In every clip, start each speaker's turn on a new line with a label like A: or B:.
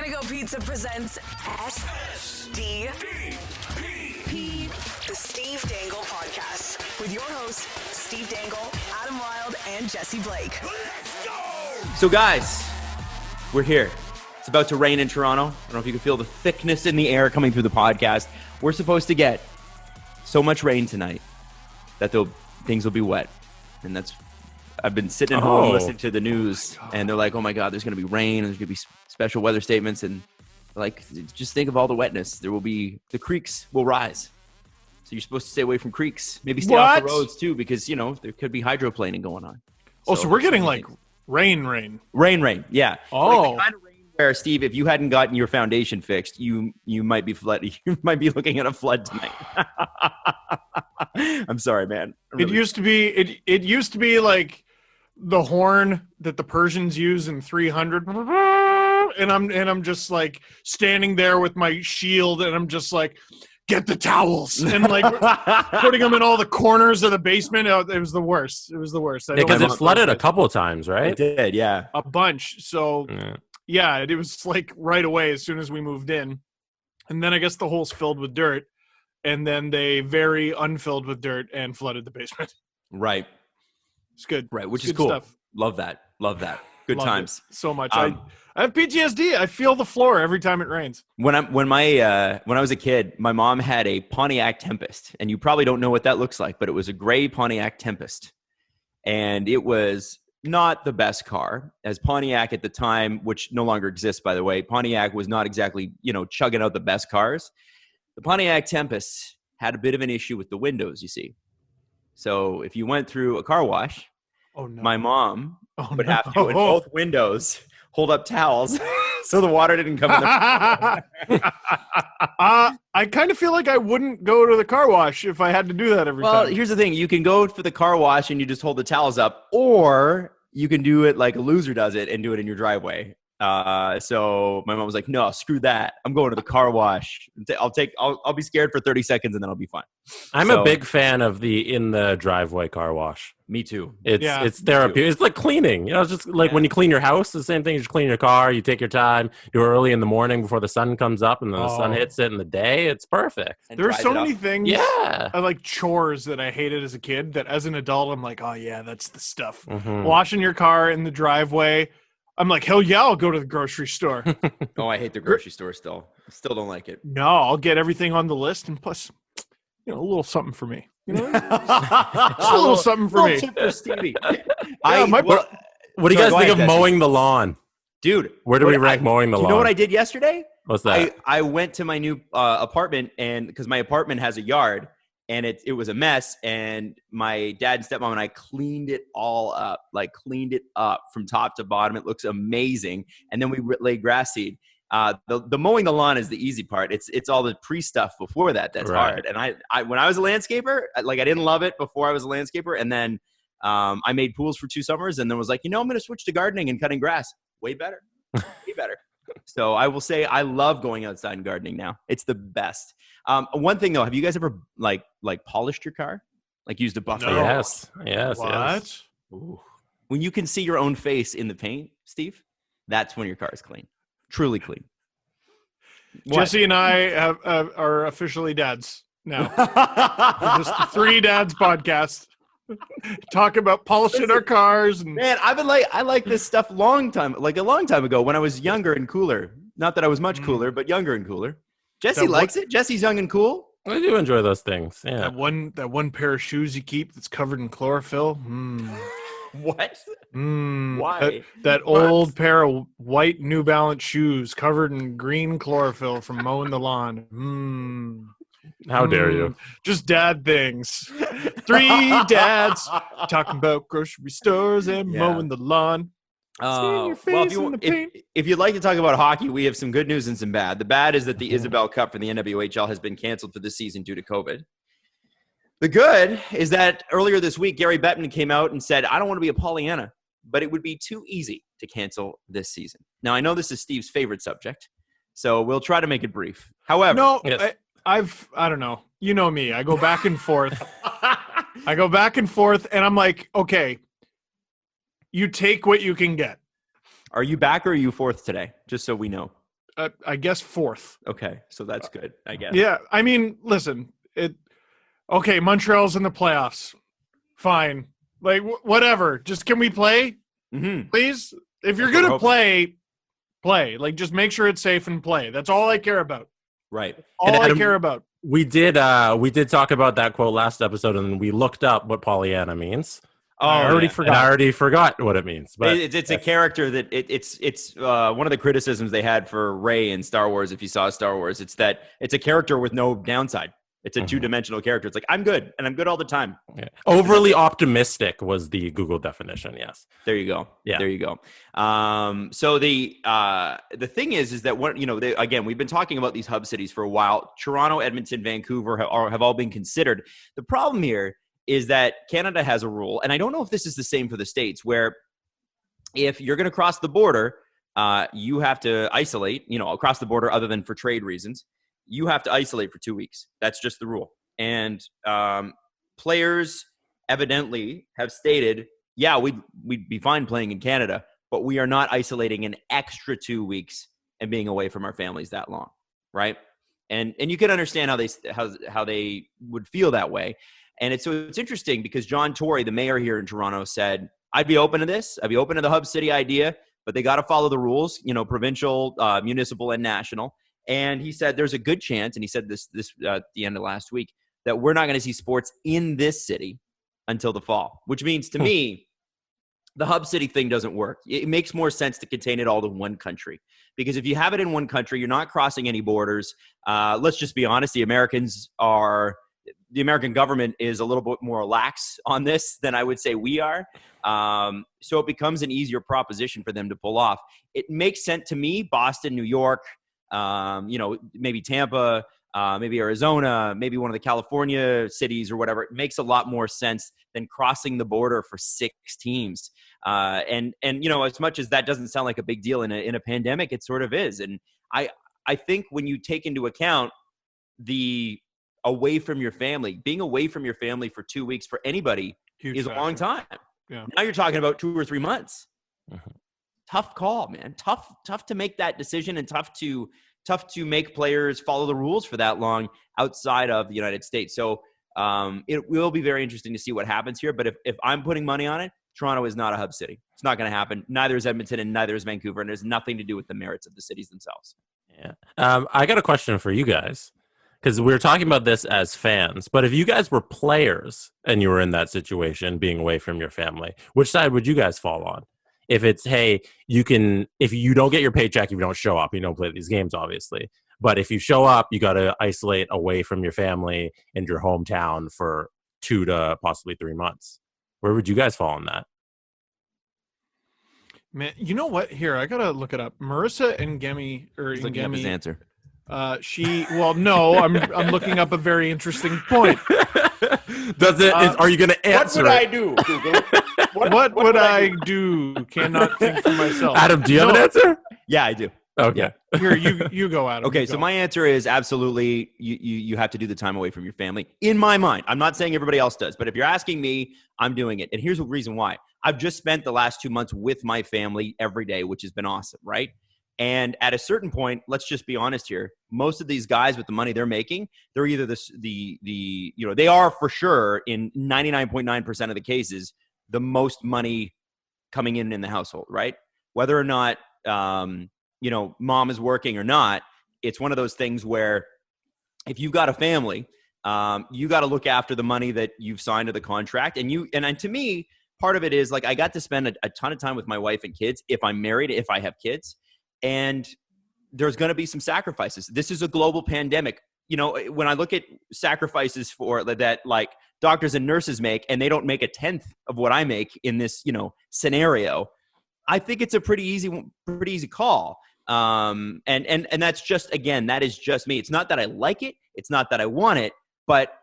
A: Go Pizza presents SDP, the Steve Dangle Podcast, with your hosts, Steve Dangle, Adam Wilde, and Jesse Blake.
B: Let's go!
C: So guys, we're here. It's about to rain in Toronto. I don't know if you can feel the thickness in the air coming through the podcast. We're supposed to get so much rain tonight that things will be wet. And I've been sitting at home listening to the news, and they're like, oh my God, there's going to be rain, and there's going to be special weather statements, and like, just think of all the wetness. The creeks will rise. So you're supposed to stay away from creeks. Maybe stay off the roads too, because, there could be hydroplaning going on.
D: So we're getting like rain.
C: Rain, yeah.
D: Oh.
C: Like the kind of rain where, Steve, if you hadn't gotten your foundation fixed, you might be you might be looking at a flood tonight. I'm sorry, man.
D: It used to be like the horn that the Persians use in 300, and I'm just like standing there with my shield, and I'm just like, get the towels, and like putting them in all the corners of the basement. It was the worst.
E: Because it flooded a couple of times, right?
C: It did, yeah.
D: A bunch. So yeah, it was like right away as soon as we moved in, and then I guess the hole's filled with dirt, and then they very unfilled with dirt and flooded the basement.
C: Right.
D: It's good.
C: Right, which
D: it's
C: is
D: good
C: cool.
D: Stuff.
C: Love that. Good times.
D: So much. I have PTSD. I feel the floor every time it rains.
C: When I was a kid, my mom had a Pontiac Tempest, and you probably don't know what that looks like, but it was a gray Pontiac Tempest, and it was not the best car. As Pontiac at the time, which no longer exists, by the way, Pontiac was not exactly chugging out the best cars. The Pontiac Tempest had a bit of an issue with the windows, you see. So if you went through a car wash, my mom would have to, in both windows, hold up towels so the water didn't come in the
D: I kind of feel like I wouldn't go to the car wash if I had to do that every time.
C: Well, here's the thing. You can go for the car wash and you just hold the towels up, or you can do it like a loser does it and do it in your driveway. So my mom was like, no, screw that. I'm going to the car wash. I'll be scared for 30 seconds and then I'll be fine.
E: I'm a big fan of the in the driveway car wash.
C: Me too.
E: It's therapy. It's like cleaning. It's just like when you clean your house, the same thing. You just clean your car. You take your time. Do it early in the morning before the sun comes up, and then the sun hits it in the day. It's perfect.
D: There are so many things.
E: Yeah.
D: I like chores that I hated as a kid that as an adult, I'm like, oh yeah, that's the stuff.
E: Mm-hmm.
D: Washing your car in the driveway. I'm like, hell yeah, I'll go to the grocery store.
C: Oh, I hate the grocery store still. I still don't like it.
D: No, I'll get everything on the list, and plus, a little something for me. Just a little something for me.
C: Tip for Stevie.
E: What do you guys think of mowing the lawn?
C: Dude,
E: where do we rank mowing the lawn?
C: You know what I did yesterday?
E: What's that?
C: I went to my new apartment, and because my apartment has a yard, and it was a mess, and my dad and stepmom and I cleaned it all up, from top to bottom. It looks amazing. And then we laid grass seed. The mowing the lawn is the easy part. It's all the pre-stuff before that's hard. And I when I was a landscaper, I didn't love it before I was a landscaper. And then I made pools for 2 summers, and then was like, I'm going to switch to gardening and cutting grass. Way better. Way better. So I will say I love going outside and gardening now. It's the best. One thing though, have you guys ever like polished your car? Like used a buffer?
D: No.
E: Yes.
D: What?
E: Yes.
C: Ooh. When you can see your own face in the paint, Steve, that's when your car is clean. Truly clean. What?
D: Jesse and I are officially dads now. Just the 3 Dads podcast. Talk about polishing our cars. And
C: man, I like this stuff a long time ago when I was younger and cooler. Not that I was much cooler, but younger and cooler. Jesse likes it. Jesse's young and cool.
E: I do enjoy those things. Yeah.
D: That one pair of shoes you keep that's covered in chlorophyll.
C: What?
D: Why? That old pair of white New Balance shoes covered in green chlorophyll from mowing the lawn.
E: How dare you?
D: Just dad things. 3 dads talking about grocery stores and mowing the lawn.
C: Well, if you'd like to talk about hockey, we have some good news and some bad. The bad is that the Isabel Cup for the NWHL has been canceled for this season due to COVID. The good is that earlier this week, Gary Bettman came out and said, I don't want to be a Pollyanna, but it would be too easy to cancel this season. Now, I know this is Steve's favorite subject, so we'll try to make it brief. However,
D: I don't know. You know me. I go back and forth. And I'm like, okay, you take what you can get.
C: Are you back or are you fourth today? Just so we know.
D: I guess 4th.
C: Okay, so that's good, I guess.
D: Yeah, I mean, listen, okay, Montreal's in the playoffs. Fine. Like, whatever. Just can we play?
C: Mm-hmm.
D: Please? If you're going to play. Like, just make sure it's safe and play. That's all I care about.
C: Right.
D: All I care about.
E: We did talk about that quote last episode, and we looked up what Pollyanna means.
C: Oh,
D: I already forgot.
E: I already forgot what it means. But
C: it's a character that it's one of the criticisms they had for Rey in Star Wars. If you saw Star Wars, it's that it's a character with no downside. It's a two-dimensional character. It's like, I'm good, and I'm good all the time.
E: Yeah. Overly optimistic was the Google definition, yes.
C: There you go.
E: Yeah.
C: There you go. So the thing is that again, we've been talking about these hub cities for a while. Toronto, Edmonton, Vancouver have all been considered. The problem here is that Canada has a rule, and I don't know if this is the same for the States, where if you're going to cross the border, you have to isolate, across the border other than for trade reasons. You have to isolate for 2 weeks. That's just the rule. And players evidently have stated, yeah, we'd be fine playing in Canada, but we are not isolating an extra 2 weeks and being away from our families that long, right? And you can understand how they would feel that way. And it's interesting because John Tory, the mayor here in Toronto, said, I'd be open to this. I'd be open to the hub city idea, but they got to follow the rules, provincial, municipal, and national. And he said there's a good chance, and he said this at the end of last week, that we're not going to see sports in this city until the fall, which means to me, the hub city thing doesn't work. It makes more sense to contain it all to one country. Because if you have it in one country, you're not crossing any borders. Let's just be honest, the American government is a little bit more lax on this than I would say we are. So it becomes an easier proposition for them to pull off. It makes sense to me, Boston, New York, maybe Tampa, maybe Arizona, maybe one of the California cities or whatever. It makes a lot more sense than crossing the border for 6 teams. And as much as that doesn't sound like a big deal in a pandemic, it sort of is. And I think when you take into account the away from your family, being away from your family for 2 weeks for anybody is a long time.
D: Yeah.
C: Now you're talking about 2 or 3 months.
E: Mm-hmm. Tough
C: call, man. Tough to make that decision, and tough to make players follow the rules for that long outside of the United States. So it will be very interesting to see what happens here. But if I'm putting money on it, Toronto is not a hub city. It's not going to happen. Neither is Edmonton, and neither is Vancouver. And there's nothing to do with the merits of the cities themselves.
E: Yeah. I got a question for you guys, because we were talking about this as fans. But if you guys were players and you were in that situation, being away from your family, which side would you guys fall on? If it's, hey, if you don't get your paycheck, if you don't show up, you don't play these games, obviously. But if you show up, you got to isolate away from your family and your hometown for 2 to possibly 3 months. Where would you guys fall on that?
D: Man, you know what? Here, I got to look it up. Marissa Ngemi,
C: He's looking up his answer.
D: No, I'm looking up a very interesting point.
E: Are you going to answer?
C: What would I do, Google?
D: What would I do? Cannot think for myself.
E: Adam, do you have an answer?
C: Yeah, I do.
E: Okay.
C: Yeah.
D: Here, you go, Adam.
C: Okay, so my answer is absolutely you have to do the time away from your family. In my mind, I'm not saying everybody else does, but if you're asking me, I'm doing it. And here's the reason why. I've just spent the last 2 months with my family every day, which has been awesome, right? And at a certain point, let's just be honest here. Most of these guys with the money they're making, they're either they are for sure in 99.9% of the cases the most money coming in the household, right? Whether or not mom is working or not, it's one of those things where if you've got a family, you got to look after the money that you've signed to the contract. And to me, part of it is like I got to spend a ton of time with my wife and kids if I'm married, if I have kids. And there's going to be some sacrifices. This is a global pandemic. When I look at sacrifices for that, like doctors and nurses make, and they don't make a tenth of what I make in this, scenario, I think it's a pretty easy call. And that's just, again, that is just me. It's not that I like it. It's not that I want it, but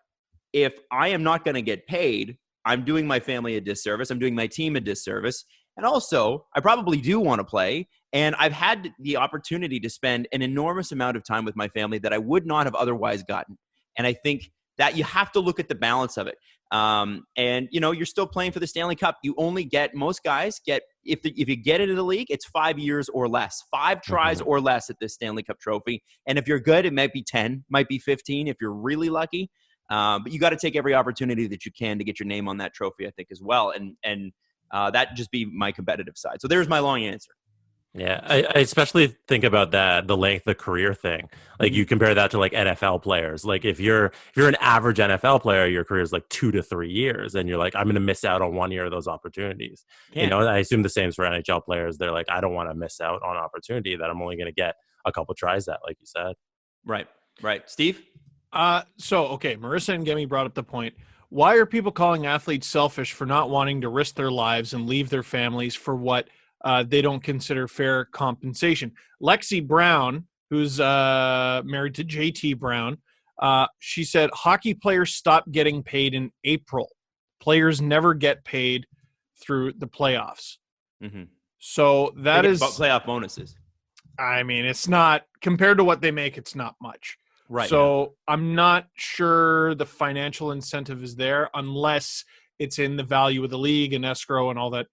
C: if I am not going to get paid, I'm doing my family a disservice. I'm doing my team a disservice. And also, I probably do want to play. And I've had the opportunity to spend an enormous amount of time with my family that I would not have otherwise gotten. And I think that you have to look at the balance of it. And you're still playing for the Stanley Cup. You only get, most guys get, if you get into the league, it's 5 years or less, 5 tries or less at this Stanley Cup trophy. And if you're good, it might be 10, might be 15 if you're really lucky. But you got to take every opportunity that you can to get your name on that trophy, I think, as well. And that just be my competitive side. So there's my long answer.
E: Yeah, I especially think about that, the length of career thing. Like you compare that to like NFL players. Like if you're an average NFL player, your career is like 2 to 3 years, and you're like, I'm going to miss out on 1 year of those opportunities.
C: Yeah.
E: I assume the same is for NHL players. They're like, I don't want to miss out on an opportunity that I'm only going to get a couple tries at, like you said.
C: Right. Steve?
D: Okay, Marissa and Gemi brought up the point. Why are people calling athletes selfish for not wanting to risk their lives and leave their families for what they don't consider fair compensation? Lexi Brown, who's married to JT Brown, she said, hockey players stop getting paid in April. Players never get paid through the playoffs.
C: Mm-hmm.
D: So that is
C: playoff bonuses.
D: I mean, it's not, compared to what they make, it's not much.
C: Right.
D: So I'm not sure the financial incentive is there unless it's in the value of the league and escrow and all that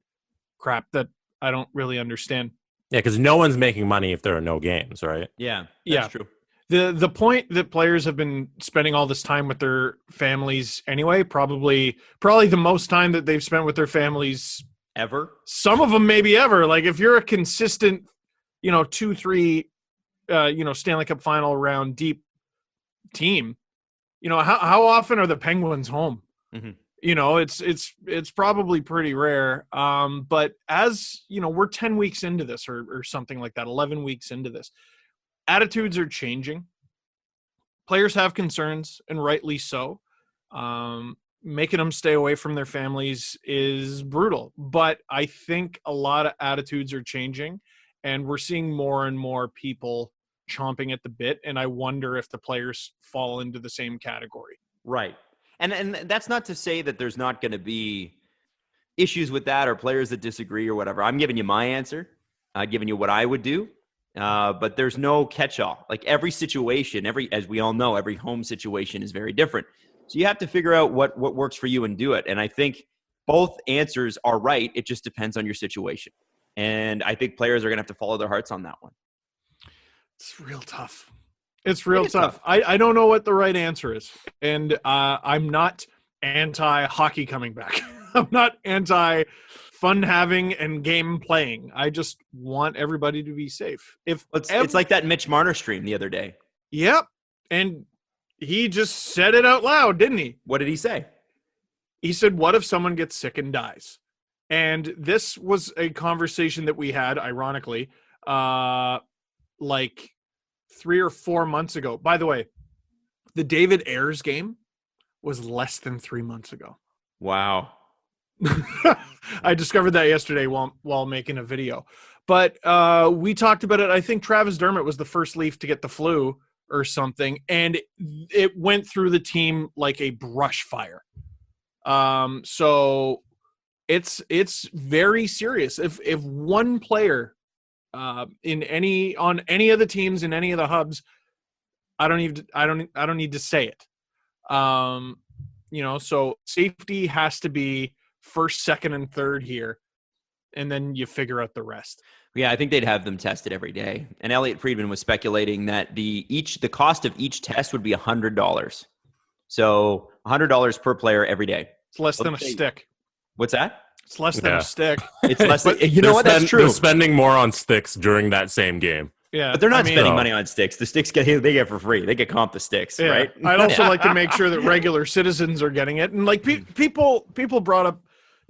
D: crap that I don't really understand.
E: Yeah, because no one's making money if there are no games, right?
C: Yeah, that's true.
D: The point that players have been spending all this time with their families anyway, probably the most time that they've spent with their families
C: ever.
D: Some of them maybe ever. Like if you're a consistent, 2-3, Stanley Cup final round deep team, how often are the Penguins home?
C: Mm-hmm.
D: It's probably pretty rare. But as we're 10 weeks into this or something like that, 11 weeks into this, attitudes are changing. Players have concerns, and rightly so. Making them stay away from their families is brutal, but I think a lot of attitudes are changing, and we're seeing more and more people chomping at the bit. And I wonder if the players fall into the same category.
C: Right. And that's not to say that there's not going to be issues with that or players that disagree or whatever. I'm giving you my answer. I'm giving you what I would do. But there's no catch-all. Like every situation, as we all know, every home situation is very different. So you have to figure out what works for you and do it. And I think both answers are right. It just depends on your situation. And I think players are going to have to follow their hearts on that one.
D: It's real tough. It's real tough. I don't know what the right answer is. And I'm not anti-hockey coming back. I'm not anti-fun having and game playing. I just want everybody to be safe. It's
C: like that Mitch Marner stream the other day.
D: Yep. And he just said it out loud, didn't he?
C: What did he say?
D: He said, what if someone gets sick and dies? And this was a conversation that we had, ironically, like 3 or 4 months ago. By the way, the David Ayers game was less than 3 months ago.
C: Wow.
D: I discovered that yesterday while making a video. But we talked about it. I think Travis Dermott was the first Leaf to get the flu or something, and it went through the team like a brush fire. So it's very serious. If one player on any of the teams in any of the hubs, I don't need to say it. So safety has to be first, second, and third here, and then you figure out the rest.
C: Yeah, I think they'd have them tested every day. And Elliot Friedman was speculating that the cost of each test would be $100. So $100 per player every day.
D: It's less than a stick.
C: What's that?
D: It's less than a stick.
C: It's less than, you know what? That's true.
E: They're spending more on sticks during that same game.
D: Yeah,
C: but they're not spending money on sticks. The sticks they get for free. They get comp the sticks, right?
D: I'd also like to make sure that regular citizens are getting it. And like people brought up,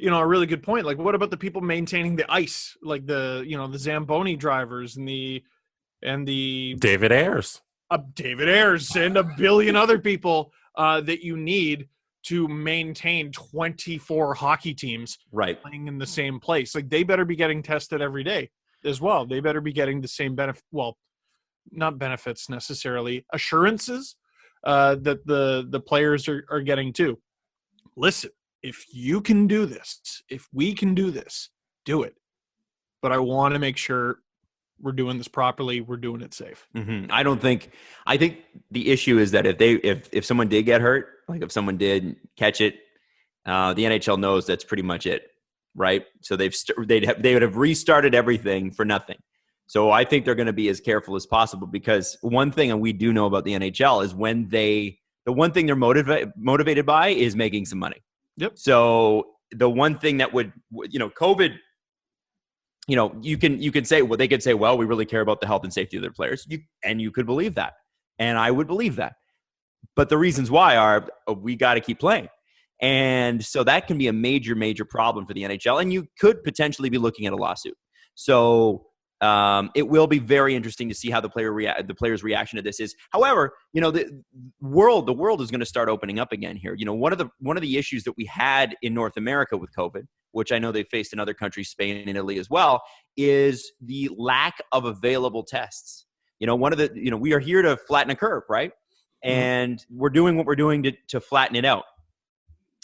D: a really good point. Like, what about the people maintaining the ice? Like the Zamboni drivers and the
E: David Ayers,
D: and a billion other people that you need to maintain 24 hockey teams playing in the same place. Like they better be getting tested every day as well. They better be getting the same benefit. Well, not benefits necessarily, assurances that the players are getting too. Listen, if you can do this, if we can do this, do it. But I want to make sure we're doing this properly, we're doing it safe.
C: Mm-hmm. I think the issue is that if someone did get hurt, like if someone did catch it, the NHL knows that's pretty much it, right? So they would have restarted everything for nothing. So I think they're going to be as careful as possible, because one thing, and we do know about the NHL, is when the one thing they're motivated by is making some money.
D: Yep.
C: So the one thing that would, COVID, you can say, well, they could say, well, we really care about the health and safety of their players. You could believe that. And I would believe that. But the reasons why are, we got to keep playing. And so that can be a major, major problem for the NHL. And you could potentially be looking at a lawsuit. So it will be very interesting to see how the player's reaction to this is. However, the world is going to start opening up again here. One of the issues that we had in North America with COVID, which I know they faced in other countries, Spain and Italy as well, is the lack of available tests. We are here to flatten a curve, right? And we're doing what we're doing to flatten it out.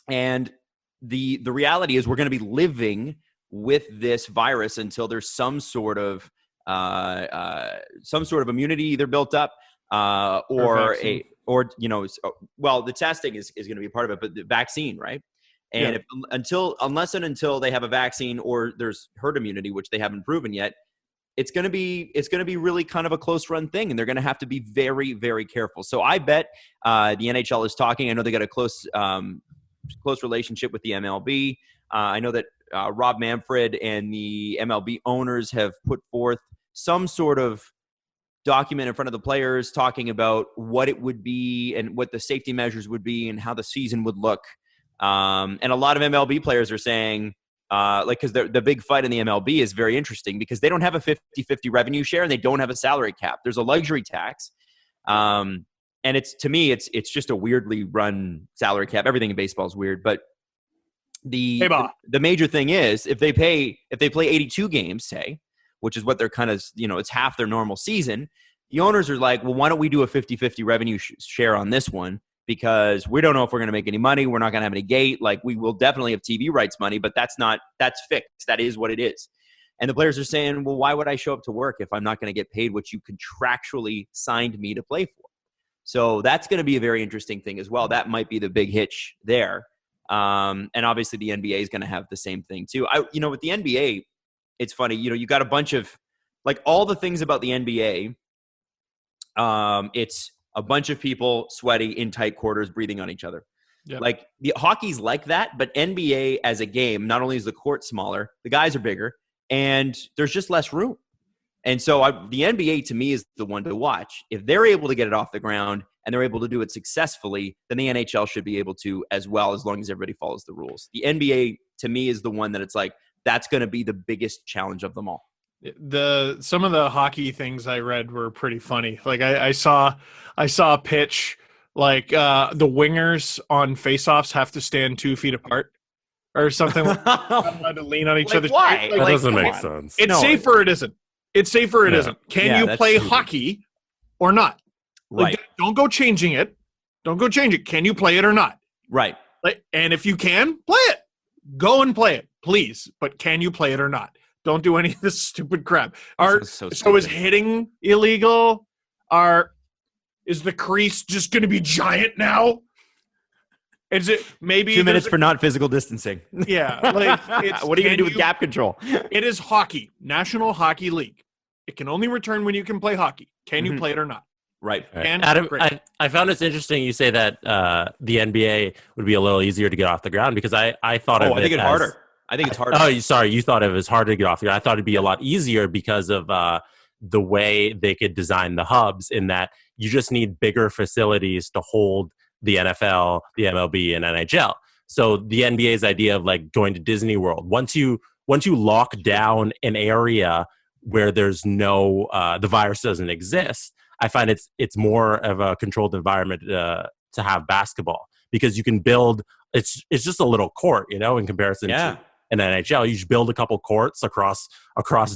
C: And the reality is we're going to be living with this virus until there's some sort of immunity either built up the testing is going to be a part of it, but the vaccine, right? And until they have a vaccine or there's herd immunity, which they haven't proven yet, it's going to be really kind of a close run thing, and they're going to have to be very, very careful. So I bet the NHL is talking. I know they got a close relationship with the MLB. I know that Rob Manfred and the MLB owners have put forth some sort of document in front of the players talking about what it would be and what the safety measures would be and how the season would look. And a lot of MLB players are saying, because the big fight in the MLB is very interesting because they don't have a 50-50 revenue share and they don't have a salary cap. There's a luxury tax. And to me, it's just a weirdly run salary cap. Everything in baseball is weird, but the major thing is if they play 82 games, say, which is what they're kind of, it's half their normal season. The owners are like, well, why don't we do a 50-50 revenue share on this one? Because we don't know if we're going to make any money. We're not going to have any gate. Like, we will definitely have TV rights money, but that's fixed. That is what it is. And the players are saying, well, why would I show up to work if I'm not going to get paid what you contractually signed me to play for? So that's going to be a very interesting thing as well. That might be the big hitch there. And obviously the NBA is going to have the same thing too. With the NBA, it's funny, you got a bunch of, like, all the things about the NBA. It's a bunch of people sweaty in tight quarters, breathing on each other. Yep. Like, the hockey's like that, but NBA as a game, not only is the court smaller, the guys are bigger, and there's just less room. And so the NBA, to me, is the one to watch. If they're able to get it off the ground and they're able to do it successfully, then the NHL should be able to as well, as long as everybody follows the rules. The NBA, to me, is the one that it's like, that's going to be the biggest challenge of them all.
D: Some of the hockey things I read were pretty funny. Like, I saw a pitch, like, the wingers on faceoffs have to stand 2 feet apart or something. Like that, to lean on each other's.
C: Why?
E: That doesn't make sense.
D: It's safer. It isn't. It's safer. It isn't. Can you play hockey or not?
C: Right.
D: Like, don't go changing it. Don't go change it. Can you play it or not?
C: Right.
D: Like, and if you can, play it. Go and play it, please. But can you play it or not? Don't do any of this stupid crap. So is hitting illegal? Is the crease just going to be giant now? Is it maybe
C: 2 minutes for not physical distancing?
D: Yeah. Like,
C: what are you going to do with gap control?
D: It is hockey, National Hockey League. It can only return when you can play hockey. Can you play it or not?
C: Right.
E: Adam, I found it's interesting you say that the NBA would be a little easier to get off the ground, because I thought of it.
C: I think it's harder. I think it's harder.
E: Oh, sorry. You thought it was harder to get off the ground. I thought it'd be a lot easier because of the way they could design the hubs, in that you just need bigger facilities to hold the NFL, the MLB, and NHL. So the NBA's idea of, like, going to Disney World, once you lock down an area where there's no the virus doesn't exist, I find it's more of a controlled environment to have basketball, because you can build. It's just a little court, in comparison to an NHL. You just build a couple courts across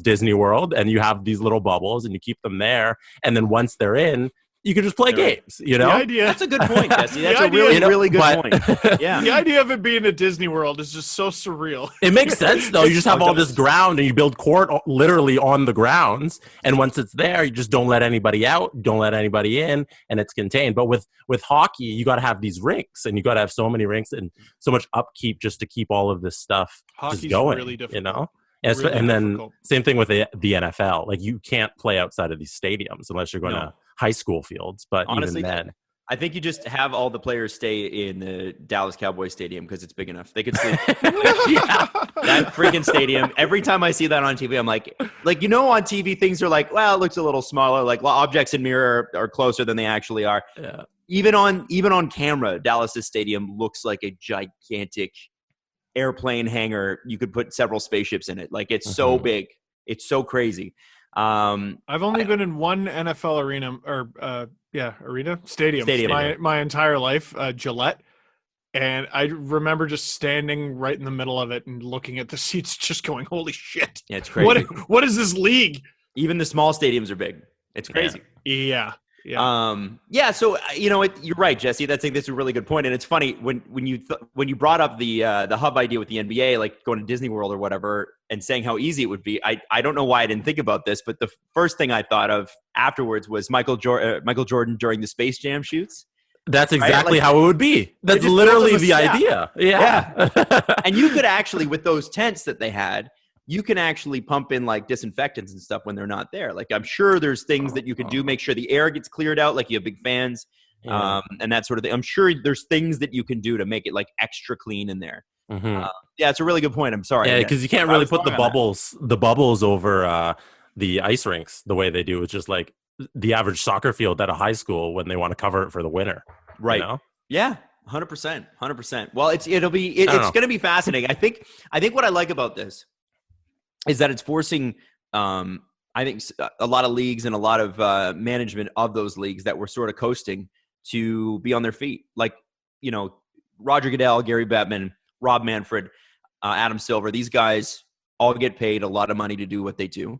E: Disney World, and you have these little bubbles, and you keep them there. And then once they're in, you could just play games, you know?
D: The idea,
C: That's a good point, Jesse. That's
D: The
C: a
D: idea-
C: really,
E: You know,
C: really good
E: but-
C: point. Yeah.
D: the idea of it being at Disney World is just so surreal.
E: It makes sense though. You just have all this ground and you build court literally on the grounds. And once it's there, you just don't let anybody out, don't let anybody in, and it's contained. But with hockey, you got to have these rinks, and you got to have so many rinks and so much upkeep just to keep all of this stuff
D: Hockey's
E: just going.
D: really difficult.
E: You know, and,
D: Really
E: and then
D: difficult.
E: same thing with the NFL. Like you can't play outside of these stadiums unless you're going to high school fields. But
C: Honestly,
E: even then.
C: I think you just have all the players stay in the Dallas Cowboys stadium because it's big enough. They could sleep. That freaking stadium. Every time I see that on TV, I'm like, you know, on TV things are like, well, it looks a little smaller. Like objects in mirror are closer than they actually are.
E: Yeah.
C: Even on camera, Dallas's stadium looks like a gigantic airplane hangar. You could put several spaceships in it. Like it's so big. It's so crazy.
D: I've only been in one NFL arena stadium. My entire life, Gillette, and I remember just standing right in the middle of it and looking at the seats, just going, "Holy shit!
C: Yeah, it's crazy.
D: What is this league?"
C: Even the small stadiums are big. It's crazy.
D: Yeah.
C: So you know, you're right, Jesse. That's a really good point, and it's funny when you brought up the hub idea with the NBA, like going to Disney World or whatever, and saying how easy it would be. I don't know why I didn't think about this, but the first thing I thought of afterwards was Michael Jordan during the Space Jam shoots.
E: That's exactly
C: Like,
E: how it would be. That's
C: just
E: literally
C: build
E: the
C: them a
E: idea. Yeah.
C: And you could actually, with those tents that they had, you can actually pump in like disinfectants and stuff when they're not there. Like I'm sure there's things that you can do, make sure the air gets cleared out, like you have big fans, and that sort of thing. I'm sure there's things that you can do to make it like extra clean in there. It's a really good point. I'm sorry.
E: Yeah, because you can't really put the bubbles over the ice rinks the way they do. It's just like the average soccer field at a high school when they want to cover it for the winter.
C: Right.
E: You know?
C: Yeah. 100%. Well, it's going to be fascinating. I think what I like about this is that it's forcing, I think, a lot of leagues and a lot of management of those leagues that were sort of coasting to be on their feet. Like, you know, Roger Goodell, Gary Bettman, Rob Manfred, Adam Silver, these guys all get paid a lot of money to do what they do.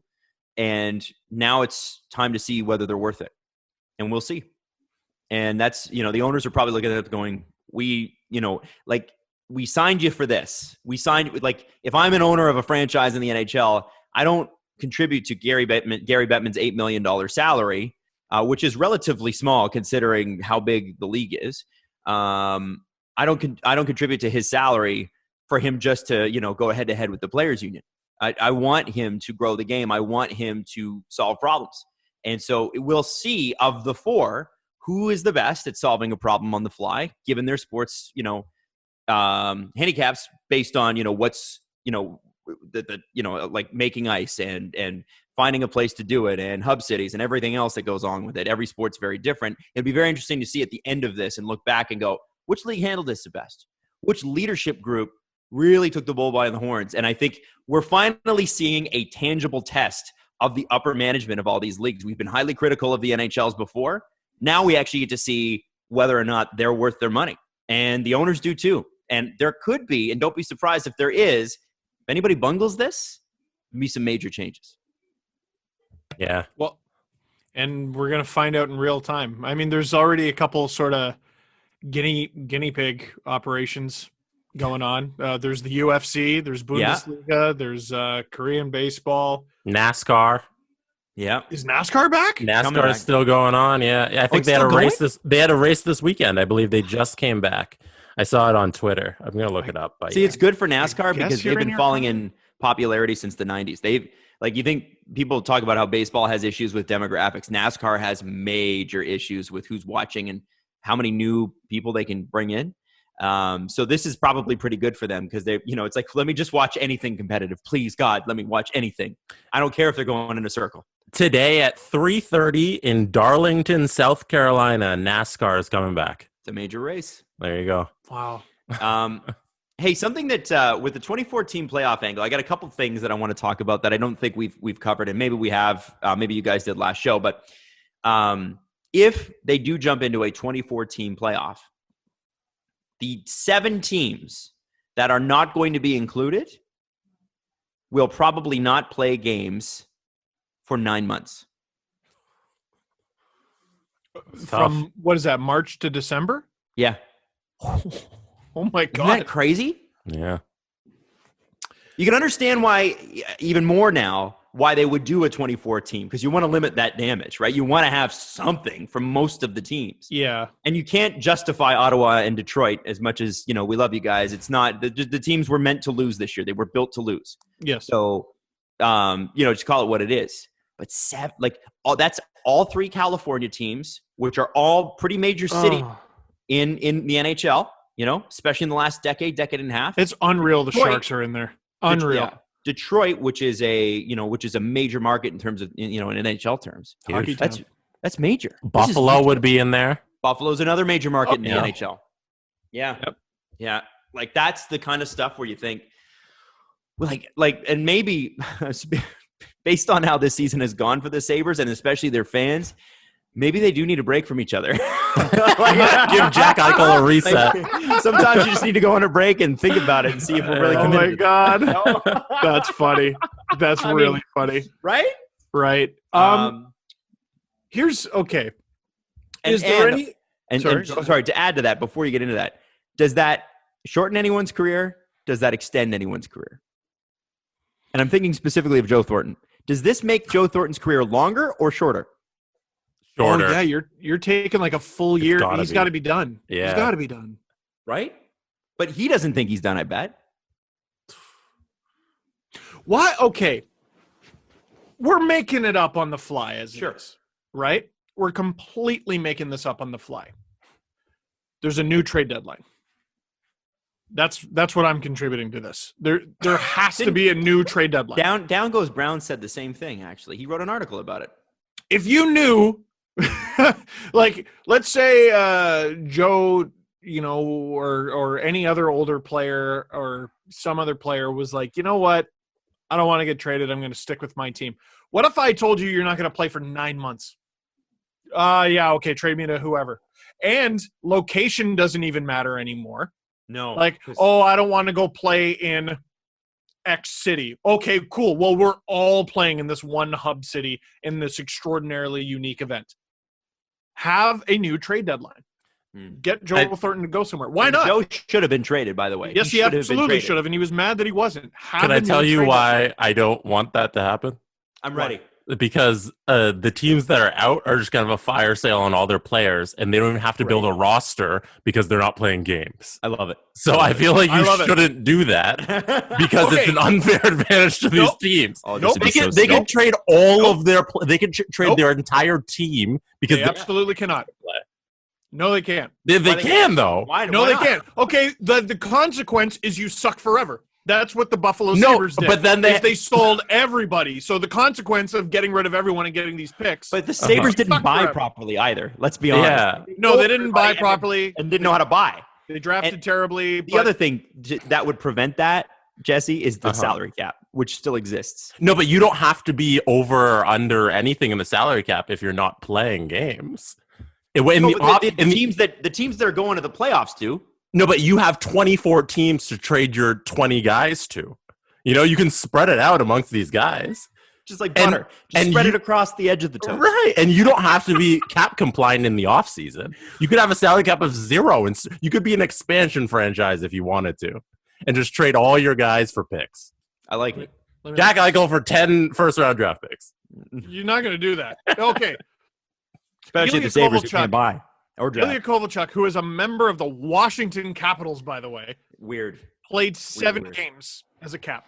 C: And now it's time to see whether they're worth it. And we'll see. And that's, you know, the owners are probably looking at it going, we signed you for this. We signed, like, if I'm an owner of a franchise in the NHL, I don't contribute to Gary Bettman's $8 million salary, which is relatively small considering how big the league is. I don't contribute to his salary for him just to, you know, go head to head with the players union. I want him to grow the game. I want him to solve problems. And so we'll see, of the four, who is the best at solving a problem on the fly, given their sports, you know, handicaps based on, you know, what's, you know, like making ice and finding a place to do it and hub cities and everything else that goes on with it. Every sport's very different. It'd be very interesting to see at the end of this and look back and go, which league handled this the best? Which leadership group really took the bull by the horns? And I think we're finally seeing a tangible test of the upper management of all these leagues. We've been highly critical of the NHLs before. Now we actually get to see whether or not they're worth their money. And the owners do too. And there could be, and don't be surprised if there is, if anybody bungles this, there'll be some major changes.
E: Yeah.
D: Well, and we're going to find out in real time. I mean, there's already a couple sort of guinea pig operations going on. There's the UFC, there's Bundesliga, there's Korean baseball.
E: NASCAR.
C: Yeah.
D: Is NASCAR back?
E: NASCAR is still going on. Yeah. I think they had a race they had a race this weekend. I believe they just came back. I saw it on Twitter. I'm going to look it up. But
C: it's good for NASCAR because they've been falling in popularity since the 90s. You think people talk about how baseball has issues with demographics. NASCAR has major issues with who's watching and how many new people they can bring in. So this is probably pretty good for them because it's like, let me just watch anything competitive. Please, God, let me watch anything. I don't care if they're going in a circle.
E: Today at 3:30 in Darlington, South Carolina, NASCAR is coming back.
C: It's a major race.
E: There you go.
D: Wow.
C: Hey, something that with the 2014 playoff angle, I got a couple things that I want to talk about that I don't think we've covered, and maybe we have. Maybe you guys did last show, but if they do jump into a 2014 playoff, the 7 teams that are not going to be included will probably not play games for 9 months.
D: from what is that, March to December?
C: Yeah.
D: Oh my
C: Isn't
D: God.
C: that crazy?
E: Yeah.
C: You can understand why, even more now, why they would do a 24 team, because you want to limit that damage, right? You want to have something from most of the teams.
D: Yeah.
C: And you can't justify Ottawa and Detroit as much as, we love you guys. It's not, the teams were meant to lose this year. They were built to lose.
D: Yes.
C: So, just call it what it is. But that's all 3 California teams, which are all pretty major city in the NHL, especially in the last decade and a half.
D: It's unreal the
C: Detroit.
D: Sharks are in there. Unreal.
C: Yeah. Detroit, which is a major market in terms of, in NHL terms.
D: Hockey
C: That's
D: town.
C: that's major.
E: Buffalo would be in there.
C: Buffalo's another major market in the
E: yeah.
C: NHL. Yeah.
D: Yep.
C: Yeah. Like, that's the kind of stuff where you think, and maybe based on how this season has gone for the Sabres and especially their fans, maybe they do need a break from each other.
E: Give Jack Eichel a reset.
C: Sometimes you just need to go on a break and think about it and see if we're really
D: Oh
C: committed.
D: my God. That's funny. That's really funny.
C: Right?
D: Right. Here's okay.
C: And,
D: Is there
C: and-
D: any?
C: And,
D: Sorry,
C: and
D: go ahead.
C: sorry, to add to that, before you get into that, does that shorten anyone's career? Does that extend anyone's career? And I'm thinking specifically of Joe Thornton. Does this make Joe Thornton's career longer or shorter?
E: Shorter.
D: Oh, yeah, you're taking like a full year.
E: gotta
D: He's
E: be.
D: got to be done.
E: Yeah.
D: He's got to be done.
C: Right? But he doesn't think he's done, I bet.
D: Why? Okay. We're making it up on the fly as
C: Sure.
D: it is, right? We're completely making this up on the fly. There's a new trade deadline. That's what I'm contributing to this. There has to be a new trade deadline.
C: Down Goes Brown said the same thing, actually. He wrote an article about it.
D: If you knew, like, let's say Joe, or any other older player or some other player was like, you know what? I don't want to get traded. I'm going to stick with my team. What if I told you you're not going to play for 9 months? Yeah, okay, trade me to whoever. And location doesn't even matter anymore.
C: No.
D: Like, I don't want to go play in X city. Okay, cool. Well, we're all playing in this one hub city in this extraordinarily unique event. Have a new trade deadline. Get Joe Thornton to go somewhere. Why not?
C: Joe should have been traded, by the way.
D: Yes, he absolutely should have, and he was mad that he wasn't.
E: Can I tell you why I don't want that to happen?
C: I'm ready.
E: Because the teams that are out are just kind of a fire sale on all their players, and they don't even have to build a roster because they're not playing games.
C: I love it.
E: So I feel like you shouldn't do that because it's an unfair advantage to these teams.
C: Oh,
E: They can trade all of their they can trade their entire team because
D: they absolutely cannot. No, they can't.
E: They can though.
C: Why?
D: No, they can't. Okay, the consequence is you suck forever. That's what the Buffalo Sabres did.
E: But then
D: they sold everybody. So the consequence of getting rid of everyone and getting these picks.
C: But the Sabres didn't
D: Suck
C: buy
D: forever.
C: properly either. Let's be honest.
E: Yeah.
D: No, they didn't buy properly.
C: And didn't know how to buy.
D: They drafted terribly.
C: The other thing that would prevent that, Jesse, is the salary cap, which still exists.
E: No, but you don't have to be over or under anything in the salary cap if you're not playing games.
C: The teams that are going to the playoffs do.
E: No, but you have 24 teams to trade your 20 guys to. You can spread it out amongst these guys.
C: Just like butter. Just spread it across the edge of the toast.
E: Right. And you don't have to be cap compliant in the offseason. You could have a salary cap of 0. And you could be an expansion franchise if you wanted to. And just trade all your guys for picks.
C: I like it.
E: Jack Eichel for 10 first-round draft picks.
D: You're not going to do that. Okay.
C: Especially
D: Ilya
C: the Sabres
D: Kovalchuk.
C: can't buy. Or draft.
D: Ilya Kovalchuk, who is a member of the Washington Capitals, by the way,
C: Weird.
D: played 7
C: Weird.
D: games as a cap.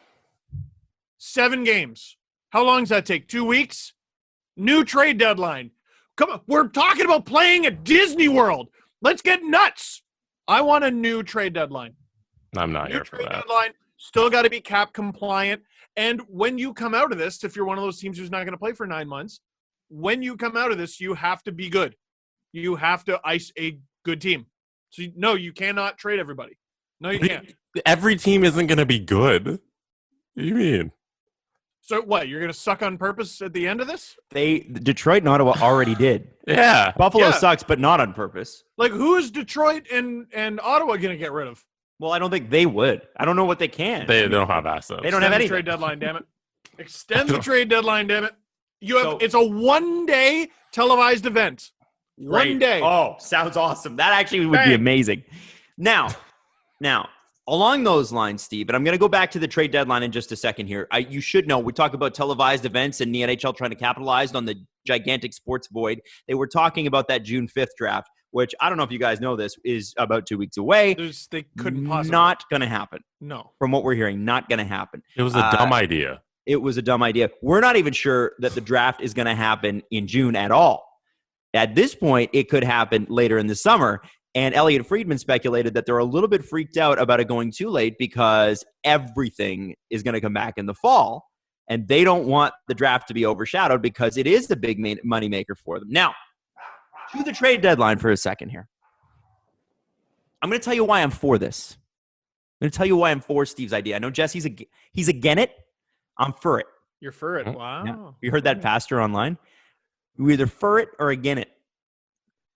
D: 7 games. How long does that take? 2 weeks? New trade deadline. Come on. We're talking about playing at Disney World. Let's get nuts. I want a new trade deadline.
E: I'm not
D: New
E: here for
D: trade
E: that.
D: deadline. Still got to be cap compliant. And when you come out of this, if you're one of those teams who's not going to play for 9 months, when you come out of this, you have to be good. You have to ice a good team. So, no, you cannot trade everybody. No, you can't.
E: Every team isn't going to be good. What do you mean?
D: So what? You're going to suck on purpose at the end of this?
C: Detroit and Ottawa already did.
E: Yeah.
C: Buffalo
D: Yeah.
C: sucks, but not on purpose.
D: Like, who is Detroit and Ottawa going to get rid of?
C: Well, I don't think they would. I don't know what they can.
E: They don't have assets.
C: They don't have
D: Extend the
C: anything.
D: trade deadline, damn it. Extend the trade deadline, damn it.
C: So-
D: It's a 1-day televised event. One day.
C: Oh, sounds awesome. That actually would be amazing. Now, along those lines, Steve, and I'm going to go back to the trade deadline in just a second here. You should know, we talk about televised events and the NHL trying to capitalize on the gigantic sports void. They were talking about that June 5th draft, which I don't know if you guys know this, is about 2 weeks away.
D: They couldn't possibly.
C: Not going to happen.
D: No.
C: From what we're hearing, not going to happen.
E: It was a dumb idea.
C: It was a dumb idea. We're not even sure that the draft is going to happen in June at all. At this point, it could happen later in the summer. And Elliot Friedman speculated that they're a little bit freaked out about it going too late because everything is going to come back in the fall. And they don't want the draft to be overshadowed because it is a big moneymaker for them. Now, to the trade deadline for a second here. I'm going to tell you why I'm for this. I'm going to tell you why I'm for Steve's idea. I know Jesse's he's against it. I'm for it.
D: You're for it. Wow.
C: Yeah. You heard that pastor online? You either for it or against it.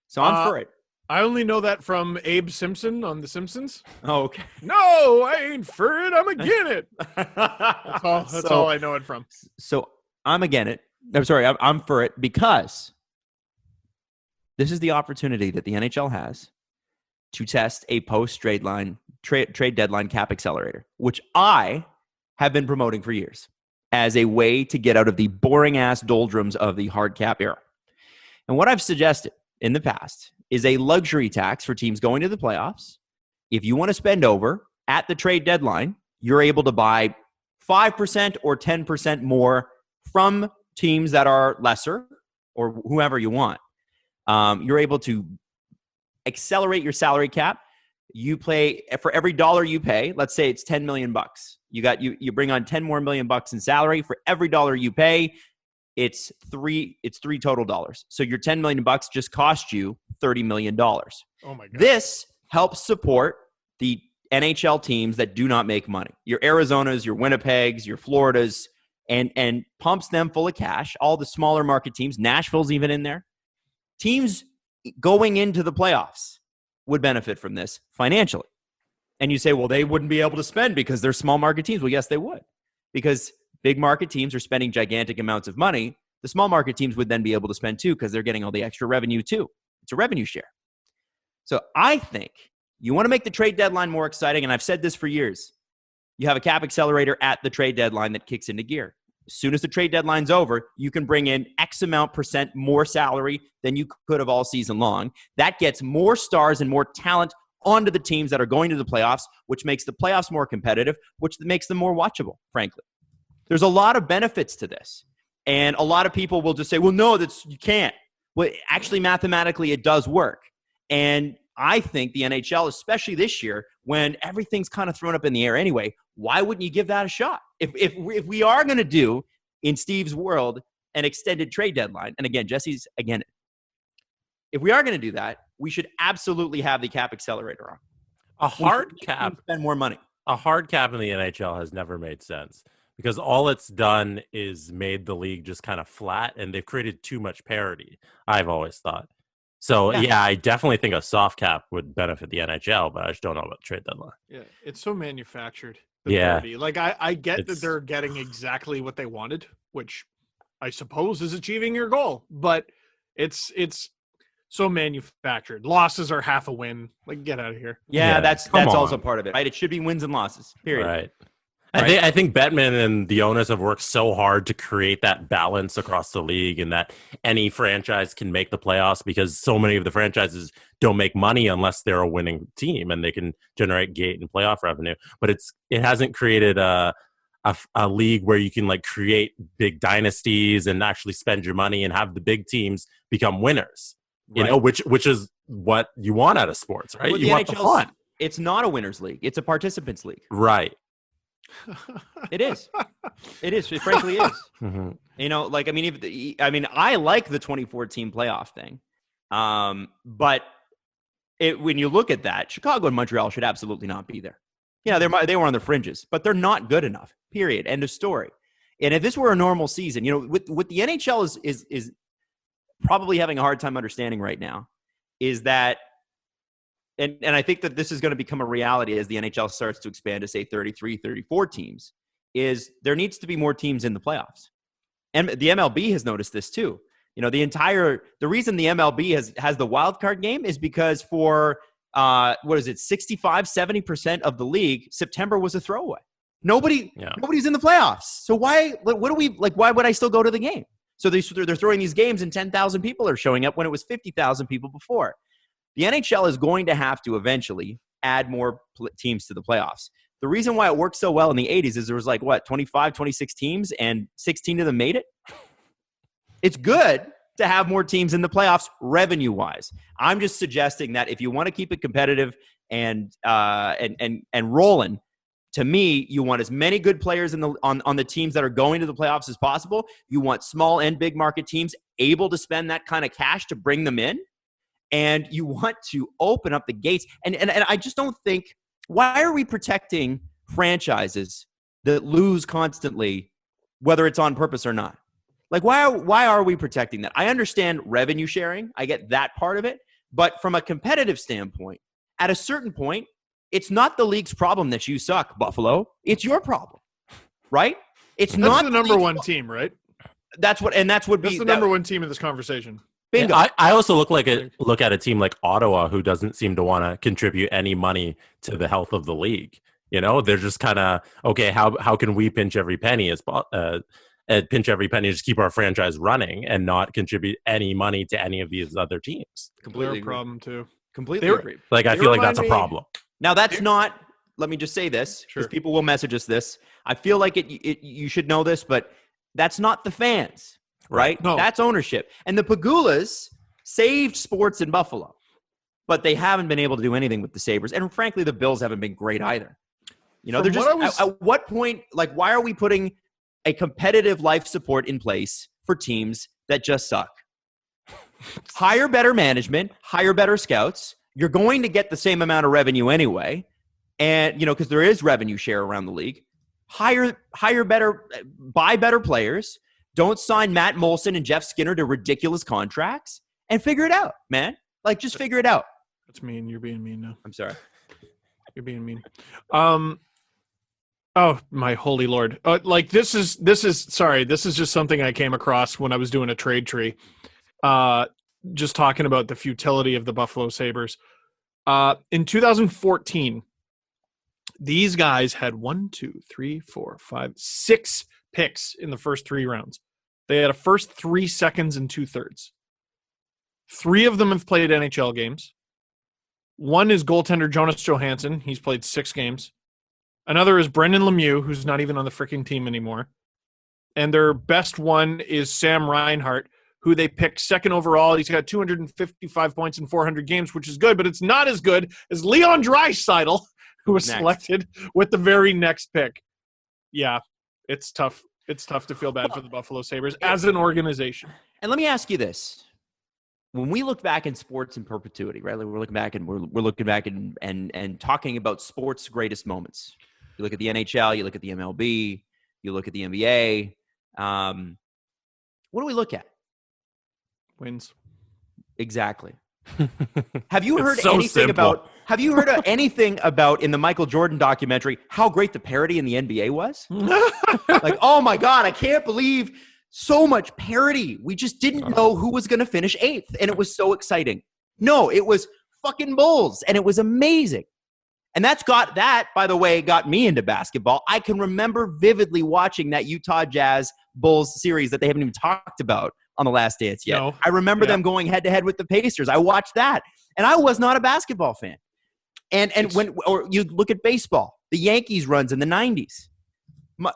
C: So I'm for it.
D: I only know that from Abe Simpson on The Simpsons.
C: Oh, okay.
D: No, I ain't for it. I'm against it. That's all I know it from.
C: So I'm against it. I'm sorry. I'm for it because this is the opportunity that the NHL has to test a post-trade trade deadline cap accelerator, which I have been promoting for years as a way to get out of the boring-ass doldrums of the hard cap era. And what I've suggested in the past is a luxury tax for teams going to the playoffs. If you want to spend over at the trade deadline, you're able to buy 5% or 10% more from teams that are lesser or whoever you want. You're able to accelerate your salary cap. You play for every dollar you pay. Let's say it's $10 million. You bring on $10 more million in salary. For every dollar you pay, it's three total dollars. So your $10 million just cost you $30 million.
D: Oh my God.
C: This helps support the NHL teams that do not make money. Your Arizonas, your Winnipegs, your Floridas, and pumps them full of cash. All the smaller market teams, Nashville's even in there. Teams going into the playoffs would benefit from this financially. And you say, well, they wouldn't be able to spend because they're small market teams. Well, yes, they would. Because big market teams are spending gigantic amounts of money. The small market teams would then be able to spend too because they're getting all the extra revenue too. It's a revenue share. So I think you want to make the trade deadline more exciting, and I've said this for years. You have a cap accelerator at the trade deadline that kicks into gear. As soon as the trade deadline's over, you can bring in X amount % more salary than you could have all season long. That gets more stars and more talent onto the teams that are going to the playoffs, which makes the playoffs more competitive, which makes them more watchable, frankly. There's a lot of benefits to this. And a lot of people will just say, well, no, you can't. Well, actually, mathematically, it does work. And I think the NHL, especially this year, when everything's kind of thrown up in the air anyway, why wouldn't you give that a shot? If we are going to do, in Steve's world, an extended trade deadline, and again, Jesse's again, if we are going to do that, we should absolutely have the cap accelerator on.
E: A hard cap.
C: Spend more money.
E: A hard cap in the NHL has never made sense because all it's done is made the league just kind of flat, and they've created too much parity, I've always thought. So, yeah, I definitely think a soft cap would benefit the NHL, but I just don't know about the trade deadline.
D: Yeah, it's so manufactured.
E: Yeah.
D: Like, I get that they're getting exactly what they wanted, which I suppose is achieving your goal, but it's so manufactured. Losses are half a win. Like, get out of here.
C: Yeah, that's also part of it, right? It should be wins and losses, period.
E: Right. I think Bettman and the owners have worked so hard to create that balance across the league and that any franchise can make the playoffs because so many of the franchises don't make money unless they're a winning team and they can generate gate and playoff revenue. But it hasn't created a league where you can like create big dynasties and actually spend your money and have the big teams become winners. You know, which is what you want out of sports, right?
C: Well,
E: you want the fun.
C: It's not a winners league. It's a participants league.
E: Right.
C: It is. It frankly is.
E: Mm-hmm.
C: You know, like, I like the 24-team playoff thing. But when you look at that, Chicago and Montreal should absolutely not be there. Yeah, they were on the fringes, but they're not good enough, period. End of story. And if this were a normal season, you know, what the NHL is probably having a hard time understanding right now is that, and I think that this is going to become a reality as the NHL starts to expand to, say, 33, 34 teams, is there needs to be more teams in the playoffs. And the MLB has noticed this too. The reason the MLB has the wild card game is because for 65-70% of the league, September was a throwaway. Nobody's in the playoffs. So why would I still go to the game? So they're throwing these games and 10,000 people are showing up when it was 50,000 people before. The NHL is going to have to eventually add more teams to the playoffs. The reason why it worked so well in the 80s is there was 25, 26 teams and 16 of them made it. It's good to have more teams in the playoffs revenue-wise. I'm just suggesting that if you want to keep it competitive and rolling, to me, you want as many good players on the teams that are going to the playoffs as possible. You want small and big market teams able to spend that kind of cash to bring them in. And you want to open up the gates. And I just don't think, why are we protecting franchises that lose constantly, whether it's on purpose or not? Why are we protecting that? I understand revenue sharing. I get that part of it. But from a competitive standpoint, at a certain point, it's not the league's problem that you suck, Buffalo. It's your problem, right? That's not
D: the number one team, right?
C: That's the
D: number one team in this conversation.
C: Bingo.
E: I also look at a team like Ottawa, who doesn't seem to want to contribute any money to the health of the league. They're just kind of, okay, how can we pinch every penny to just keep our franchise running and not contribite any money to any of these other teams?
C: Completely
D: a problem too.
C: Completely agree.
E: I feel like that's a problem.
C: Now that's not. Let me just say this, because people will message us this. I feel like you should know this, but that's not the fans, right?
D: No.
C: That's ownership. And the Pagulas saved sports in Buffalo, but they haven't been able to do anything with the Sabres. And frankly, the Bills haven't been great either. They're just at what point? Why are we putting a competitive life support in place for teams that just suck? Hire better management, hire better scouts. You're going to get the same amount of revenue anyway. And, because there is revenue share around the league. Hire better, buy better players. Don't sign Matt Molson and Jeff Skinner to ridiculous contracts and figure it out, man. Just figure it out.
D: That's mean. You're being mean now.
C: I'm sorry.
D: You're being mean. Oh my holy Lord. This is just something I came across when I was doing a trade tree. Just talking about the futility of the Buffalo Sabres. In 2014, these guys had 6 picks in the first 3 rounds. They had a first 3 seconds and 2/3. 3 of them have played NHL games. One is goaltender Jonas Johansson. He's played 6 games. Another is Brendan Lemieux, who's not even on the freaking team anymore. And their best one is Sam Reinhart, who they picked 2nd overall. He's got 255 points in 400 games, which is good, but it's not as good as Leon Draisaitl, who was selected with the very next pick. Yeah, it's tough. It's tough to feel bad for the Buffalo Sabres as an organization.
C: And let me ask you this. When we look back in sports in perpetuity, right? We're looking back and talking about sports' greatest moments. You look at the NHL, you look at the MLB, you look at the NBA. What do we look at?
D: Wins.
C: Exactly. Have you heard
E: Have
C: you heard anything about in the Michael Jordan documentary how great the parity in the NBA was? Oh my God, I can't believe so much parity. We just didn't know who was going to finish 8th, and it was so exciting. No, it was fucking Bulls, and it was amazing. And that, by the way, got me into basketball. I can remember vividly watching that Utah Jazz Bulls series that they haven't even talked about on The Last Dance yet. No. I remember them going head-to-head with the Pacers. I watched that, and I was not a basketball fan. And or you look at baseball, the Yankees runs in the 90s.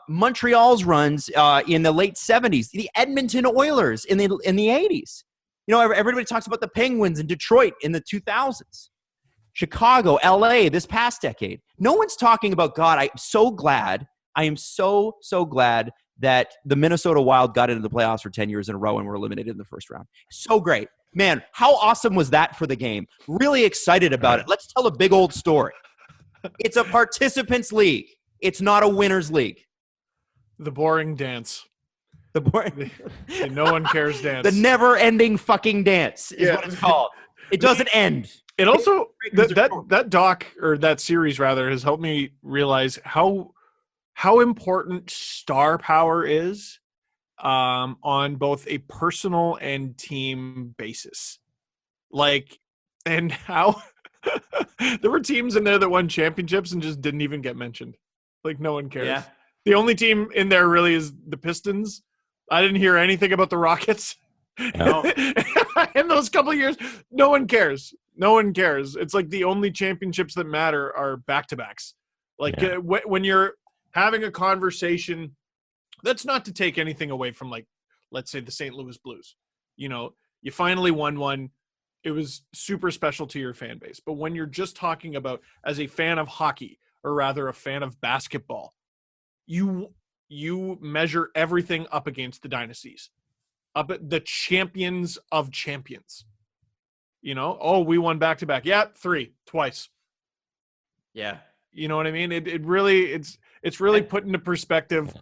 C: Montreal's runs in the late 70s, the Edmonton Oilers in the 80s. Everybody talks about the Penguins in Detroit in the 2000s. Chicago, LA this past decade. No one's talking about, God, I am so glad that the Minnesota Wild got into the playoffs for 10 years in a row and were eliminated in the first round. So great. Man, how awesome was that for the game? Really excited about it. Let's tell a big old story. It's a participants league. It's not a winners league.
D: The boring dance.
C: The boring.
D: The no one cares dance.
C: The never-ending fucking dance is what it's called. It doesn't end.
D: It also that doc, or that series rather, has helped me realize how important star power is on both a personal and team basis. Like, and how there were teams in there that won championships and just didn't even get mentioned. Like, no one cares.
C: Yeah.
D: The only team in there really is the Pistons. I didn't hear anything about the Rockets.
C: No.
D: In those couple of years, no one cares. No one cares. It's like the only championships that matter are back-to-backs. Like when you're having a conversation, that's not to take anything away from, like, let's say the St. Louis Blues. You know, you finally won one. It was super special to your fan base. But when you're just talking about as a fan of hockey, or rather a fan of basketball, you measure everything up against the dynasties, up at the champions of champions. You know, oh, we won back-to-back. Yeah, twice.
C: Yeah.
D: You know what I mean? It really, it's really put into perspective.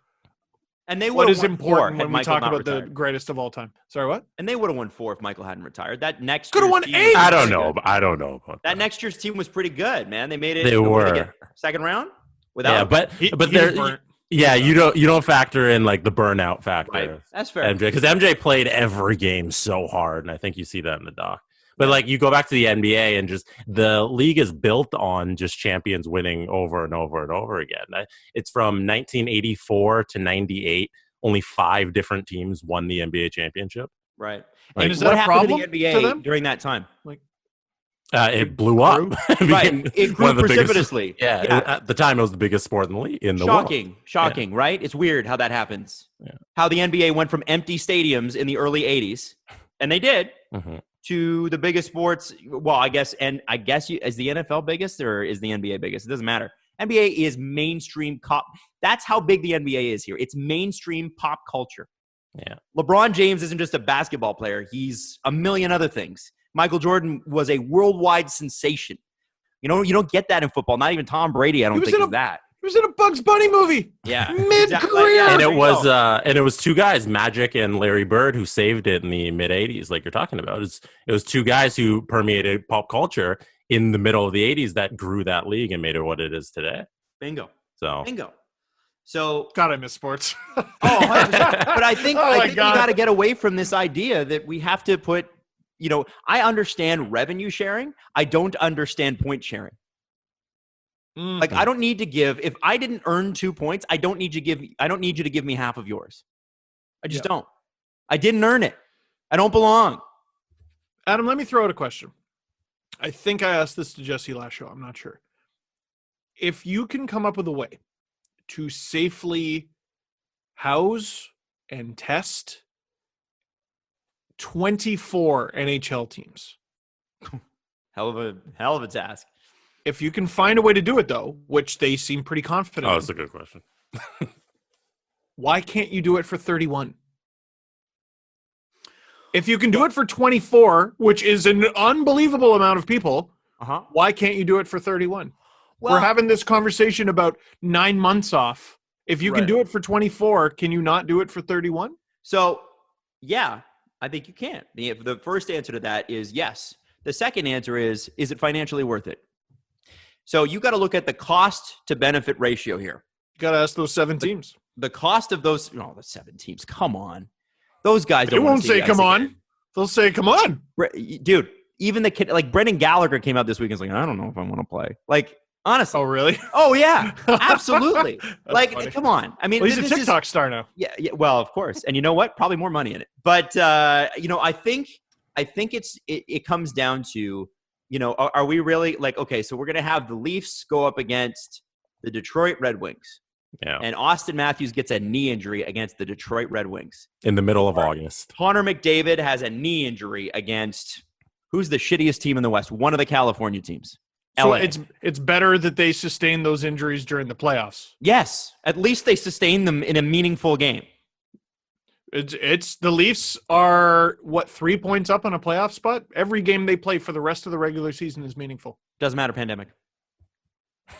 C: And they
D: what
C: would
D: is
C: have
D: important when we
C: Michael
D: talk
C: not
D: about
C: retired.
D: the greatest of all time. Sorry, what?
C: And they would have won 4 if Michael hadn't retired. That next
D: Could have
C: year's
D: won
C: team
D: 8.
C: was
E: I don't
C: pretty
E: know.
C: good.
E: I don't know about
C: That next year's team was pretty good, man. They made it.
E: They
C: what did
E: were.
C: get? Second round without.
E: Yeah, but
D: He
E: there.
D: burnt.
E: Yeah, you don't factor in like the burnout factor.
C: Right. That's fair.
E: MJ, because MJ played every game so hard, and I think you see that in the doc. But like you go back to the NBA, and just the league is built on just champions winning over and over and over again. It's from 1984 to 98. Only 5 different teams won the NBA championship.
C: Right.
E: Like,
D: And is
C: what
D: that a
C: happened
D: problem
C: to the
D: to
C: NBA
D: them?
C: during that time?
E: It blew up.
C: Right. It grew precipitously.
E: At the time, it was the biggest sport in the league.
C: Shocking, right? It's weird how that happens.
E: Yeah.
C: How the NBA went from empty stadiums in the early 80s, and they did,
E: Mm-hmm.
C: to the biggest sports. Well, I guess is the NFL biggest or is the NBA biggest? It doesn't matter. NBA is mainstream that's how big the NBA is here. It's mainstream pop culture.
E: Yeah.
C: LeBron James isn't just a basketball player. He's a million other things. Michael Jordan was a worldwide sensation. You know, you don't get that in football. Not even Tom Brady, I don't think, is that.
D: He was in a Bugs Bunny movie.
C: Yeah.
D: Mid-career.
C: Yeah,
E: And
C: there
E: it was 2 guys, Magic and Larry Bird, who saved it in the mid 80s, like you're talking about. It was 2 guys who permeated pop culture in the middle of the 80s that grew that league and made it what it is today.
C: Bingo.
E: So
C: So
D: God, I miss sports.
C: 100%. But I think
D: Oh my
C: we
D: God.
C: got to get away from this idea that we have to put, you know, I understand revenue sharing. I don't understand point sharing. Like, I don't need to give, if I didn't earn 2 points, I don't need you to give me half of yours. I just don't. I didn't earn it. I don't belong.
D: Adam, let me throw out a question. I think I asked this to Jesse last show. I'm not sure. If you can come up with a way to safely house and test 24 NHL teams.
C: Hell of a task.
D: If you can find a way to do it, though, which they seem pretty confident
E: Oh,
D: in,
E: that's a good question.
D: why can't you do it for 31? If you can do it for 24, which is an unbelievable amount of people, why can't you do it for 31?
C: Well,
D: We're having this conversation about 9 months off. If you can
C: Right.
D: do it for 24, can you not do it for 31?
C: So, yeah, I think you can. The first answer to that is yes. The second answer is it financially worth it? So you got to look at the cost to benefit ratio here.
D: You got to ask those 7 teams.
C: The cost of those, the 7 teams. Come on, those guys.
D: They
C: don't wanna
D: won't
C: see
D: say
C: guys
D: come on.
C: again.
D: They'll say come on.
C: Dude. Even the kid, like Brendan Gallagher, came out this week and was like, I don't know if I want to play. Like, honestly.
D: Oh, really?
C: Oh yeah, absolutely.
D: That's
C: Like,
D: funny.
C: come on. I mean,
D: Well, he's a
C: this is-
D: TikTok star now.
C: Yeah. Well, of course. And you know what? Probably more money in it. But I think it comes down to, are we really like, okay, so we're gonna have the Leafs go up against the Detroit Red Wings.
E: Yeah.
C: And Austin Matthews gets a knee injury against the Detroit Red Wings.
E: In the middle of August.
C: Connor McDavid has a knee injury against who's the shittiest team in the West? One of the California teams.
D: So
C: LA.
D: it's better that they sustain those injuries during the playoffs.
C: Yes. At least they sustain them in a meaningful game.
D: It's the Leafs are 3 points up on a playoff spot? Every game they play for the rest of the regular season is meaningful.
C: Doesn't matter, pandemic.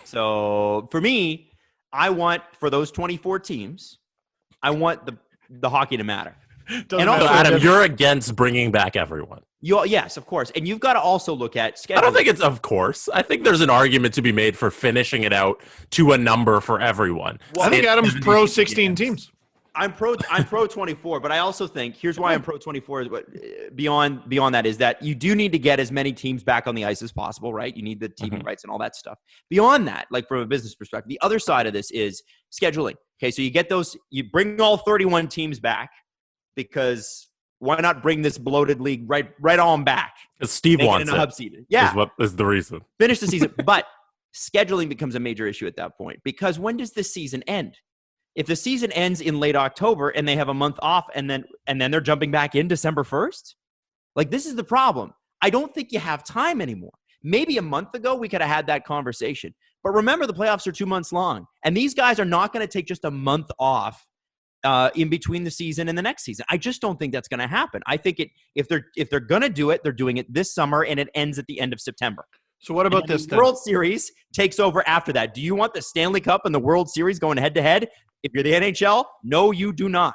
C: So for me, I want for those 24 teams, I want the hockey to matter.
D: Doesn't
C: And
D: matter.
C: also,
E: So, Adam, you're against bringing back everyone.
C: Yes, of course. And you've got to also look at schedule.
E: I don't think it's of course. I think there's an argument to be made for finishing it out to a number for everyone.
D: I think
E: It's
D: Adam's
E: 72
D: pro 16
E: games.
D: teams.
C: I'm pro 24, but I also think here's why I'm pro 24 is beyond that is that you do need to get as many teams back on the ice as possible, right? You need the TV rights and all that stuff. Beyond that, like from a business perspective, the other side of this is scheduling. Okay, so you bring all 31 teams back because why not bring this bloated league right on back?
E: Because Steve wants it.
C: Hub season. Yeah,
E: is the reason.
C: Finish the season, but scheduling becomes a major issue at that point because when does this season end? If the season ends in late October and they have a month off and then they're jumping back in December 1st, like this is the problem. I don't think you have time anymore. Maybe a month ago we could have had that conversation. But remember, the playoffs are 2 months long, and these guys are not going to take just a month off in between the season and the next season. I just don't think that's going to happen. I think if they're going to do it, they're doing it this summer, and it ends at the end of September.
D: So what about this?
C: The World Series takes over after that. Do you want the Stanley Cup and the World Series going head to head? If you're the NHL, no, you do not.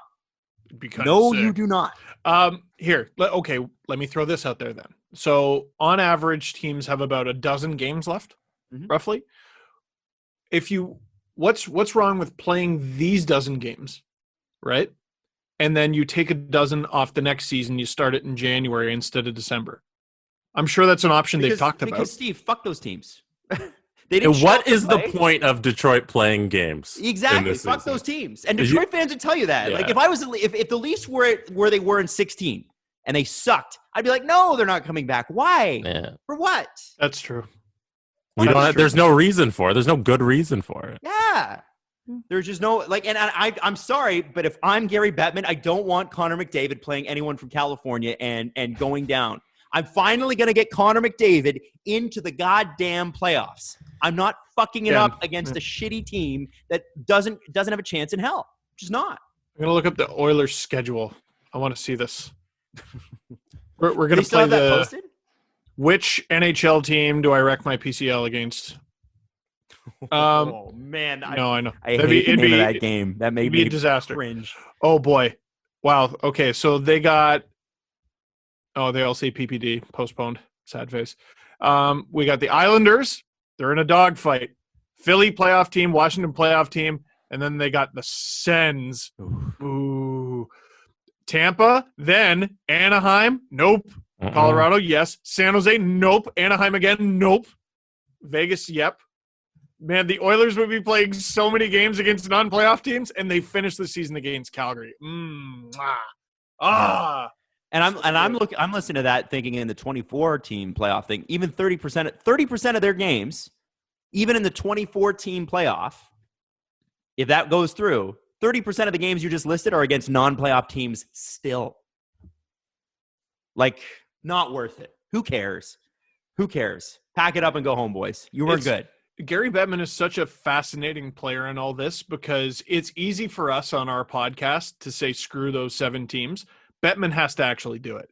C: You do not.
D: Okay, let me throw this out there then. So on average, teams have about a dozen games left, roughly. What's wrong with playing these dozen games, right? And then you take a dozen off the next season, you start it in January instead of December. I'm sure that's an option they've talked about.
C: Because Steve, fuck those teams.
E: What is the point of Detroit playing games?
C: Exactly. Fuck those teams. And Detroit fans would tell you that. Yeah. Like if the Leafs were where they were in 16 and they sucked, I'd be like, no, they're not coming back. Why?
E: Yeah.
C: For what?
D: That's true.
E: There's no reason for it. There's no good reason for it.
C: Yeah. There's just no and I'm sorry, but if I'm Gary Bettman, I don't want Connor McDavid playing anyone from California and going down. I'm finally going to get Connor McDavid into the goddamn playoffs. I'm not fucking it up against a shitty team that doesn't have a chance in hell. Just not.
D: I'm going to look up the Oilers' schedule. I want to see this. We're going to play
C: that posted?
D: Which NHL team do I wreck my PCL against?
C: Oh man,
D: no, I know.
C: I hate the name of that game. That made me
D: a disaster.
C: Cringe.
D: Oh boy, wow. Okay, so they got. Oh, they all say PPD postponed. Sad face. We got the Islanders. They're in a dogfight. Philly playoff team, Washington playoff team, and then they got the Sens. Ooh. Tampa, then Anaheim. Nope. Colorado, yes. San Jose, nope. Anaheim again, nope. Vegas, yep. Man, the Oilers would be playing so many games against non-playoff teams, and they finished the season against Calgary.
C: And I'm listening to that thinking in the 24 team playoff thing, even 30% of their games, even in the 24 team playoff, if that goes through, 30% of the games you just listed are against non-playoff teams still. Like, not worth it. Who cares? Pack it up and go home, boys. You were good.
D: Gary Bettman is such a fascinating player in all this because it's easy for us on our podcast to say screw those 7 teams. Bettman has to actually do it.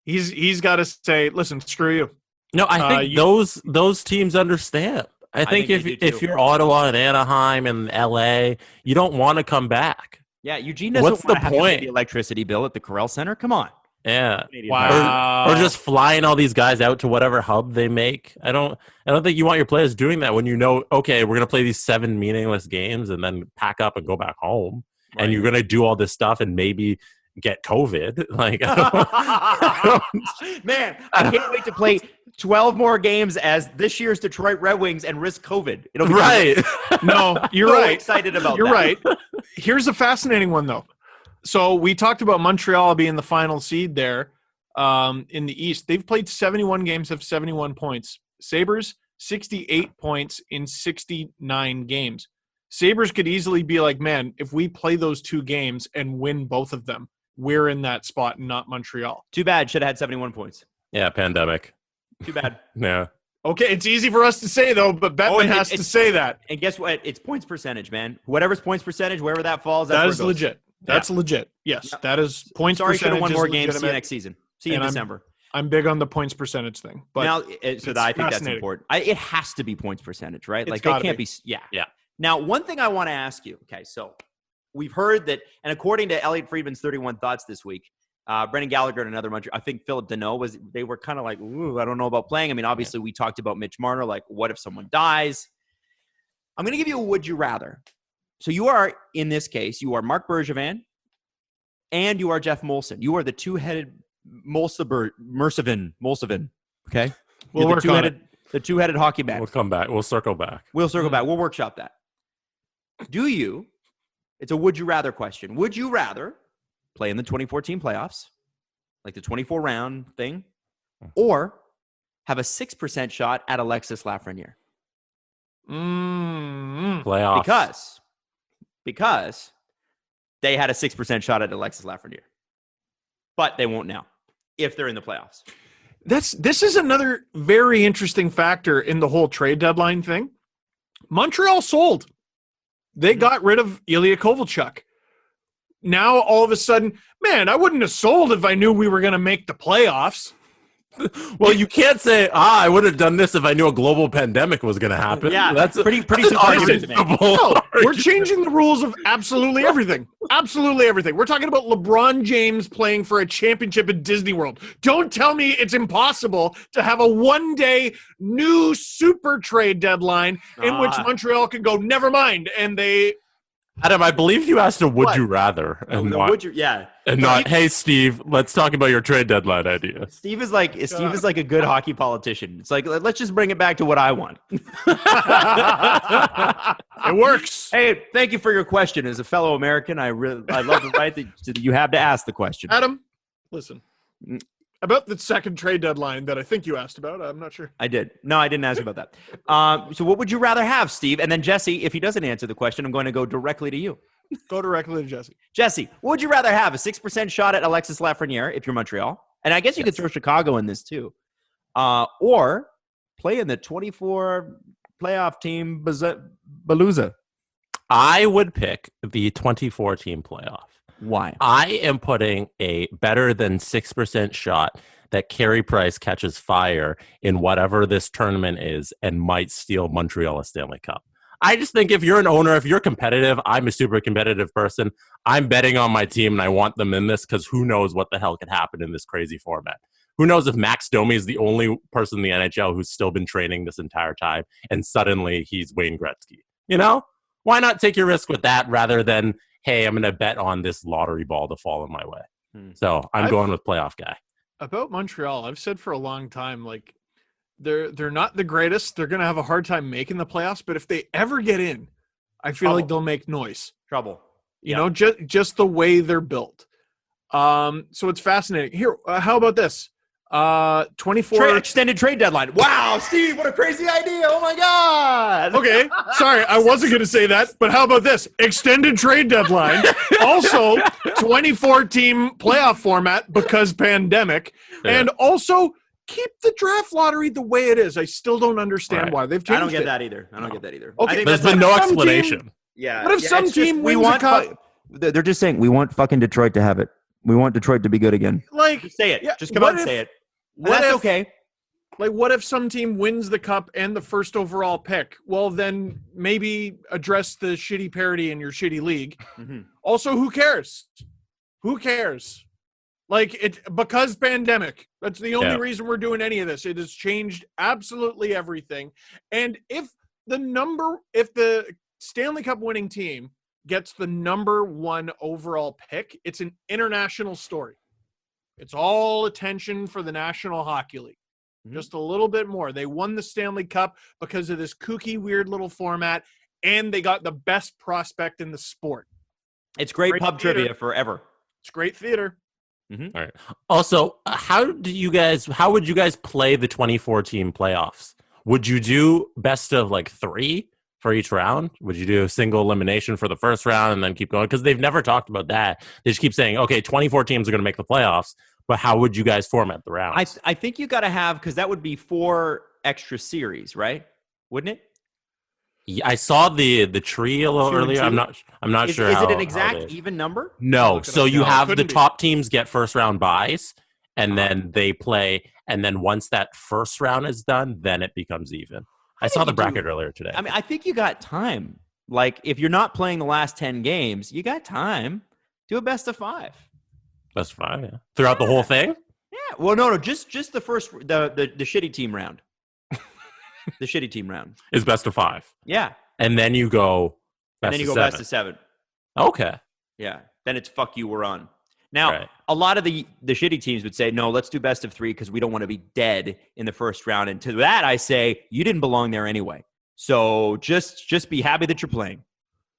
D: He's got to say, listen, screw you.
E: No, I think those teams understand. I think if you're Ottawa and Anaheim and LA, you don't want to come back.
C: Yeah, Eugene doesn't want to have to pay the electricity bill at the Corel Center. Come on.
E: Yeah.
D: Wow.
E: Or just flying all these guys out to whatever hub they make. I don't think you want your players doing that when you know, okay, we're going to play these 7 meaningless games and then pack up and go back home. Right. And you're going to do all this stuff and maybe get COVID. Like,
C: man, I can't wait to play 12 more games as this year's Detroit Red Wings and risk COVID. It'll be
E: right.
D: No, you're right.
C: Excited about
D: you're
C: that.
D: Right. Here's a fascinating one though. So we talked about Montreal being the final seed there in the East. They've played 71 games, have 71 points. Sabres, 68 points in 69 games. Sabres could easily be like, man, if we play those 2 games and win both of them, we're in that spot and not Montreal.
C: Too bad. Should have had 71 points.
E: Yeah, pandemic.
C: Too bad.
E: Yeah.
D: Okay, it's easy for us to say, though, but Bettman has to say that.
C: And guess what? It's points percentage, man. Whatever's points percentage, wherever that falls,
D: that is legit. That's legit. Yes, that is points percentage.
C: Sorry, should have won more games. See you next season. See you in December.
D: I'm big on the points percentage thing. But
C: now, so I think that's important. It has to be points percentage, right? Like, they can't be. Yeah. Now, one thing I want to ask you. Okay, so we've heard that, and according to Elliot Friedman's 31 Thoughts this week, Brendan Gallagher and another Montreal, I think Philip Deneau they were kind of like, ooh, I don't know about playing. I mean, obviously, we talked about Mitch Marner, like, what if someone dies? I'm going to give you a would you rather. So you are, in this case, you are Mark Bergevin and you are Jeff Molson. You are the two-headed Mercevin. Okay?
D: We'll work on it.
C: The two-headed hockey man.
E: We'll come back. We'll circle back.
C: We'll workshop that. It's a would you rather question. Would you rather play in the 2014 playoffs, like the 24 round thing, or have a 6% shot at Alexis Lafreniere?
E: Playoffs.
C: Because they had a 6% shot at Alexis Lafreniere. But they won't now if they're in the playoffs.
D: This is another very interesting factor in the whole trade deadline thing. Montreal sold. They got rid of Ilya Kovalchuk. Now, all of a sudden, man, I wouldn't have sold if I knew we were going to make the playoffs.
E: Well, you can't say, I would have done this if I knew a global pandemic was going to happen.
C: Yeah,
E: that's
C: pretty argument to make.
D: No, we're changing the rules of absolutely everything. Absolutely everything. We're talking about LeBron James playing for a championship at Disney World. Don't tell me it's impossible to have a one-day new super trade deadline in which Montreal can go, never mind, and they...
E: Adam, I believe you asked a would you rather. And not, hey, Steve, let's talk about your trade deadline idea.
C: Steve is like a good hockey politician. It's like, let's just bring it back to what I want.
D: It works.
C: Hey, thank you for your question. As a fellow American, I love the right that you have to ask the question.
D: Adam, listen. About the second trade deadline that I think you asked about, I'm not sure.
C: I did. No, I didn't ask about that. So what would you rather have, Steve? And then Jesse, if he doesn't answer the question, I'm going to go directly to you.
D: Go directly to Jesse.
C: Jesse, what would you rather have? A 6% shot at Alexis Lafreniere if you're Montreal? And I guess you could throw Chicago in this too. Or play in the 24 playoff team Beluza.
E: I would pick the 24 team playoff.
C: Why?
E: I am putting a better than 6% shot that Carey Price catches fire in whatever this tournament is and might steal Montreal a Stanley Cup. I just think if you're an owner, if you're competitive, I'm a super competitive person. I'm betting on my team and I want them in this because who knows what the hell could happen in this crazy format. Who knows if Max Domi is the only person in the NHL who's still been training this entire time and suddenly he's Wayne Gretzky. You know? Why not take your risk with that rather than, hey, I'm going to bet on this lottery ball to fall in my way. So I'm going with playoff guy.
D: About Montreal, I've said for a long time, like, they're not the greatest. They're going to have a hard time making the playoffs, but if they ever get in, I feel like they'll make noise.
C: Trouble.
D: You know, just the way they're built. So it's fascinating. Here, how about this? 24
C: extended trade deadline. Wow, Steve, what a crazy idea. Oh my God.
D: Okay. Sorry, I wasn't going to say that, but how about this? Extended trade deadline. Also, 24 team playoff format because pandemic. Yeah. And also keep the draft lottery the way it is. I still don't understand why they've changed it.
C: I don't get that either.
E: Okay. There's been no explanation.
D: What if some team wins a cup?
C: They're just saying, we want fucking Detroit to have it. We want Detroit to be good again.
D: Like,
C: just say it. Yeah, just come out and say it. That's okay.
D: Like, what if some team wins the cup and the first overall pick? Well, then maybe address the shitty parity in your shitty league. Mm-hmm. Also, who cares? Who cares? Like, because pandemic. That's the only reason we're doing any of this. It has changed absolutely everything. And if the Stanley Cup winning team gets the number 1 overall pick, it's an international story. It's all attention for the National Hockey League. Mm-hmm. Just a little bit more. They won the Stanley Cup because of this kooky, weird little format, and they got the best prospect in the sport.
C: It's great pub trivia forever.
D: It's great theater.
E: Mm-hmm. All right. Also, how would you guys play the 24 team playoffs? Would you do best of like 3 for each round? Would you do a single elimination for the first round and then keep going? Because they've never talked about that. They just keep saying, okay, 24 teams are going to make the playoffs, but how would you guys format the rounds?
C: I think you got to have, because that would be 4 extra series, right? Wouldn't it?
E: Yeah, I saw the tree a little earlier. I'm not sure.
C: Is it an exact even number?
E: No. So you have the top teams get first round buys, and then they play, and then once that first round is done, then it becomes even. I saw the bracket earlier today.
C: I mean, I think you got time. Like, if you're not playing the last 10 games, you got time. Do a best of 5.
E: Best of 5, yeah. Throughout the whole thing?
C: Yeah. Well, no, just the first, the shitty team round. The shitty team round
E: is best of 5.
C: Yeah.
E: And then you go
C: and then you go best of 7.
E: Okay.
C: Yeah. Then it's fuck you, we're on. Now,
E: Right.
C: a lot of the shitty teams would say, no, let's do best of 3 because we don't want to be dead in the first round. And to that, I say, you didn't belong there anyway. So just be happy that you're playing.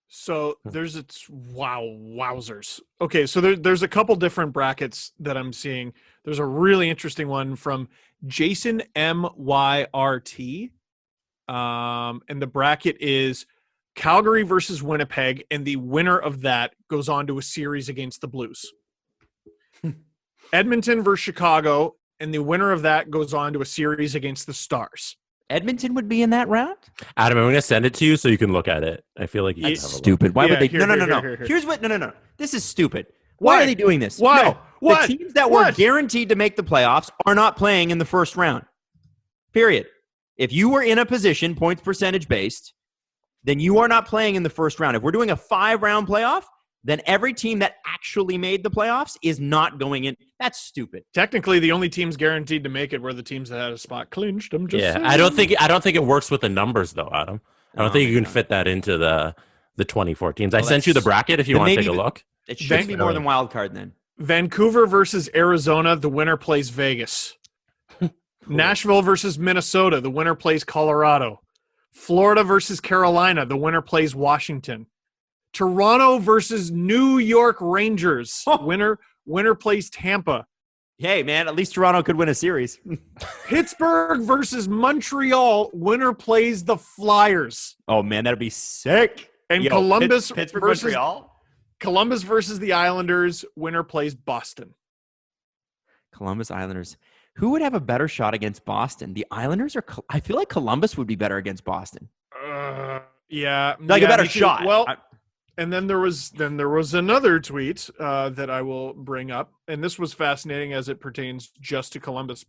D: So wowzers. Okay, so there's a couple different brackets that I'm seeing. There's a really interesting one from Jason MYRT. And the bracket is Calgary versus Winnipeg, and the winner of that goes on to a series against the Blues. Edmonton versus Chicago, and the winner of that goes on to a series against the Stars.
C: Edmonton would be in that round?
E: Adam, I'm going to send it to you so you can look at it. I feel like you
C: That's
E: have a look.
C: stupid. Why would they?
D: Here,
C: No.
D: here.
C: Here's what. No. This is stupid. Why
D: Why?
C: are they doing this?
D: Why?
C: No,
D: What?
C: The teams that were
D: What?
C: guaranteed to make the playoffs are not playing in the first round. Period. If you were in a position, points percentage based, then you are not playing in the first round. If we're doing a 5-round playoff, then every team that actually made the playoffs is not going in. That's stupid.
D: Technically, the only teams guaranteed to make it were the teams that had a spot clinched. I'm just saying.
E: I don't think it works with the numbers though, Adam. I don't think you can fit that into the 24 teams. I sent you the bracket if you want to take a look.
C: It should be more than wild card then.
D: Vancouver versus Arizona, the winner plays Vegas. Nashville versus Minnesota, the winner plays Colorado. Florida versus Carolina, the winner plays Washington. Toronto versus New York Rangers, winner plays Tampa.
C: Hey, man, at least Toronto could win a series.
D: Pittsburgh versus Montreal, winner plays the Flyers.
C: Oh, man, that'd be sick.
D: And Columbus
C: Pittsburgh,
D: versus
C: Montreal?
D: Columbus versus the Islanders, winner plays Boston.
C: Columbus Islanders. Who would have a better shot against Boston? The Islanders or I feel like Columbus would be better against Boston.
D: Yeah,
C: Like a better shot.
D: Well, and then there was another tweet that I will bring up, and this was fascinating as it pertains just to Columbus.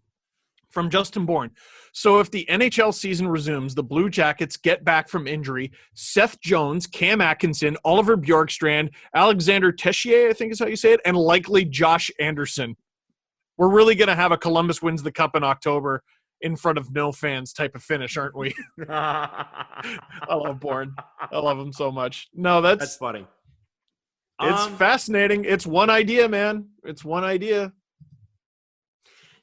D: From Justin Bourne. So if the NHL season resumes, the Blue Jackets get back from injury. Seth Jones, Cam Atkinson, Oliver Bjorkstrand, Alexander Tessier, I think is how you say it, and likely Josh Anderson. We're really going to have a Columbus wins the cup in October in front of no fans type of finish, aren't we? I love Bourne. I love him so much. No, that's
C: funny.
D: It's fascinating. It's one idea, man. It's one idea.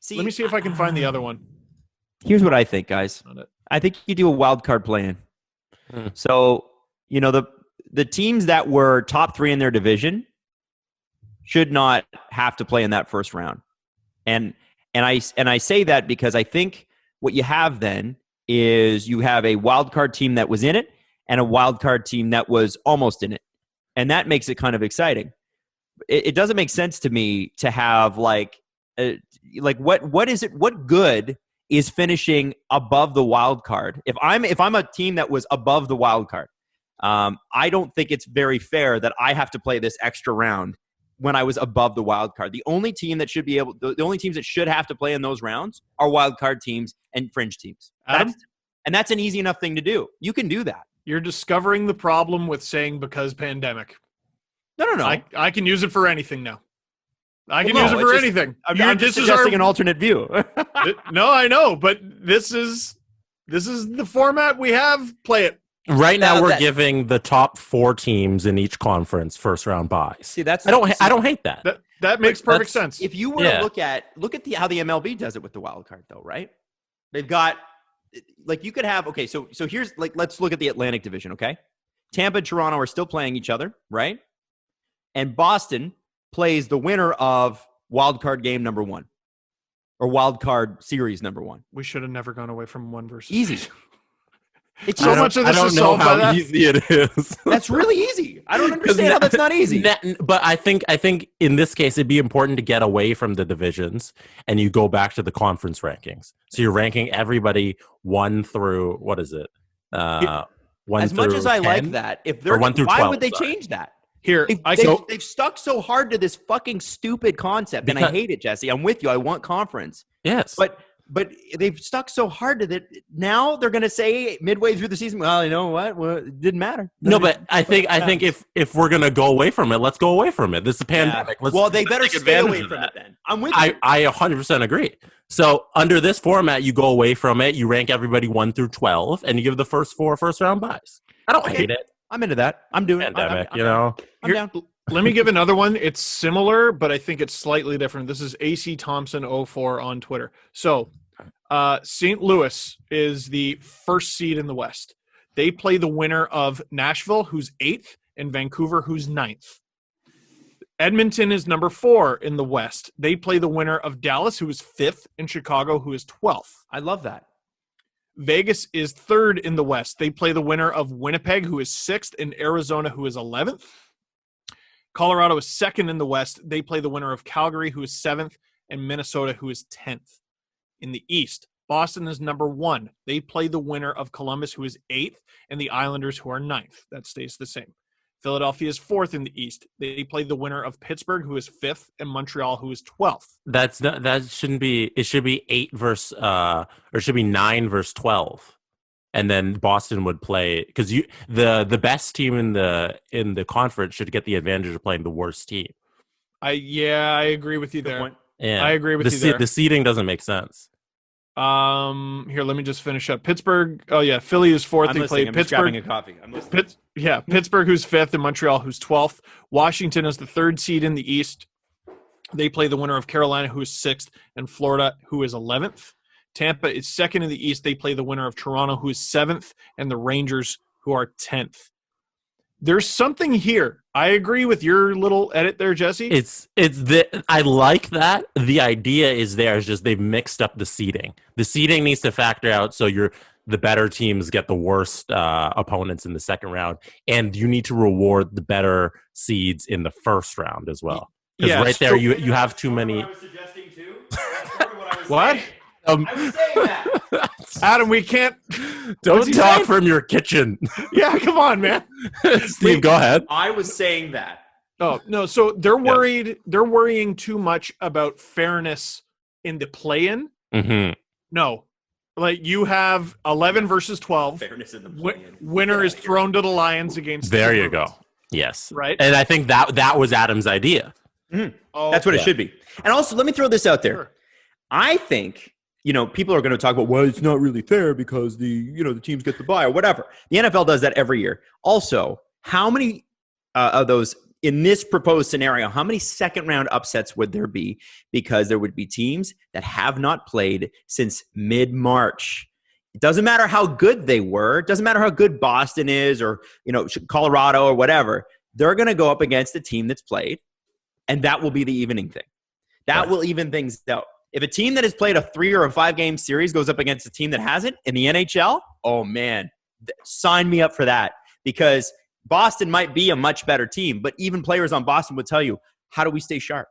C: See,
D: let me see if I can find the other one.
C: Here's what I think, guys. I think you do a wild card play-in. So, the teams that were top 3 in their division should not have to play in that first round. And I say that because I think what you have then is you have a wild card team that was in it and a wild card team that was almost in it. And that makes it kind of exciting. It doesn't make sense to me to have what good is finishing above the wild card? If I'm a team that was above the wild card, I don't think it's very fair that I have to play this extra round when I was above the wild card. The only team that should be able, the only teams that should have to play in those rounds are wild card teams and fringe teams. That's an easy enough thing to do. You can do that.
D: You're discovering the problem with saying because pandemic.
C: No.
D: I can use it for anything now. I can use it for anything.
C: I'm just suggesting an alternate view.
D: No, I know, but this is the format we have. Play it.
E: Right now, we're giving the top 4 teams in each conference first round buys.
C: See, I
E: don't hate that.
D: That makes perfect sense.
C: If you were to look at how the MLB does it with the wild card, though, right? They've got you could have so here's let's look at the Atlantic Division, okay? Tampa and Toronto are still playing each other, right? And Boston plays the winner of wild card game number 1 or wild card series number 1.
D: We should have never gone away from 1 versus
C: easy.
D: It's so much of this is solved by that.
E: I don't know how easy it is.
C: That's really easy. I don't understand how that's not easy.
E: But I think in this case, it'd be important to get away from the divisions and you go back to the conference rankings. So you're ranking everybody 1 through, what is it? 1
C: as much as I
E: 10?
C: like that, if they're
E: 1 through 12,
C: why would they change that?
D: Here,
C: they've stuck so hard to this fucking stupid concept, and I hate it, Jesse. I'm with you. I want conference.
E: Yes,
C: but they've stuck so hard to that. Now they're going to say midway through the season, well, you know what? Well, it didn't matter.
E: No, but I think if we're going to go away from it, let's go away from it. This is a pandemic.
C: Well, they better stay away from it then. I'm with you.
E: I 100% agree. So under this format, you go away from it. You rank everybody 1 through 12, and you give the first 4 first round buys. I don't hate it.
C: I'm into that. I'm doing it.
E: Pandemic,
C: I'm down. I'm
D: Here,
C: down.
D: let me give another one. It's similar, but I think it's slightly different. This is AC Thompson 04 on Twitter. So St. Louis is the first seed in the West. They play the winner of Nashville, who's 8th, and Vancouver, who's 9th. Edmonton is number 4 in the West. They play the winner of Dallas, who is 5th, and Chicago, who is 12th.
C: I love that.
D: Vegas is 3rd in the West. They play the winner of Winnipeg, who is 6th, and Arizona, who is 11th. Colorado is 2nd in the West. They play the winner of Calgary, who is 7th, and Minnesota, who is 10th. In the East, Boston is number 1. They play the winner of Columbus, who is 8th, and the Islanders, who are 9th. That stays the same. Philadelphia is 4th in the East. They play the winner of Pittsburgh, who is 5th, and Montreal, who is 12th.
E: That shouldn't be. It should be 8 versus or it should be 9 versus 12, and then Boston would play because the best team in the conference should get the advantage of playing the worst team.
D: I agree with you there.
C: Point.
E: Yeah,
D: I agree with you there.
E: The seeding doesn't make sense.
D: Here, let me just finish up. Pittsburgh. Oh yeah, Philly is 4th. They play
C: I'm
D: Pittsburgh.
C: just grabbing a coffee. I'm listening.
D: Pittsburgh, who's 5th, and Montreal, who's 12th. Washington is the 3rd seed in the East. They play the winner of Carolina, who is 6th, and Florida, who is 11th. Tampa is 2nd in the East. They play the winner of Toronto, who is 7th, and the Rangers, who are 10th. There's something here. I agree with your little edit there, Jesse.
E: I like that. The idea is there. It's just they've mixed up the seeding. The seeding needs to factor out so the better teams get the worst opponents in the second round, and you need to reward the better seeds in the first round as well. Because right there, you have too many.
C: I was suggesting too. That's part of what I was
D: What?
C: saying. I was saying that.
D: Adam, we can't.
E: Don't talk from your kitchen.
D: Yeah, come on, man.
E: Steve, go ahead.
C: I was saying that.
D: Oh no, so they're worried. They're worrying too much about fairness in the play-in.
E: Mm-hmm.
D: No, like you have 11 versus 12.
C: Fairness in the play-in.
D: Winner is thrown to the Lions against.
E: There
D: the
E: you
D: Bruins.
E: go. Yes.
D: Right.
E: And I think that was Adam's idea.
D: Oh,
C: That's what it should be. And also, let me throw this out there.
D: Sure.
C: I think, people are going to talk about, well, it's not really fair because the teams get the bye or whatever. The NFL does that every year. Also, how many of those in this proposed scenario, how many second round upsets would there be? Because there would be teams that have not played since mid-March. It doesn't matter how good they were. It doesn't matter how good Boston is or, Colorado or whatever. They're going to go up against a team that's played, and that will be the evening thing. That will even things out. If a team that has played a 3 or a 5 game series goes up against a team that hasn't in the NHL, oh man, sign me up for that, because Boston might be a much better team, but even players on Boston would tell you, how do we stay sharp?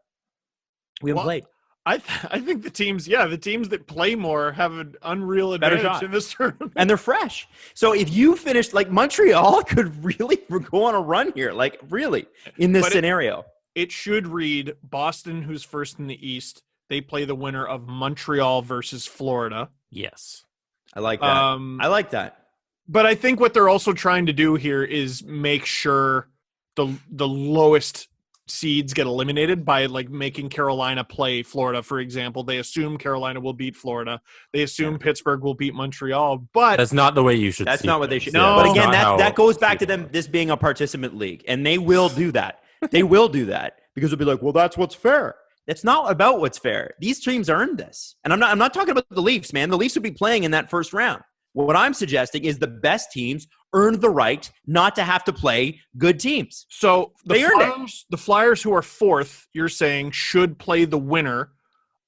C: We haven't played.
D: I think the teams that play more have an unreal advantage in this tournament.
C: And they're fresh. So if you finish, like Montreal could really go on a run here, like really, in this scenario.
D: It should read Boston, who's first in the East. They play the winner of Montreal versus Florida.
E: Yes.
C: I like that. I like that.
D: But I think what they're also trying to do here is make sure the lowest seeds get eliminated by like making Carolina play Florida, for example. They assume Carolina will beat Florida. They assume Pittsburgh will beat Montreal. But
E: that's not the way you should.
C: That's not what they should.
D: No.
C: But again, that goes back to them this being a participant league, and they will do that. They will do that because they'll be like, well, that's what's fair. It's not about what's fair. These teams earned this. And I'm not talking about the Leafs, man. The Leafs would be playing in that first round. What I'm suggesting is the best teams earned the right not to have to play good teams.
D: So
C: the
D: Flyers, who are fourth, you're saying should play the winner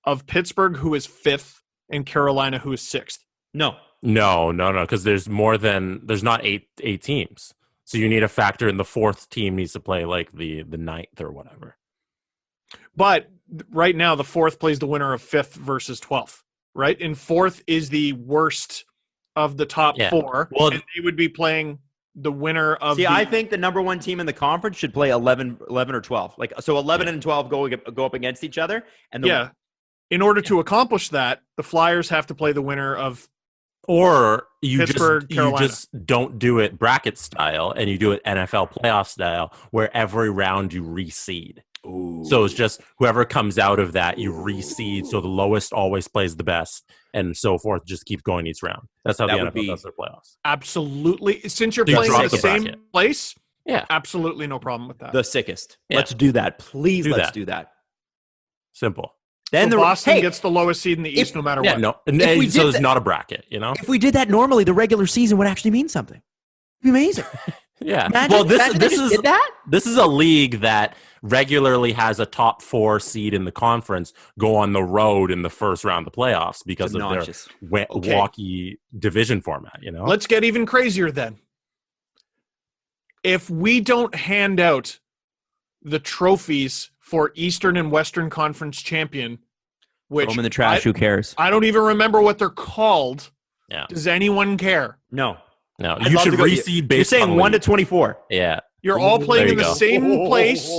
D: of Pittsburgh, who is fifth, and Carolina, who is sixth.
C: No,
E: because there's not eight teams. So you need a factor in the fourth team needs to play like the ninth or whatever.
D: But right now, the fourth plays the winner of fifth versus 12th, right? And fourth is the worst of the top four. Well, and they would be playing the winner of
C: I think the number one team in the conference should play 11 or 12. Like, so 11 and 12 go up against each other. And
D: in order to accomplish that, the Flyers have to play the winner of
E: Or you
D: Pittsburgh,
E: you just don't do it bracket style, and you do it NFL playoff style, where every round you reseed.
C: Ooh.
E: So it's just whoever comes out of that, you reseed. So the lowest always plays the best, and so forth. Just keep going each round. That's how the NFL does their playoffs.
D: Absolutely. Since you're
E: So you
D: playing
E: drop
D: in the
E: the
D: same
E: bracket.
D: place,
E: Yeah.
D: absolutely no problem with that.
C: the sickest.
E: Yeah.
C: Let's do that. Please,
E: Do
C: let's
E: that.
C: do that.
E: Simple.
C: Then
D: so Boston
C: hey,
D: gets the lowest seed in the East no matter
E: Yeah,
D: what.
E: no.
C: If we
E: So
C: did
E: there's
C: that-
E: not a bracket, you know?
C: if we did that normally, the regular season would actually mean something. It'd be amazing.
E: Yeah.
C: Imagine,
E: Well,
C: imagine they just did that.
E: This is a league that regularly has a top 4 seed in the conference go on the road in the first round of the playoffs because of
C: Obnoxious.
E: their
D: Okay.
E: walkie division format, you know?
D: Let's get even crazier then. If we don't hand out the trophies for Eastern and Western Conference champion, which
C: Throw them in the trash. Who cares?
D: I don't even remember what they're called.
E: Yeah.
D: Does anyone care?
C: No.
E: No,
C: I'd
E: you
C: love
E: should
C: to go-
E: reseed
C: You're
E: based
C: saying
E: on
C: 1 to
E: league.
C: 24.
E: Yeah.
D: You're all playing
E: There
D: in
E: you
D: the
E: go.
D: same place.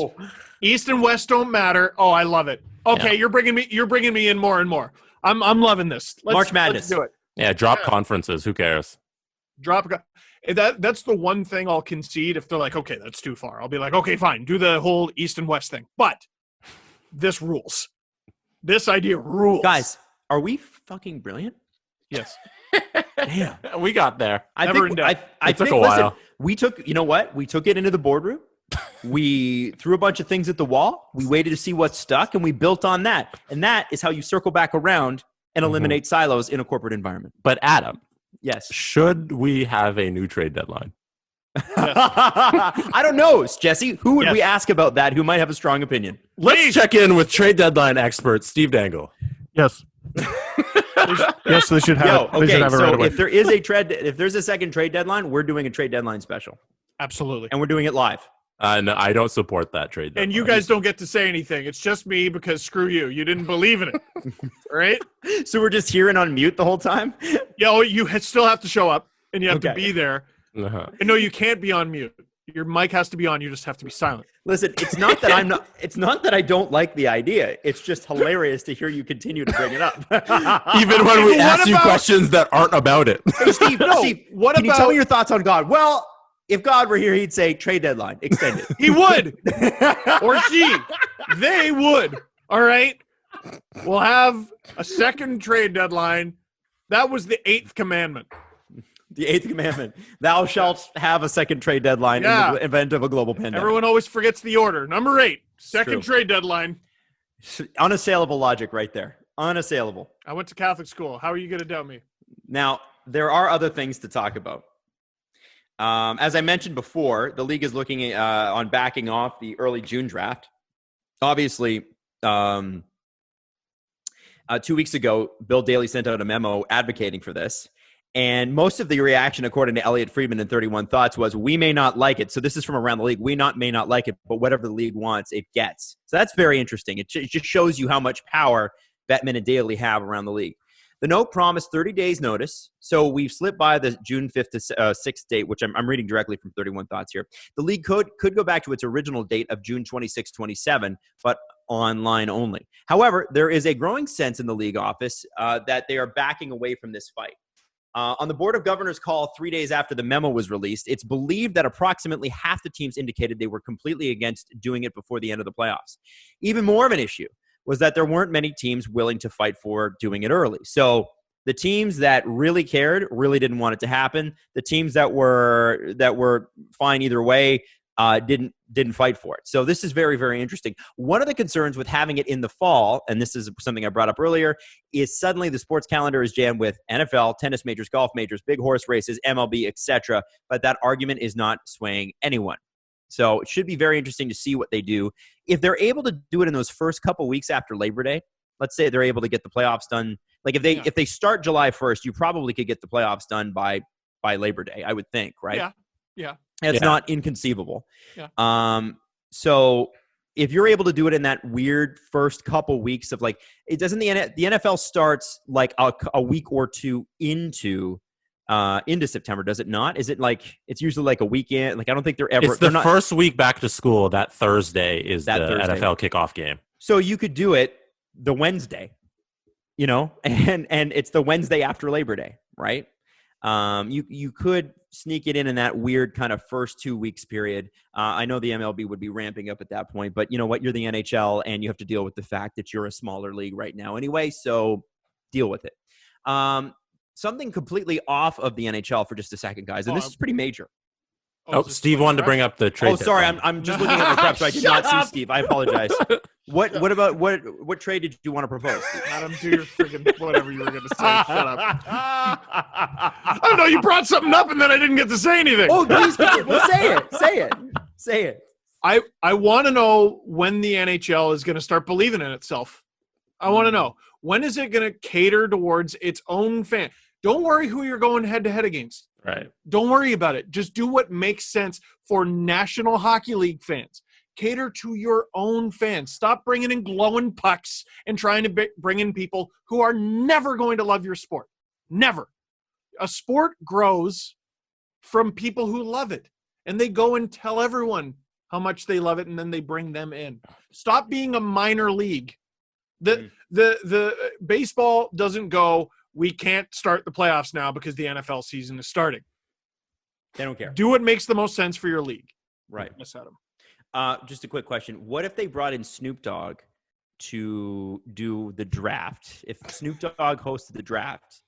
D: East and West don't matter. Oh, I love it. Okay,
E: Yeah.
D: you're bringing me in more and more. I'm loving this.
C: March Madness.
D: Let's do it.
E: Yeah, drop
D: Yeah.
E: conferences. Who cares?
D: That's the one thing I'll concede if they're like, okay, that's too far. I'll be like, okay, fine, do the whole East and West thing. But this rules. This idea rules.
C: Guys, are we fucking brilliant?
D: Yes.
C: Damn.
E: We got there.
C: I
D: Never
C: think
D: in doubt.
C: I
E: It took
C: think
E: a
C: listen,
E: while.
C: we took, you know what? We took it into the boardroom. We threw a bunch of things at the wall. We waited to see what stuck, and we built on that. And that is how you circle back around and eliminate silos in a corporate environment.
E: But Adam,
C: Yes.
E: should we have a new trade deadline?
C: I don't know, Jesse. Who would
D: Yes.
C: we ask about that who might have a strong opinion?
E: Let's check in with trade deadline expert Steve Dangle.
D: Yes. Yes, they should have
C: Yo,
D: it. They
C: okay,
D: should have it right
C: so
D: away.
C: if there's a second trade deadline, we're doing a trade deadline special.
D: Absolutely.
C: And we're doing it live.
E: No, I don't support that trade deadline.
D: And you guys don't get to say anything. It's just me because screw you. You didn't believe in it. Right?
C: So we're just hearing on mute the whole time?
D: Yeah, well, you still have to show up and you have to
C: Okay.
D: be there.
E: Uh-huh.
D: And no, you can't be on mute. Your mic has to be on. You just have to be silent.
C: Listen, it's not that I don't like the idea. It's just hilarious to hear you continue to bring it up.
E: Even when we
D: What
E: ask you
D: about-
E: questions that aren't about it.
C: Hey, Steve,
D: what
C: can you tell
D: about-
C: me your thoughts on God? Well, if God were here, he'd say trade deadline, extend it.
D: He would. Or she. They would. All right? We'll have a second trade deadline. That was the 8th commandment.
C: The 8th commandment. Thou shalt have a second trade deadline
D: Yeah.
C: in the event of a global pandemic.
D: Everyone always forgets the order. Number 8, second
C: True.
D: trade deadline.
C: Unassailable logic right there. Unassailable.
D: I went to Catholic school. How are you going to doubt me?
C: Now, there are other things to talk about. As I mentioned before, the league is looking on backing off the early June draft. Obviously, 2 weeks ago, Bill Daley sent out a memo advocating for this. And most of the reaction, according to Elliot Friedman in 31 Thoughts, was we may not like it. So this is from around the league. We may not like it, but whatever the league wants, it gets. So that's very interesting. It just shows you how much power Bettman and Daley have around the league. The note promised 30 days notice. So we've slipped by the June 5th to 6th date, which I'm reading directly from 31 Thoughts here. The league could go back to its original date of June 26, 27, but online only. However, there is a growing sense in the league office that they are backing away from this fight. On the Board of Governors call 3 days after the memo was released, it's believed that approximately half the teams indicated they were completely against doing it before the end of the playoffs. Even more of an issue was that there weren't many teams willing to fight for doing it early. So the teams that really cared really didn't want it to happen. The teams that were fine either way didn't fight for it. So this is very, very interesting. One of the concerns with having it in the fall, and this is something I brought up earlier, is suddenly the sports calendar is jammed with NFL, tennis majors, golf majors, big horse races, MLB, etc. But that argument is not swaying anyone. So it should be very interesting to see what they do. If they're able to do it in those first couple weeks after Labor Day, let's say they're able to get the playoffs done. Like if they start July 1st, you probably could get the playoffs done by Labor Day, I would think, right?
D: Yeah.
C: It's
E: Yeah.
C: not inconceivable.
D: Yeah.
C: So if you're able to do it in that weird first couple weeks of like, it doesn't the NFL starts like a week or two into September, does it not? Is it like it's usually like a weekend? Like I don't think they're ever.
E: It's the first week back to school. That Thursday is the
C: Thursday.
E: NFL kickoff game.
C: So you could do it the Wednesday, and it's the Wednesday after Labor Day, right? You could sneak it in that weird kind of first 2 weeks period. I know the MLB would be ramping up at that point, but you know what? You're the NHL, and you have to deal with the fact that you're a smaller league right now anyway, so deal with it. Something completely off of the NHL for just a second, guys, and this is pretty major.
E: Steve wanted to bring up the trade.
C: Oh, sorry, I'm just looking at the prep, so I did not see Steve. I apologize. What trade did you want to propose?
D: Adam, do your freaking whatever you were going to say. Shut up. I don't know. You brought something up, and then I didn't get to say anything.
C: Oh, please, well, say it.
D: I want to know when the NHL is going to start believing in itself. I want to know, when is it going to cater towards its own fan? Don't worry who you're going head-to-head against.
E: Right.
D: Don't worry about it. Just do what makes sense for National Hockey League fans. Cater to your own fans. Stop bringing in glowing pucks and trying to bring in people who are never going to love your sport. Never. A sport grows from people who love it, and they go and tell everyone how much they love it, and then they bring them in. Stop being a minor league. The baseball doesn't go, we can't start the playoffs now because the NFL season is starting.
C: They don't care.
D: Do what makes the most sense for your league.
C: Right.
D: Yes, Adam.
C: Just a quick question. What if they brought in Snoop Dogg to do the draft? If Snoop Dogg hosted the draft,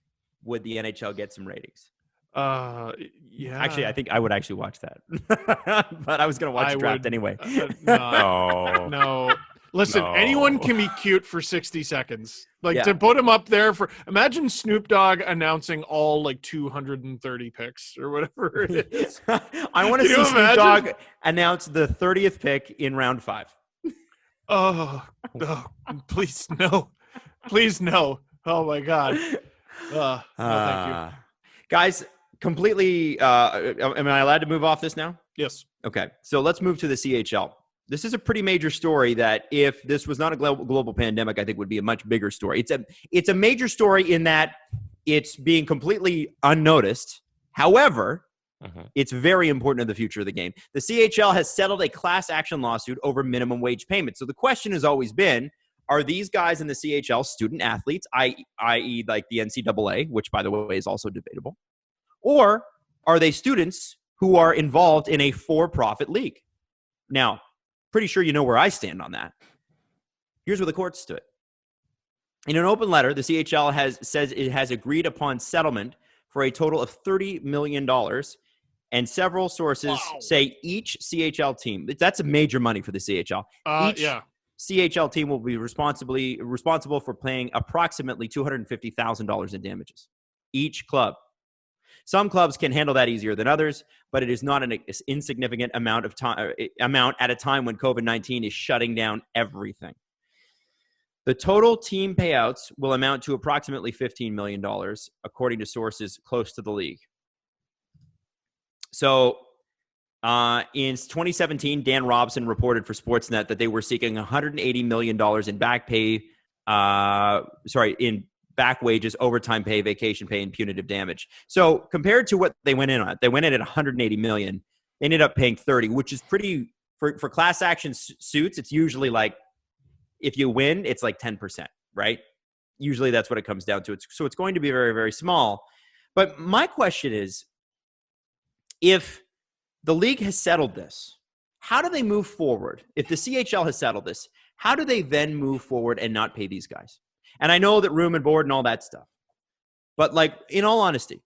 C: would the NHL get some ratings?
D: Yeah.
C: Actually, I think I would actually watch that. But I was going to watch the draft anyway.
D: No. Listen,
E: No.
D: anyone can be cute for 60 seconds.
C: Yeah.
D: To put him up there for – imagine Snoop Dogg announcing all, 230 picks or whatever it is.
C: I want to see Snoop Dogg announce the 30th pick in round 5.
D: Oh, please, no. Please, no. Oh, my God. No, thank you.
C: Guys, completely am I allowed to move off this now?
D: Yes.
C: Okay, so let's move to the CHL. This is a pretty major story that if this was not a global pandemic, I think would be a much bigger story. It's a major story in that it's being completely unnoticed. However, it's very important to the future of the game. The CHL has settled a class action lawsuit over minimum wage payments. So the question has always been, are these guys in the CHL student athletes, i.e. like the NCAA, which by the way is also debatable, or are they students who are involved in a for-profit league? Now, pretty sure you know where I stand on that. Here's where the court stood. In an open letter, the CHL says it has agreed upon settlement for a total of $30 million, and several sources say each CHL team, that's a major money for the CHL. Each CHL team will be responsible for paying approximately $250,000 in damages. Each club. Some clubs can handle that easier than others, but it is not an insignificant amount at a time when COVID-19 is shutting down everything. The total team payouts will amount to approximately $15 million, according to sources close to the league. So in 2017, Dan Robson reported for Sportsnet that they were seeking $180 million in back wages, overtime pay, vacation pay, and punitive damage. So compared to what they went in at $180 million. They ended up paying 30, which is pretty for class action suits. It's usually like if you win, it's like 10%, right? Usually that's what it comes down to. So it's going to be very, very small. But my question is, if the league has settled this, how do they move forward? If the CHL has settled this, how do they then move forward and not pay these guys? And I know that room and board and all that stuff. But in all honesty,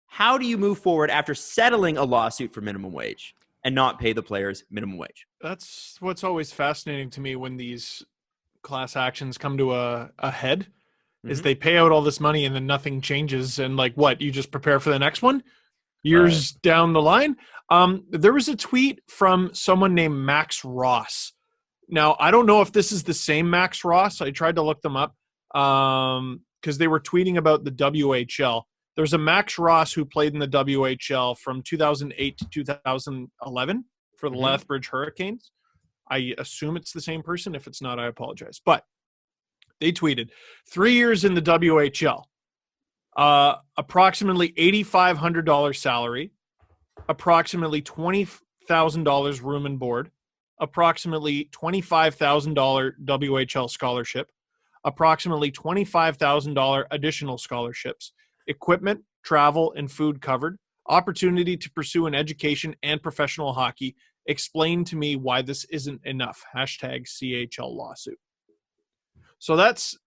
C: how do you move forward after settling a lawsuit for minimum wage and not pay the players minimum wage?
D: That's what's always fascinating to me when these class actions come to a head, is they pay out all this money and then nothing changes. And you just prepare for the next one years down the line. There was a tweet from someone named Max Ross. Now, I don't know if this is the same Max Ross. I tried to look them up. Because they were tweeting about the WHL. There's a Max Ross who played in the WHL from 2008 to 2011 for the Lethbridge Hurricanes. I assume it's the same person. If it's not, I apologize. But they tweeted, 3 years in the WHL, approximately $8,500 salary, approximately $20,000 room and board, approximately $25,000 WHL scholarship, approximately $25,000 additional scholarships, equipment, travel, and food covered, opportunity to pursue an education and professional hockey. Explain to me why this isn't enough. #CHL lawsuit. So that's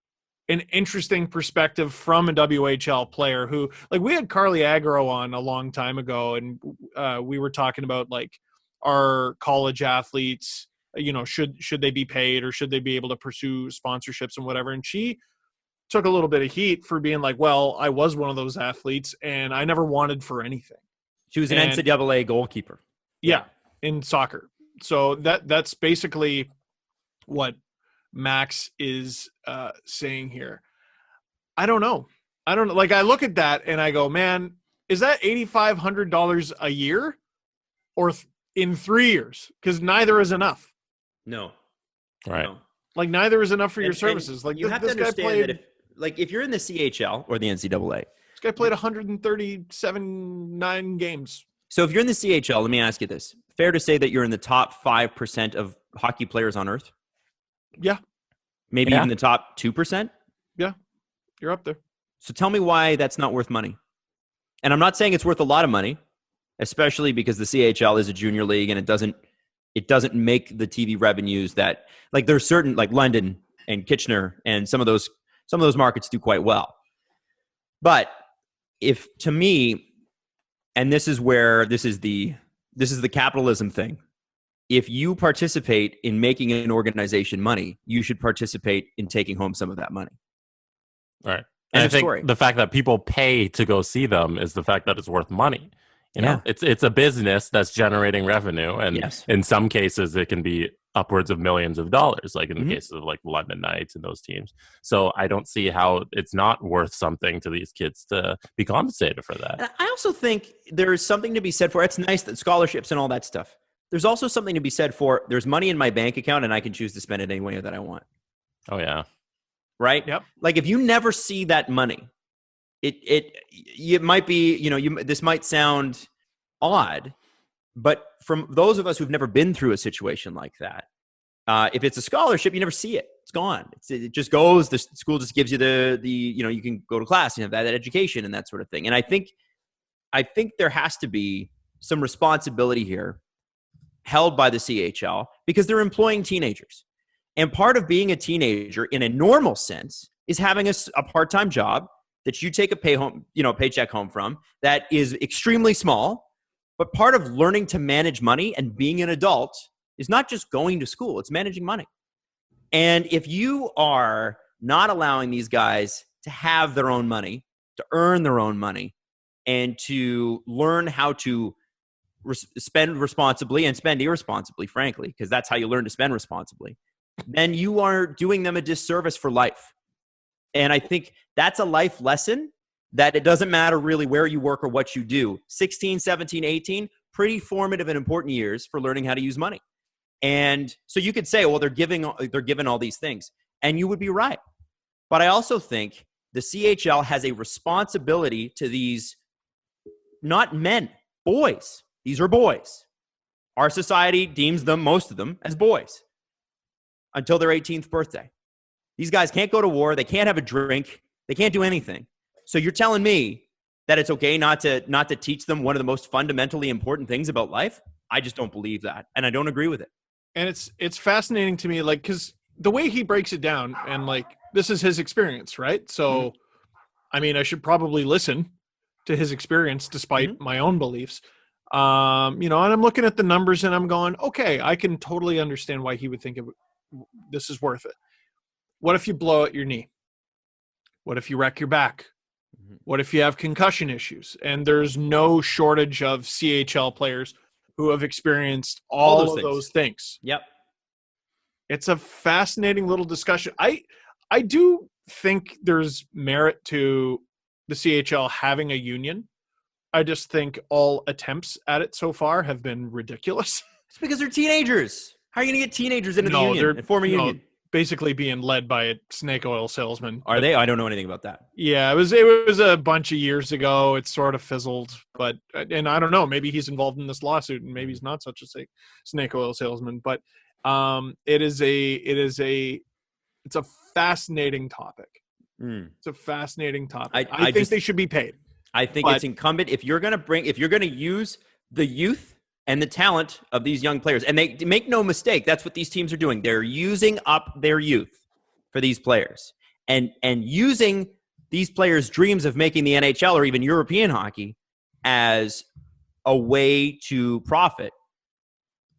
D: an interesting perspective from a WHL player who, like, we had Carly Agro on a long time ago, and we were talking about, like, our college athletes, you know, should they be paid or should they be able to pursue sponsorships and whatever. And she took a little bit of heat for being like, well, I was one of those athletes and I never wanted for anything.
C: She was an NCAA goalkeeper.
D: Yeah, in soccer. So that's basically what Max is saying here. I don't know. Like, I look at that and I go, man, is that $8,500 a year or in 3 years? Because neither is enough.
C: No.
E: Right.
C: No.
D: Like, neither is enough for your services. Like,
C: you have to understand that if you're in the CHL or the NCAA,
D: this guy played 137 games.
C: So if you're in the CHL, let me ask you this. Fair to say that you're in the top 5% of hockey players on earth?
D: Yeah.
C: Maybe even the top 2%?
D: Yeah. You're up there.
C: So tell me why that's not worth money. And I'm not saying it's worth a lot of money, especially because the CHL is a junior league and it doesn't make the TV revenues that, like, there's certain, like London and Kitchener and some of those markets do quite well. But if, to me, and this is the capitalism thing, if you participate in making an organization money, you should participate in taking home some of that money.
E: Right. And I think the fact that people pay to go see them is the fact that it's worth money. You know, it's a business that's generating revenue, and in some cases it can be upwards of millions of dollars, like in the cases of like London Knights and those teams. So I don't see how it's not worth something to these kids to be compensated for that.
C: And I also think there is something to be said for, it's nice that scholarships and all that stuff. There's also something to be said for, there's money in my bank account and I can choose to spend it any way that I want.
E: Oh yeah.
C: Right?
D: Yep.
C: Like, if you never see that money, it might be, you know, this might sound odd, but from those of us who've never been through a situation like that, if it's a scholarship, you never see it. It's gone. It just goes. The school just gives you the you know, you can go to class and have that education and that sort of thing. And I think there has to be some responsibility here held by the CHL because they're employing teenagers. And part of being a teenager in a normal sense is having a part-time job that you take a paycheck home from that is extremely small. But part of learning to manage money and being an adult is not just going to school, it's managing money. And if you are not allowing these guys to have their own money, to earn their own money, and to learn how to spend responsibly and spend irresponsibly, frankly, because that's how you learn to spend responsibly, then you are doing them a disservice for life. And I think that's a life lesson that it doesn't matter really where you work or what you do. 16, 17, 18, pretty formative and important years for learning how to use money. And so you could say, well, they're given all these things. And you would be right. But I also think the CHL has a responsibility to these, not men, boys. These are boys. Our society deems them, most of them, as boys until their 18th birthday. These guys can't go to war. They can't have a drink. They can't do anything. So you're telling me that it's okay not to teach them one of the most fundamentally important things about life? I just don't believe that, and I don't agree with it.
D: And it's fascinating to me, like, because the way he breaks it down, and like, this is his experience, right? So, I mean, I should probably listen to his experience despite my own beliefs. You know, and I'm looking at the numbers and I'm going, okay, I can totally understand why he would think this is worth it. What if you blow out your knee? What if you wreck your back? What if you have concussion issues? And there's no shortage of CHL players who have experienced all of those things.
C: Yep.
D: It's a fascinating little discussion. I do think there's merit to the CHL having a union. I just think all attempts at it so far have been ridiculous.
C: It's because they're teenagers. How are you going to get teenagers into the union and form a union?
D: Basically being led by a snake oil salesman.
C: Are they? I don't know anything about that.
D: Yeah, it was a bunch of years ago. It sort of fizzled, and I don't know. Maybe he's involved in this lawsuit, and maybe he's not such a snake oil salesman. But it's a fascinating topic. It's a fascinating topic.
C: I
D: think
C: just,
D: they should be paid.
C: I think it's incumbent if you're going to use the youth and the talent of these young players, and they make no mistake, that's what these teams are doing. They're using up their youth for these players, and using these players' dreams of making the NHL or even European hockey as a way to profit.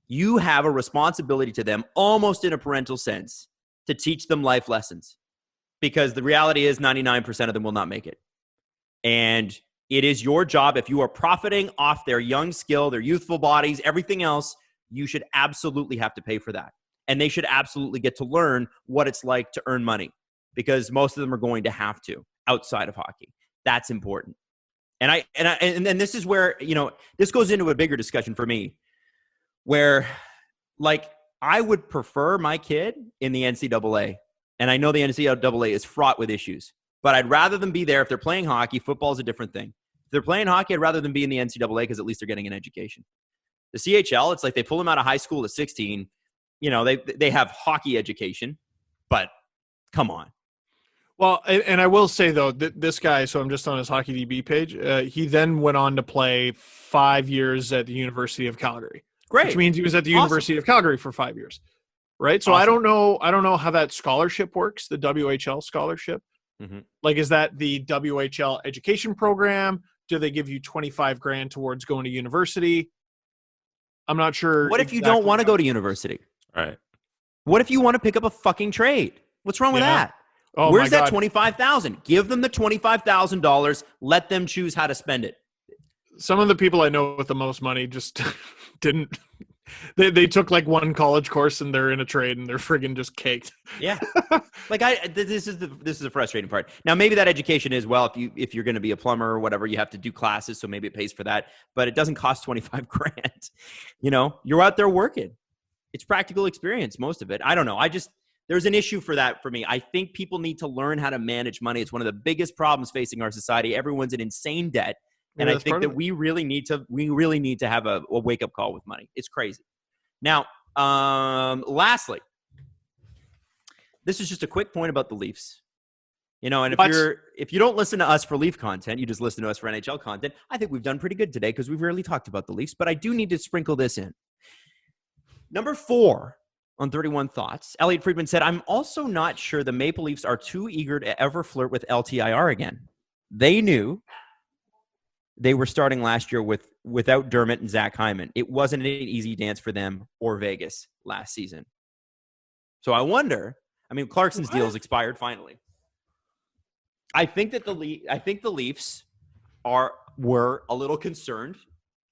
C: You have a responsibility to them, almost in a parental sense, to teach them life lessons, because the reality is 99% of them will not make it. And it is your job, if you are profiting off their young skill, their youthful bodies, everything else, you should absolutely have to pay for that. And they should absolutely get to learn what it's like to earn money, because most of them are going to have to outside of hockey. That's important. And this is where, this goes into a bigger discussion for me, where like I would prefer my kid in the NCAA. And I know the NCAA is fraught with issues, but I'd rather them be there. If they're playing hockey, football is a different thing. If they're playing hockey, I'd rather them be in the NCAA, because at least they're getting an education. The CHL, it's like they pull them out of high school at 16. They have hockey education, but come on.
D: Well, and I will say, though, this guy, so I'm just on his HockeyDB page, he then went on to play 5 years at the University of Calgary.
C: Great.
D: Which means he was at the University of Calgary for 5 years. Right? So awesome. I don't know how that scholarship works, the WHL scholarship. Mm-hmm. Like, is that the WHL education program? Do they give you $25,000 towards going to university? I'm not sure.
C: What if you don't want to go to university?
E: Right.
C: What if you want to pick up a fucking trade? What's wrong with that?
D: Oh,
C: where's that $25,000? Give them the $25,000. Let them choose how to spend it.
D: Some of the people I know with the most money just didn't. They took like one college course and they're in a trade and they're friggin' just caked.
C: Yeah, like this is the frustrating part. Now maybe that education is, well, if you're going to be a plumber or whatever, you have to do classes, so maybe it pays for that. But it doesn't cost $25,000. You're out there working. It's practical experience, most of it. I don't know. There's an issue for that for me. I think people need to learn how to manage money. It's one of the biggest problems facing our society. Everyone's in insane debt. And I think that we really need to have a wake-up call with money. It's crazy. Now, lastly, this is just a quick point about the Leafs. And if you don't listen to us for Leaf content, you just listen to us for NHL content, I think we've done pretty good today, because we've rarely talked about the Leafs. But I do need to sprinkle this in. Number 4 on 31 Thoughts, Elliot Friedman said, I'm also not sure the Maple Leafs are too eager to ever flirt with LTIR again. They knew they were starting last year without Dermott and Zach Hyman. It wasn't an easy dance for them or Vegas last season. So I wonder, Clarkson's deal has expired finally. I think that the Leafs were a little concerned,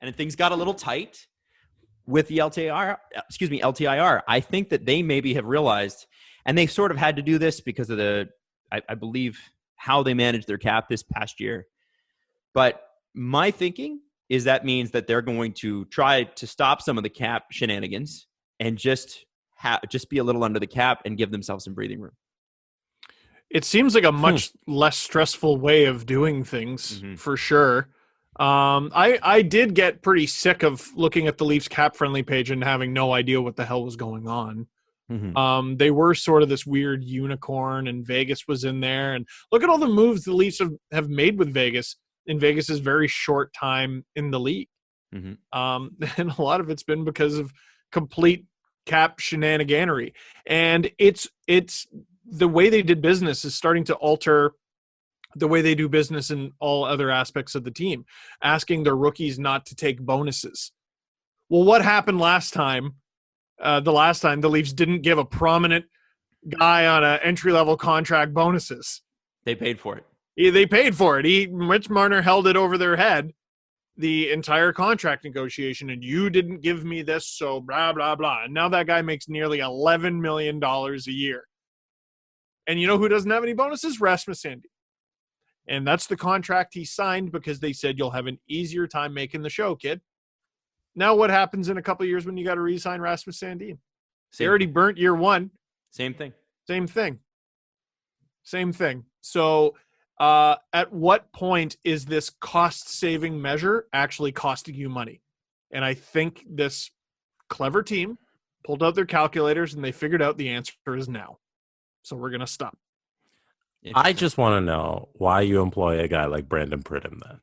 C: and things got a little tight with the LTIR. I think that they maybe have realized, and they sort of had to do this because of I believe how they managed their cap this past year. But my thinking is that means that they're going to try to stop some of the cap shenanigans and just be a little under the cap and give themselves some breathing room.
D: It seems like a much less stressful way of doing things, for sure. I did get pretty sick of looking at the Leafs cap-friendly page and having no idea what the hell was going on. Mm-hmm. They were sort of this weird unicorn, and Vegas was in there. And look at all the moves the Leafs have made with Vegas in Vegas's very short time in the league. Mm-hmm. And a lot of it's been because of complete cap shenaniganery. And it's the way they did business is starting to alter the way they do business in all other aspects of the team, asking their rookies not to take bonuses. Well, what happened last time? The last time the Leafs didn't give a prominent guy on an entry-level contract bonuses.
C: They paid for it.
D: They paid for it. Mitch Marner held it over their head the entire contract negotiation, and you didn't give me this, so blah, blah, blah. And now that guy makes nearly $11 million a year. And you know who doesn't have any bonuses? Rasmus Sandin. And that's the contract he signed because they said you'll have an easier time making the show, kid. Now what happens in a couple of years when you got to re-sign Rasmus Sandin? They already burnt year one.
C: Same thing.
D: So at what point is this cost-saving measure actually costing you money? And I think this clever team pulled out their calculators and they figured out the answer is now. So we're going to stop.
E: I just want to know why you employ a guy like Brandon Pridham then.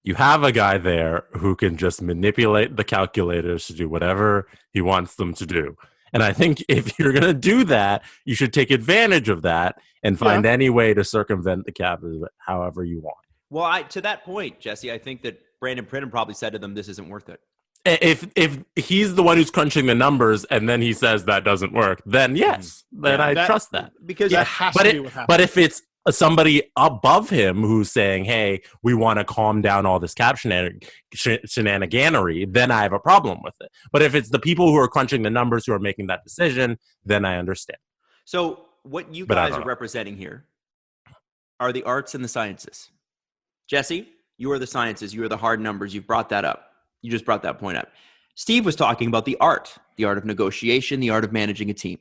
E: You have a guy there who can just manipulate the calculators to do whatever he wants them to do. And I think if you're going to do that, you should take advantage of that and find any way to circumvent the cap however you want.
C: Well, to that point, Jesse, I think that Brandon Pridham probably said to them, this isn't worth it.
E: If he's the one who's crunching the numbers and then he says that doesn't work, then yes, then I trust that.
C: Because
D: that has to be what happens.
E: But if it's somebody above him who's saying, hey, we want to calm down all this cap shenaniganery, then I have a problem with it. But if it's the people who are crunching the numbers who are making that decision, then I understand.
C: So what you guys are representing here are the arts and the sciences. Jesse, you are the sciences. You are the hard numbers. You've brought that up. You just brought that point up. Steve was talking about the art of negotiation, the art of managing a team.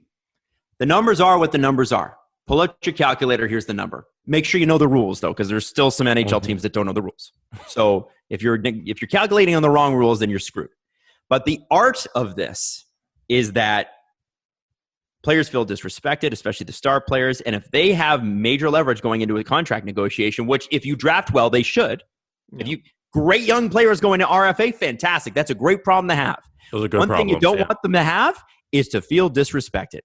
C: The numbers are what the numbers are. Pull out your calculator. Here's the number. Make sure you know the rules, though, because there's still some NHL teams that don't know the rules. So if you're calculating on the wrong rules, then you're screwed. But the art of this is that players feel disrespected, especially the star players. And if they have major leverage going into a contract negotiation, which if you draft well, they should. If you great young players going to RFA, fantastic. That's a great problem to have.
E: Those are good
C: One thing you don't
E: problems,
C: want them to have is to feel disrespected.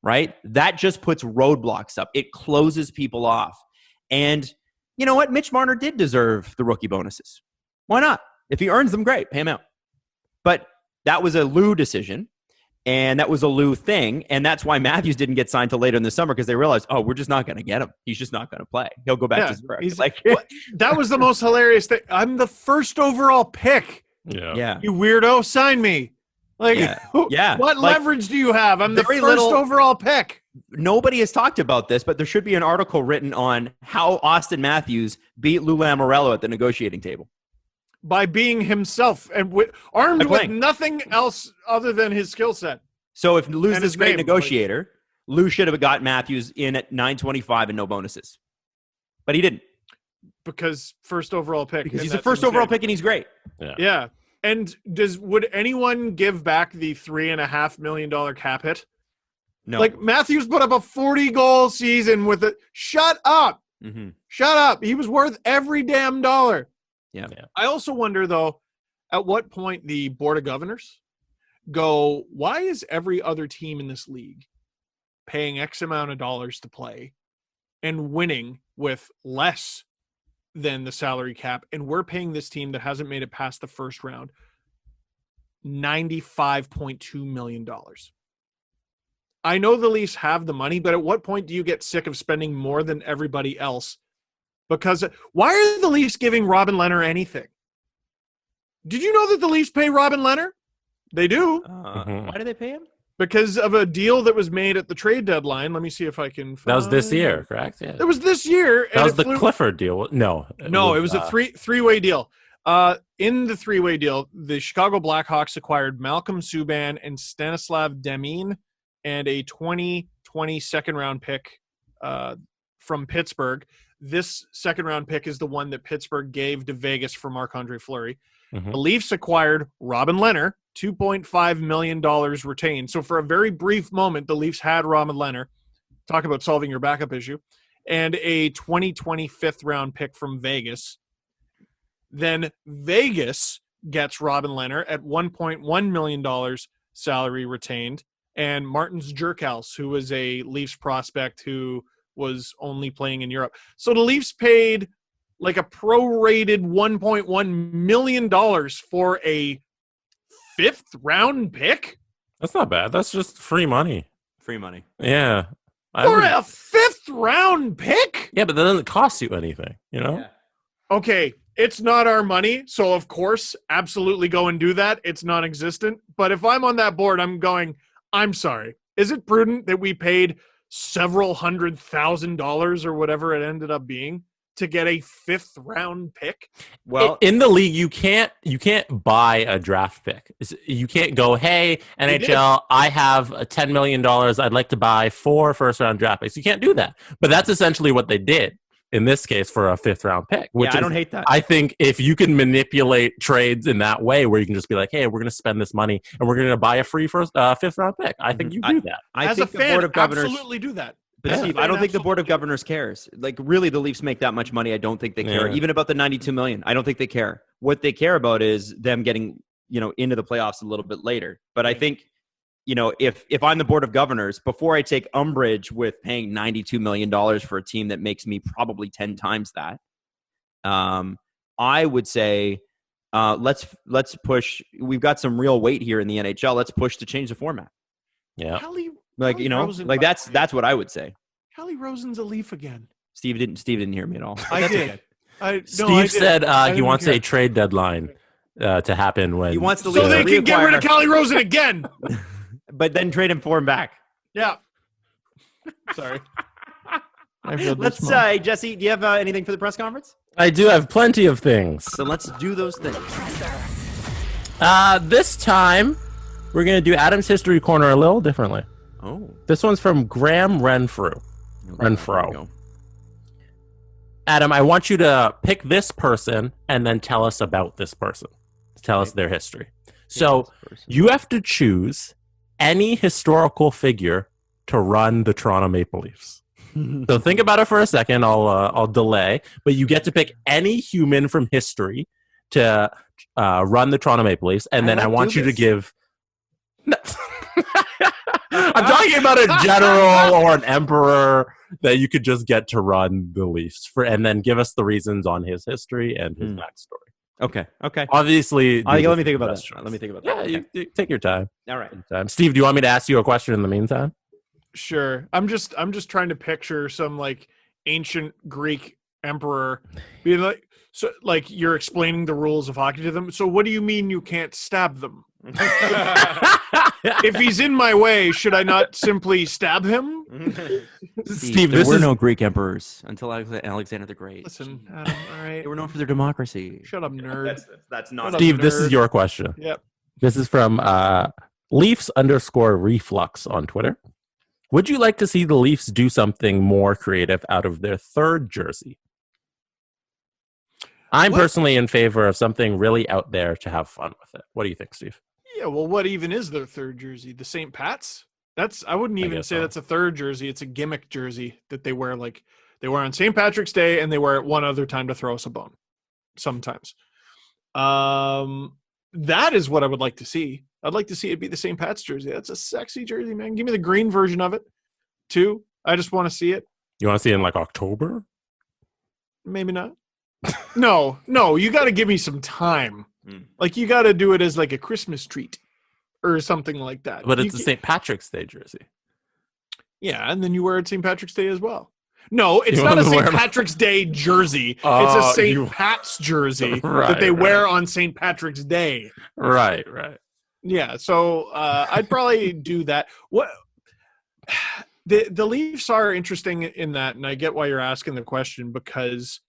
C: Right? That just puts roadblocks up. It closes people off. And you know what? Mitch Marner did deserve the rookie bonuses. Why not? If he earns them, great. Pay him out. But that was a Lou decision. And that was a Lou thing. And that's why Matthews didn't get signed till later in the summer, because they realized, oh, we're just not going to get him. He's just not going to play. He'll go back to Zurich.
D: He's like, that was the most hilarious thing. I'm the first overall pick.
E: Yeah.
D: You weirdo, sign me. Like, what leverage do you have? I'm the first overall pick.
C: Nobody has talked about this, but there should be an article written on how Austin Matthews beat Lou Lamoriello at the negotiating table.
D: By being himself and armed with nothing else other than his skill set.
C: So if Lou's this great negotiator, Lou should have got Matthews in at 925 and no bonuses. But he didn't.
D: Because first overall pick.
C: Because he's the first overall pick and he's great.
D: Yeah. And would anyone give back the $3.5 million cap hit?
C: No.
D: Like Matthews put up a 40-goal season with it. Shut up.
C: Mm-hmm.
D: Shut up. He was worth every damn dollar.
C: Yeah.
D: I also wonder, though, at what point the Board of Governors go, why is every other team in this league paying X amount of dollars to play and winning with less than the salary cap, and we're paying this team that hasn't made it past the first round $95.2 million. I know the Leafs have the money, but at what point do you get sick of spending more than everybody else? Because why are the Leafs giving Robin Lehner anything? Did you know that the Leafs pay Robin Lehner? They do.
C: Why do they pay him?
D: Because of a deal that was made at the trade deadline. Let me see if I can find...
E: That was this year, correct? Yeah.
D: It was this year.
E: That was the Clifford deal. No,
D: it was a three-way deal. In the three-way deal, the Chicago Blackhawks acquired Malcolm Subban and Stanislav Demin and a 2020 second-round pick from Pittsburgh. This second-round pick is the one that Pittsburgh gave to Vegas for Marc-Andre Fleury. Mm-hmm. The Leafs acquired Robin Lehner, $2.5 million retained. So for a very brief moment, the Leafs had Robin Lehner. Talk about solving your backup issue. And a 2020 fifth-round pick from Vegas. Then Vegas gets Robin Lehner at $1.1 million salary retained. And Martins Jerkhouse, who was a Leafs prospect who was only playing in Europe. So the Leafs paid like a prorated $1.1 million for a fifth round pick.
E: That's not bad. That's just free money.
C: Free money.
E: Yeah.
D: For a fifth round pick?
E: Yeah, but that doesn't cost you anything, you know?
C: Yeah.
D: Okay, it's not our money, so of course, absolutely go and do that. It's non-existent. But if I'm on that board, I'm going, I'm sorry. Is it prudent that we paid several $100,000 or whatever it ended up being to get a fifth round pick?
E: Well, in the league, you can't buy a draft pick. You can't go, hey, NHL, I have $10 million. I'd like to buy 4 first round draft picks. You can't do that. But that's essentially what they did in this case for a fifth round pick. Which
C: I don't hate that.
E: I think if you can manipulate trades in that way, where you can just be like, hey, we're going to spend this money and we're going to buy a free fifth round pick. I think you do that.
C: I
D: As
C: think
D: a fan,
C: the Board of Governors
D: absolutely do that.
C: But Steve, I don't think the board of governors cares. Like, really, the Leafs make that much money. I don't think they care. Even about the $92 million, I don't think they care. What they care about is them getting, into the playoffs a little bit later. But I think, if I'm the board of governors, before I take umbrage with paying $92 million for a team that makes me probably 10 times that, I would say, let's push. We've got some real weight here in the NHL. Let's push to change the format.
E: Yeah.
C: That's what I would say.
D: Kelly Rosen's a Leaf again.
C: Steve didn't hear me at all.
D: I did.
E: Steve said he wants a trade deadline to happen when
C: he wants the
D: so
C: Leafs
D: they can get rid of Kelly Rosen again.
C: But then trade him for him back.
D: Yeah. Sorry.
C: Let's Jesse, do you have anything for the press conference?
E: I do have plenty of things.
C: So let's do those things.
E: This time, we're going to do Adam's History Corner a little differently.
C: Oh.
E: This one's from Graham Renfrew. Renfro. Adam, I want you to pick this person and then tell us about this person. Tell us their history. So you have to choose any historical figure to run the Toronto Maple Leafs. So think about it for a second. I'll delay, but you get to pick any human from history to run the Toronto Maple Leafs, and then I want you to give. I'm talking about a general or an emperor that you could just get to run the Leafs and then give us the reasons on his history and his backstory.
C: Okay.
E: Obviously,
C: let me think about that.
E: Yeah, you take your time.
C: All right.
E: Steve, do you want me to ask you a question in the meantime?
D: Sure. I'm just trying to picture some like ancient Greek emperor being like, so like you're explaining the rules of hockey to them. So what do you mean you can't stab them? If he's in my way, should I not simply stab him?
C: Steve, there were no Greek emperors until Alexander the Great.
D: Listen, Adam, all right.
C: They were known for their democracy.
D: Shut up, nerd.
C: That's not
E: Steve, this is your question.
D: Yep.
E: This is from Leafs_reflux on Twitter. Would you like to see the Leafs do something more creative out of their third jersey? I'm personally in favor of something really out there to have fun with it. What do you think, Steve?
D: Yeah, well, what even is their third jersey? The St. Pat's? I wouldn't even say that's a third jersey. It's a gimmick jersey that they wear on St. Patrick's Day, and they wear it one other time to throw us a bone. Sometimes. That is what I would like to see. I'd like to see it be the St. Pat's jersey. That's a sexy jersey, man. Give me the green version of it, too. I just want to see it.
E: You want to see it in like October?
D: Maybe not. No, you got to give me some time. Like you got to do it as like a Christmas treat or something like that.
E: But it's a St. Patrick's Day jersey.
D: Yeah, and then you wear it St. Patrick's Day as well. No, it's not a St. Patrick's Day jersey. It's a St. Pat's jersey that they wear on St. Patrick's Day.
E: Right.
D: Yeah, so I'd probably do that. What the Leafs are interesting in that, and I get why you're asking the question because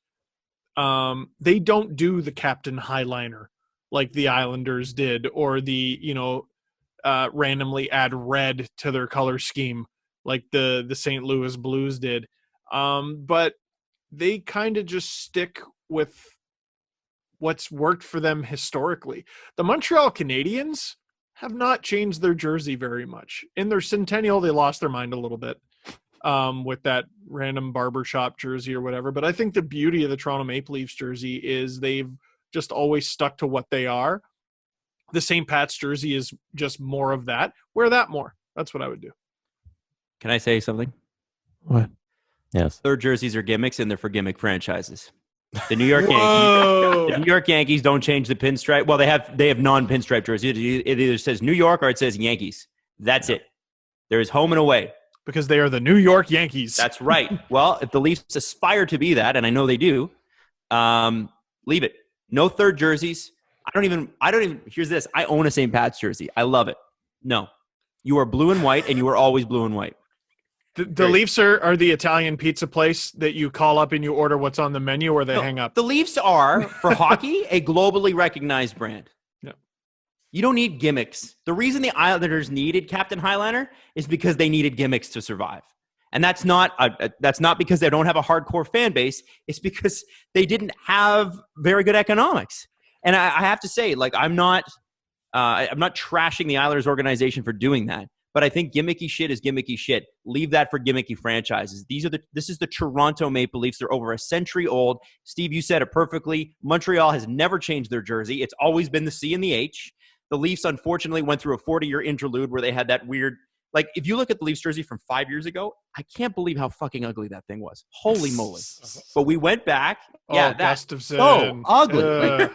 D: they don't do the Captain Highliner like the Islanders did, or the randomly add red to their color scheme like the St. Louis Blues did. But they kind of just stick with what's worked for them historically. The Montreal Canadiens have not changed their jersey very much. In their centennial, they lost their mind a little bit with that random barbershop jersey or whatever. But I think the beauty of the Toronto Maple Leafs jersey is they've just always stuck to what they are. The St. Pat's jersey is just more of that. Wear that more. That's what I would do.
C: Can I say something?
E: What? Yes.
C: Third jerseys are gimmicks, and they're for gimmick franchises. The New York Yankees don't change the pinstripe. Well, they have non-pinstripe jerseys. It either says New York or it says Yankees. That's it. There is home and away.
D: Because they are the New York Yankees.
C: That's right. Well, if the Leafs aspire to be that, and I know they do, leave it. No third jerseys. I don't even, here's this. I own a St. Pat's jersey. I love it. No. You are blue and white, and you are always blue and white.
D: The Leafs are the Italian pizza place that you call up and you order what's on the menu, or they hang up.
C: The Leafs are, for hockey, a globally recognized brand.
D: Yeah.
C: You don't need gimmicks. The reason the Islanders needed Captain Highliner is because they needed gimmicks to survive. And that's not because they don't have a hardcore fan base. It's because they didn't have very good economics. And I have to say, like, I'm not trashing the Islanders organization for doing that. But I think gimmicky shit is gimmicky shit. Leave that for gimmicky franchises. This is the Toronto Maple Leafs. They're over a century old. Steve, you said it perfectly. Montreal has never changed their jersey. It's always been the C and the H. The Leafs, unfortunately, went through a 40-year interlude where they had that weird, like, if you look at the Leafs jersey from 5 years ago, I can't believe how fucking ugly that thing was. Holy moly. But we went back. Yeah, that's so ugly.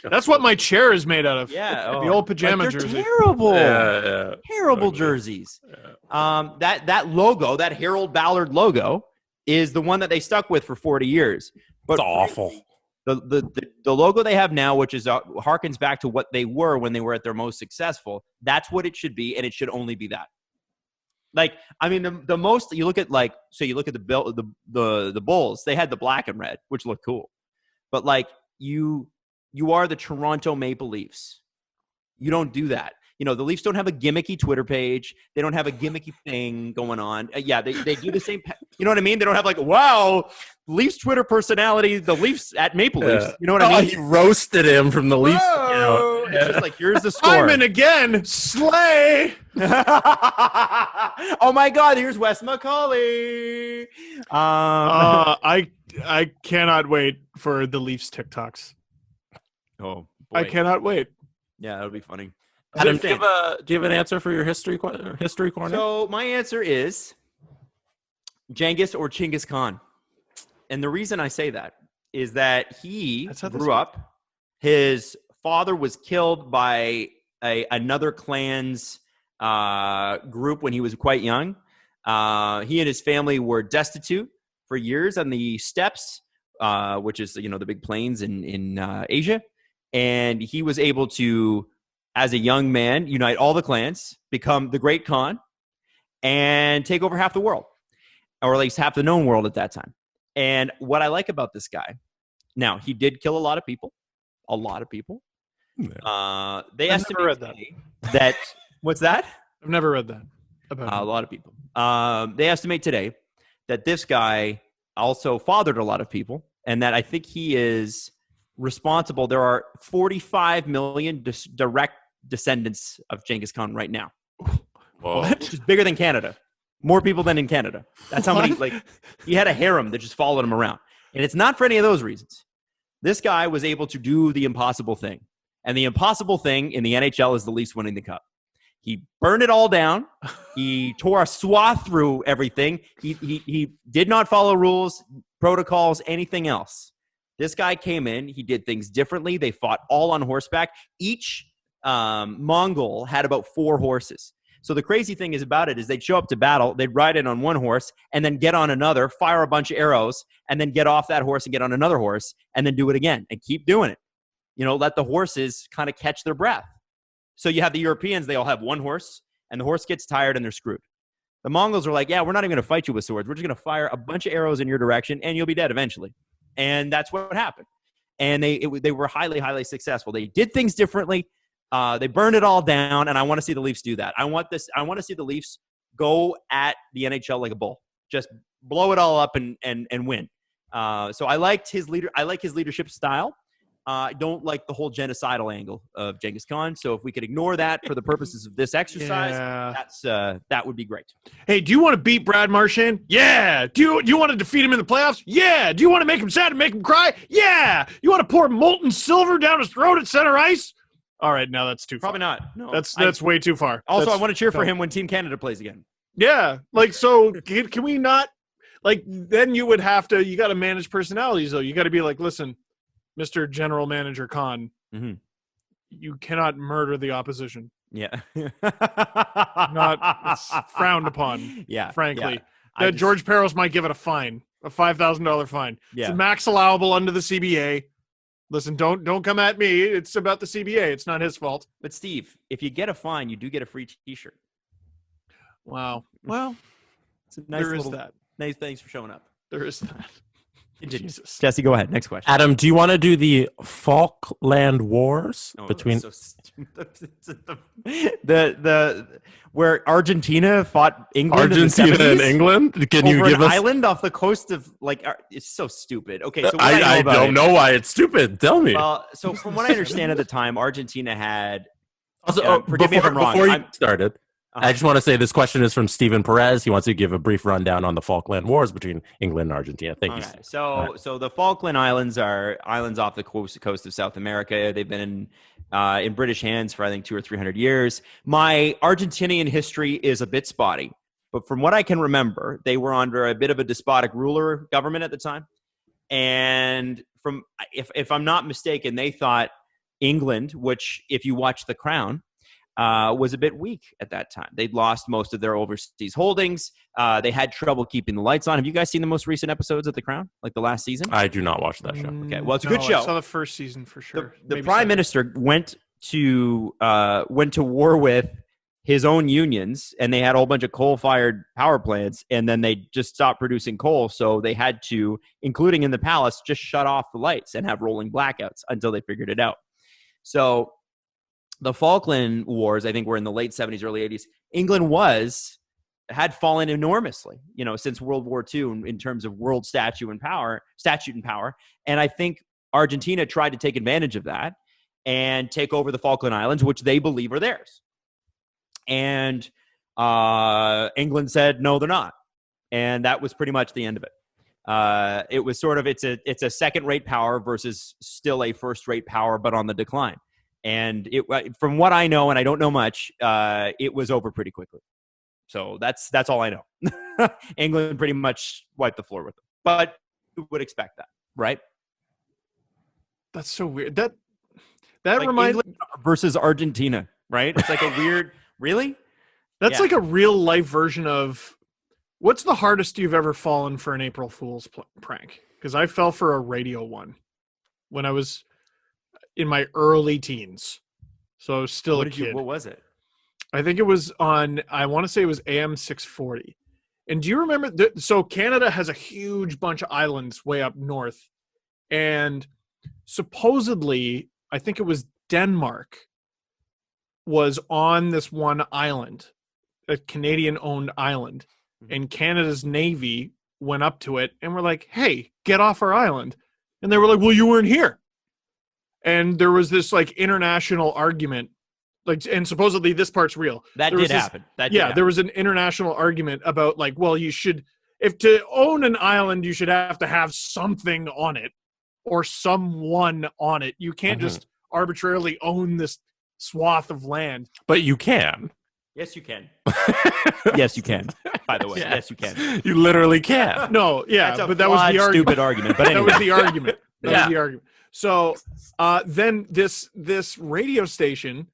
D: That's what my chair is made out of.
C: Yeah.
D: The old pajama
C: they're
D: jersey.
C: Terrible.
E: Yeah.
C: Terrible jerseys. That logo, that Harold Ballard logo, is the one that they stuck with for 40 years. But
E: It's awful.
C: The logo they have now, which is harkens back to what they were when they were at their most successful. That's what it should be, and it should only be that. Like, I mean, the most you look at, like, so you look at the Bulls. They had the black and red, which looked cool, but like you are the Toronto Maple Leafs. You don't do that. You know, the Leafs don't have a gimmicky Twitter page. They don't have a gimmicky thing going on. Yeah, they do the same. You know what I mean? They don't have like, wow, Leafs Twitter personality, the Leafs at Maple Leafs. You know what I mean?
E: He roasted him from the Leafs.
C: It's just like, here's the score.
D: I'm in again. Slay.
C: Oh my God, here's Wes McCauley.
D: I cannot wait for the Leafs TikToks.
C: Oh, boy.
D: I cannot wait.
C: Yeah, that'll be funny.
E: Adam, do you have an answer for your history corner?
C: So my answer is Genghis or Chinggis Khan. And the reason I say that is that he grew up. His father was killed by another clan's group when he was quite young. He and his family were destitute for years on the steppes, which is, the big plains in Asia. And he was able to, as a young man, unite all the clans, become the Great Khan, and take over half the world, or at least half the known world at that time. And what I like about this guy, now, he did kill a lot of people.
E: Yeah.
C: They
D: I've never read
C: that. What's that?
D: I've never read that.
C: A lot of people. They estimate today that this guy also fathered a lot of people, and that I think he is responsible. There are 45 million direct descendants of Genghis Khan right now.
E: Whoa.
C: Which is bigger than Canada. More people than in Canada. That's how many, he had a harem that just followed him around. And it's not for any of those reasons. This guy was able to do the impossible thing. And the impossible thing in the NHL is the Leafs winning the cup. He burned it all down. He tore a swath through everything. He did not follow rules, protocols, anything else. This guy came in. He did things differently. They fought all on horseback. Each Mongol had about 4 horses. So the crazy thing about it is they'd show up to battle. They'd ride in on one horse and then get on another, fire a bunch of arrows, and then get off that horse and get on another horse and then do it again and keep doing it. Let the horses kind of catch their breath. So you have the Europeans. They all have one horse, and the horse gets tired and they're screwed. The Mongols are like, yeah, we're not even going to fight you with swords. We're just going to fire a bunch of arrows in your direction, and you'll be dead eventually. And that's what happened. And they were highly, highly successful. They did things differently. They burned it all down, and I want to see the Leafs do that. I want to see the Leafs go at the NHL like a bull, just blow it all up and win. So I liked his leadership style. I don't like the whole genocidal angle of Genghis Khan. So if we could ignore that for the purposes of this exercise, that would be great.
D: Hey, do you want to beat Brad Marchand? Yeah. Do you want to defeat him in the playoffs? Yeah. Do you want to make him sad and make him cry? Yeah. You want to pour molten silver down his throat at center ice? All right, now that's too far.
C: Probably not. No,
D: that's way too far.
C: Also, I want to cheer for him when Team Canada plays again.
D: Yeah. So can we not, then you would have to, you got to manage personalities, though. You got to be like, listen, Mr. General Manager Khan, you cannot murder the opposition.
C: Yeah.
D: It's frowned upon, frankly.
C: Yeah.
D: George Peros might give it a fine, a $5,000 fine.
C: Yeah.
D: It's max allowable under the CBA. Listen, don't come at me. It's about the CBA. It's not his fault.
C: But Steve, if you get a fine, you do get a free T-shirt.
D: Wow. Well,
C: it's a nice
D: there is
C: little,
D: that.
C: Nice. Thanks for showing up.
D: There is that. Jesus.
C: Jesse, go ahead. Next question.
E: Adam, do you want to do the Falkland Wars between
C: the where Argentina fought England?
E: And England? Can you give us
C: island off the coast of it's so stupid. Okay, so
E: I don't know why it's stupid. Tell me.
C: So from what I understand at the time, Argentina had.
E: Also,
C: forgive me if I'm wrong.
E: Before you started, I just want to say this question is from Stephen Perez. He wants to give a brief rundown on the Falkland Wars between England and Argentina. Thank you.
C: Okay. So the Falkland Islands are islands off the coast of South America. They've been in British hands for, I think, 200 or 300 years. My Argentinian history is a bit spotty, but from what I can remember, they were under a bit of a despotic ruler government at the time. And from, if I'm not mistaken, they thought England, which if you watch The Crown, was a bit weak at that time. They'd lost most of their overseas holdings. They had trouble keeping the lights on. Have you guys seen the most recent episodes of The Crown, like the last season?
E: I do not watch that show.
C: Okay, well, it's a good show.
D: I saw the first season for sure.
C: The prime minister went to war with his own unions, and they had a whole bunch of coal-fired power plants, and then they just stopped producing coal, so they had to, including in the palace, just shut off the lights and have rolling blackouts until they figured it out. So the Falkland Wars, I think, were in the late 70s, early 80s. England had fallen enormously, since World War II in terms of world statute and power. And I think Argentina tried to take advantage of that and take over the Falkland Islands, which they believe are theirs. And England said, no, they're not. And that was pretty much the end of it. It was sort of, it's a second-rate power versus still a first-rate power, but on the decline. And from what I know, and I don't know much, it was over pretty quickly. So that's all I know. England pretty much wiped the floor with them. But you would expect that, right?
D: That's so weird. That
C: like
D: reminds
C: England versus Argentina, right? It's like a weird, really?
D: That's like a real life version of what's the hardest you've ever fallen for an April Fool's prank? Because I fell for a radio one when I was in my early teens. So I was still a kid.
C: What was it?
D: I think it was on, I want to say it was AM 640. And do you remember? So Canada has a huge bunch of islands way up north. And supposedly, I think it was Denmark was on this one island, a Canadian-owned island. And Canada's Navy went up to it and were like, hey, get off our island. And they were like, well, you weren't here. And there was this like international argument, and supposedly this part's real.
C: That did happen.
D: There was an international argument about like, well, you should, if to own an island, you should have to have something on it or someone on it. You can't just arbitrarily own this swath of land.
E: But you can.
C: Yes, you can. Yes, you can. By the way, yes, you can.
E: You literally can.
D: No, yeah, but that was the argument.
C: Stupid argument. But anyway.
D: That was the argument. That was the argument. So then this radio station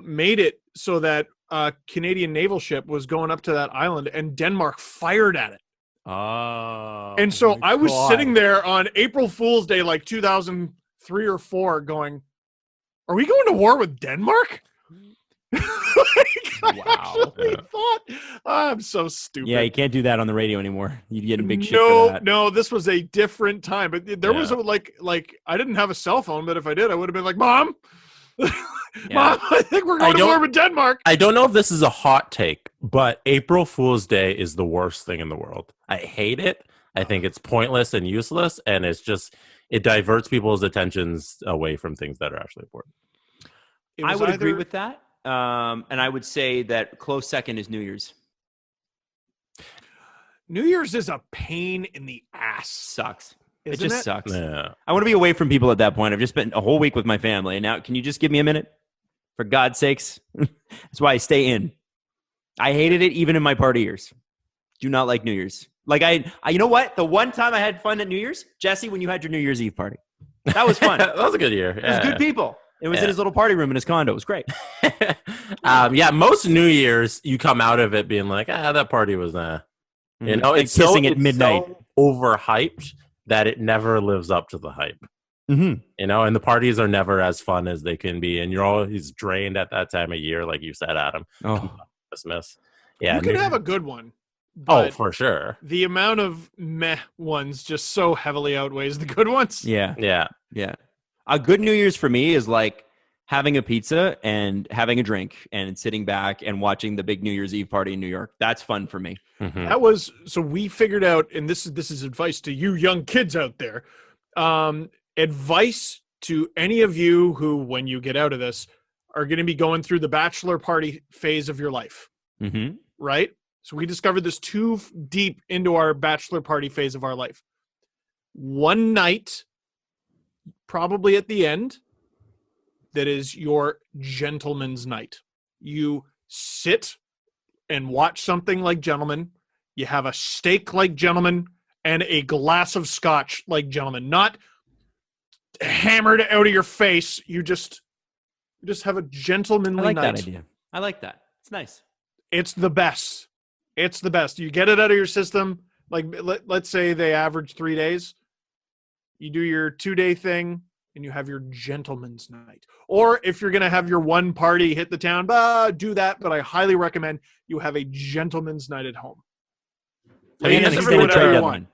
D: made it so that a Canadian naval ship was going up to that island, and Denmark fired at it.
E: Oh.
D: And so I was sitting there on April Fool's Day, like 2003 or 4, going, "Are we going to war with Denmark?" I actually thought, I'm so stupid.
C: Yeah, you can't do that on the radio anymore. You'd get in big shit for that.
D: No, this was a different time. But there was like I didn't have a cell phone, but if I did, I would have been like, Mom, Mom, I think we're going to war with Denmark.
E: I don't know if this is a hot take, but April Fool's Day is the worst thing in the world. I hate it. I think it's pointless and useless, and it diverts people's attentions away from things that are actually important.
C: I would agree with that. And I would say that close second is New Year's.
D: New Year's is a pain in the ass.
C: Sucks.
D: Isn't
C: it just sucks.
E: Yeah.
C: I want to be away from people at that point. I've just spent a whole week with my family. And now, can you just give me a minute? For God's sakes. That's why I stay in. I hated it even in my party years. Do not like New Year's. Like I you know what? The one time I had fun at New Year's, Jesse, when you had your New Year's Eve party. That was fun.
E: That was a good year.
C: It was good people. It was in his little party room in his condo. It was great.
E: Most New Year's, you come out of it being like, that party was You know,
C: like
E: it's
C: kissing at midnight.
E: So overhyped that it never lives up to the hype.
C: Mm-hmm.
E: You know, and the parties are never as fun as they can be. And you're always drained at that time of year, like you said, Adam.
C: Oh.
E: Christmas. Yeah.
D: You could have a good one.
E: Oh, for sure.
D: The amount of meh ones just so heavily outweighs the good ones.
C: Yeah.
E: Yeah.
C: Yeah. A good New Year's for me is like having a pizza and having a drink and sitting back and watching the big New Year's Eve party in New York. That's fun for me.
E: Mm-hmm.
D: That was, so we figured out, and this is advice to you young kids out there. Advice to any of you who, when you get out of this, are going to be going through the bachelor party phase of your life,
C: Mm-hmm.
D: right? So we discovered this too deep into our bachelor party phase of our life. One night, probably at the end, that is your gentleman's night. You sit and watch something like gentlemen. You have a steak like gentlemen and a glass of scotch like gentlemen. Not hammered out of your face. You just have a gentlemanly
C: I like
D: night.
C: that idea. I like that. It's nice.
D: It's the best. It's the best. You get it out of your system. Like, let's say they average 3 days. You do your 2-day thing, and you have your gentleman's night. Or if you're going to have your one party hit the town, do that. But I highly recommend you have a gentleman's night at home.
C: And an extended trade deadline.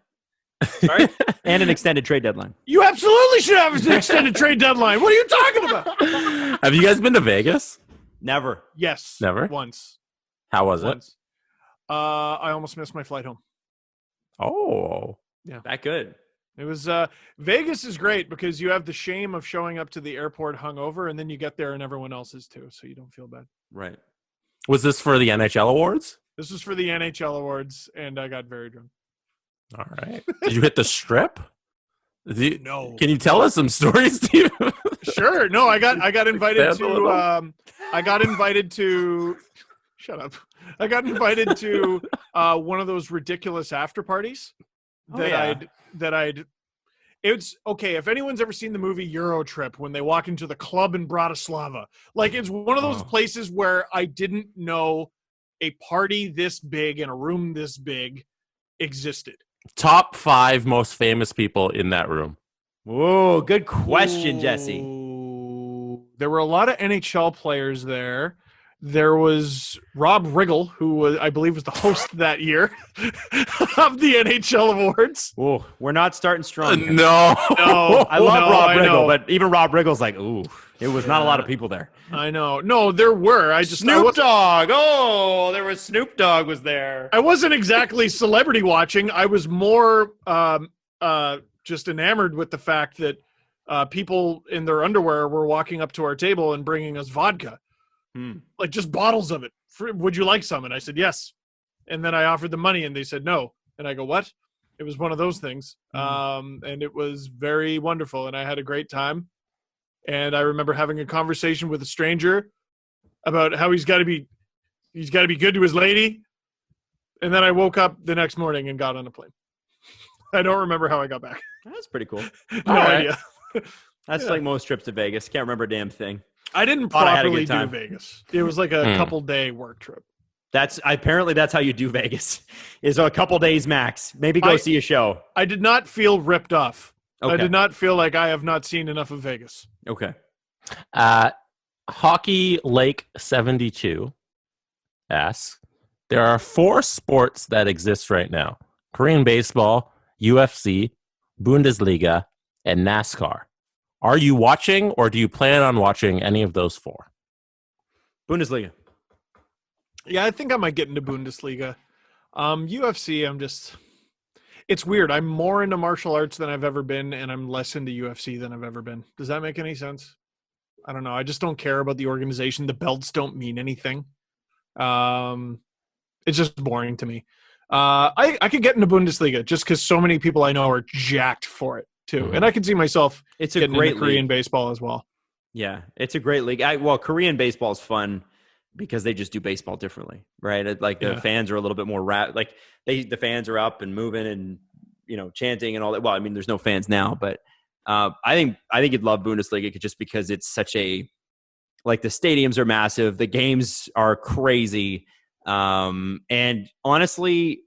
C: Sorry? And an extended trade deadline.
D: You absolutely should have an extended trade deadline. What are you talking about?
E: Have you guys been to Vegas?
C: Never.
D: Yes.
E: Never?
D: Once.
E: How was it?
D: Once. I almost missed my flight home.
E: Oh.
C: That good.
D: It was Vegas is great because you have the shame of showing up to the airport hungover, and then you get there and everyone else is too, so you don't feel bad.
C: Right.
E: Was this for the NHL awards?
D: This was for the NHL awards, and I got very drunk.
E: All right. Did you hit the strip?
D: No.
E: Can you tell us some stories, Steve?
D: Sure. No, I got invited to I got invited to shut up. I got invited to one of those ridiculous after parties it's okay. If anyone's ever seen the movie Euro Trip, when they walk into the club in Bratislava, like it's one of those places where I didn't know a party this big in a room this big existed.
E: Top 5 most famous people in that room.
C: Whoa, good question, Jesse.
D: There were a lot of NHL players there. There was Rob Riggle, who I believe was the host that year of the NHL awards.
C: Whoa, we're not starting strong here.
E: No.
C: I love Rob Riggle,
D: know.
C: but even Rob Riggle's like, ooh, it was not a lot of people there.
D: I know. No, there were.
C: Snoop Dogg. Oh, there was Snoop Dogg was there.
D: I wasn't exactly celebrity watching. I was more just enamored with the fact that people in their underwear were walking up to our table and bringing us vodka. Like just bottles of it. Would you like some? And I said, yes. And then I offered them money and they said, no. And I go, what? It was one of those things. And it was very wonderful. And I had a great time. And I remember having a conversation with a stranger about how he's got to be good to his lady. And then I woke up the next morning and got on a plane. I don't remember how I got back.
C: That's pretty cool.
D: No idea.
C: That's like most trips to Vegas. Can't remember a damn thing.
D: I didn't properly do Vegas. It was like a couple day work trip.
C: That's how you do Vegas. Is a couple days max. Maybe go see a show.
D: I did not feel ripped off.
C: Okay.
D: I did not feel like I have not seen enough of Vegas.
C: Okay.
E: Hockey Lake 72 asks, there are 4 sports that exist right now: Korean baseball, UFC, Bundesliga, and NASCAR. Are you watching, or do you plan on watching any of those 4?
C: Bundesliga.
D: Yeah, I think I might get into Bundesliga. UFC, it's weird. I'm more into martial arts than I've ever been, and I'm less into UFC than I've ever been. Does that make any sense? I don't know. I just don't care about the organization. The belts don't mean anything. It's just boring to me. I could get into Bundesliga just because so many people I know are jacked for it too. And I can see myself getting into Korean baseball as well.
C: Yeah, it's a great league. Korean baseball is fun because they just do baseball differently, right? The fans are a little bit more the fans are up and moving and chanting and all that. Well, I mean, there's no fans now, but I think you'd love Bundesliga just because it's such the stadiums are massive, the games are crazy, and honestly,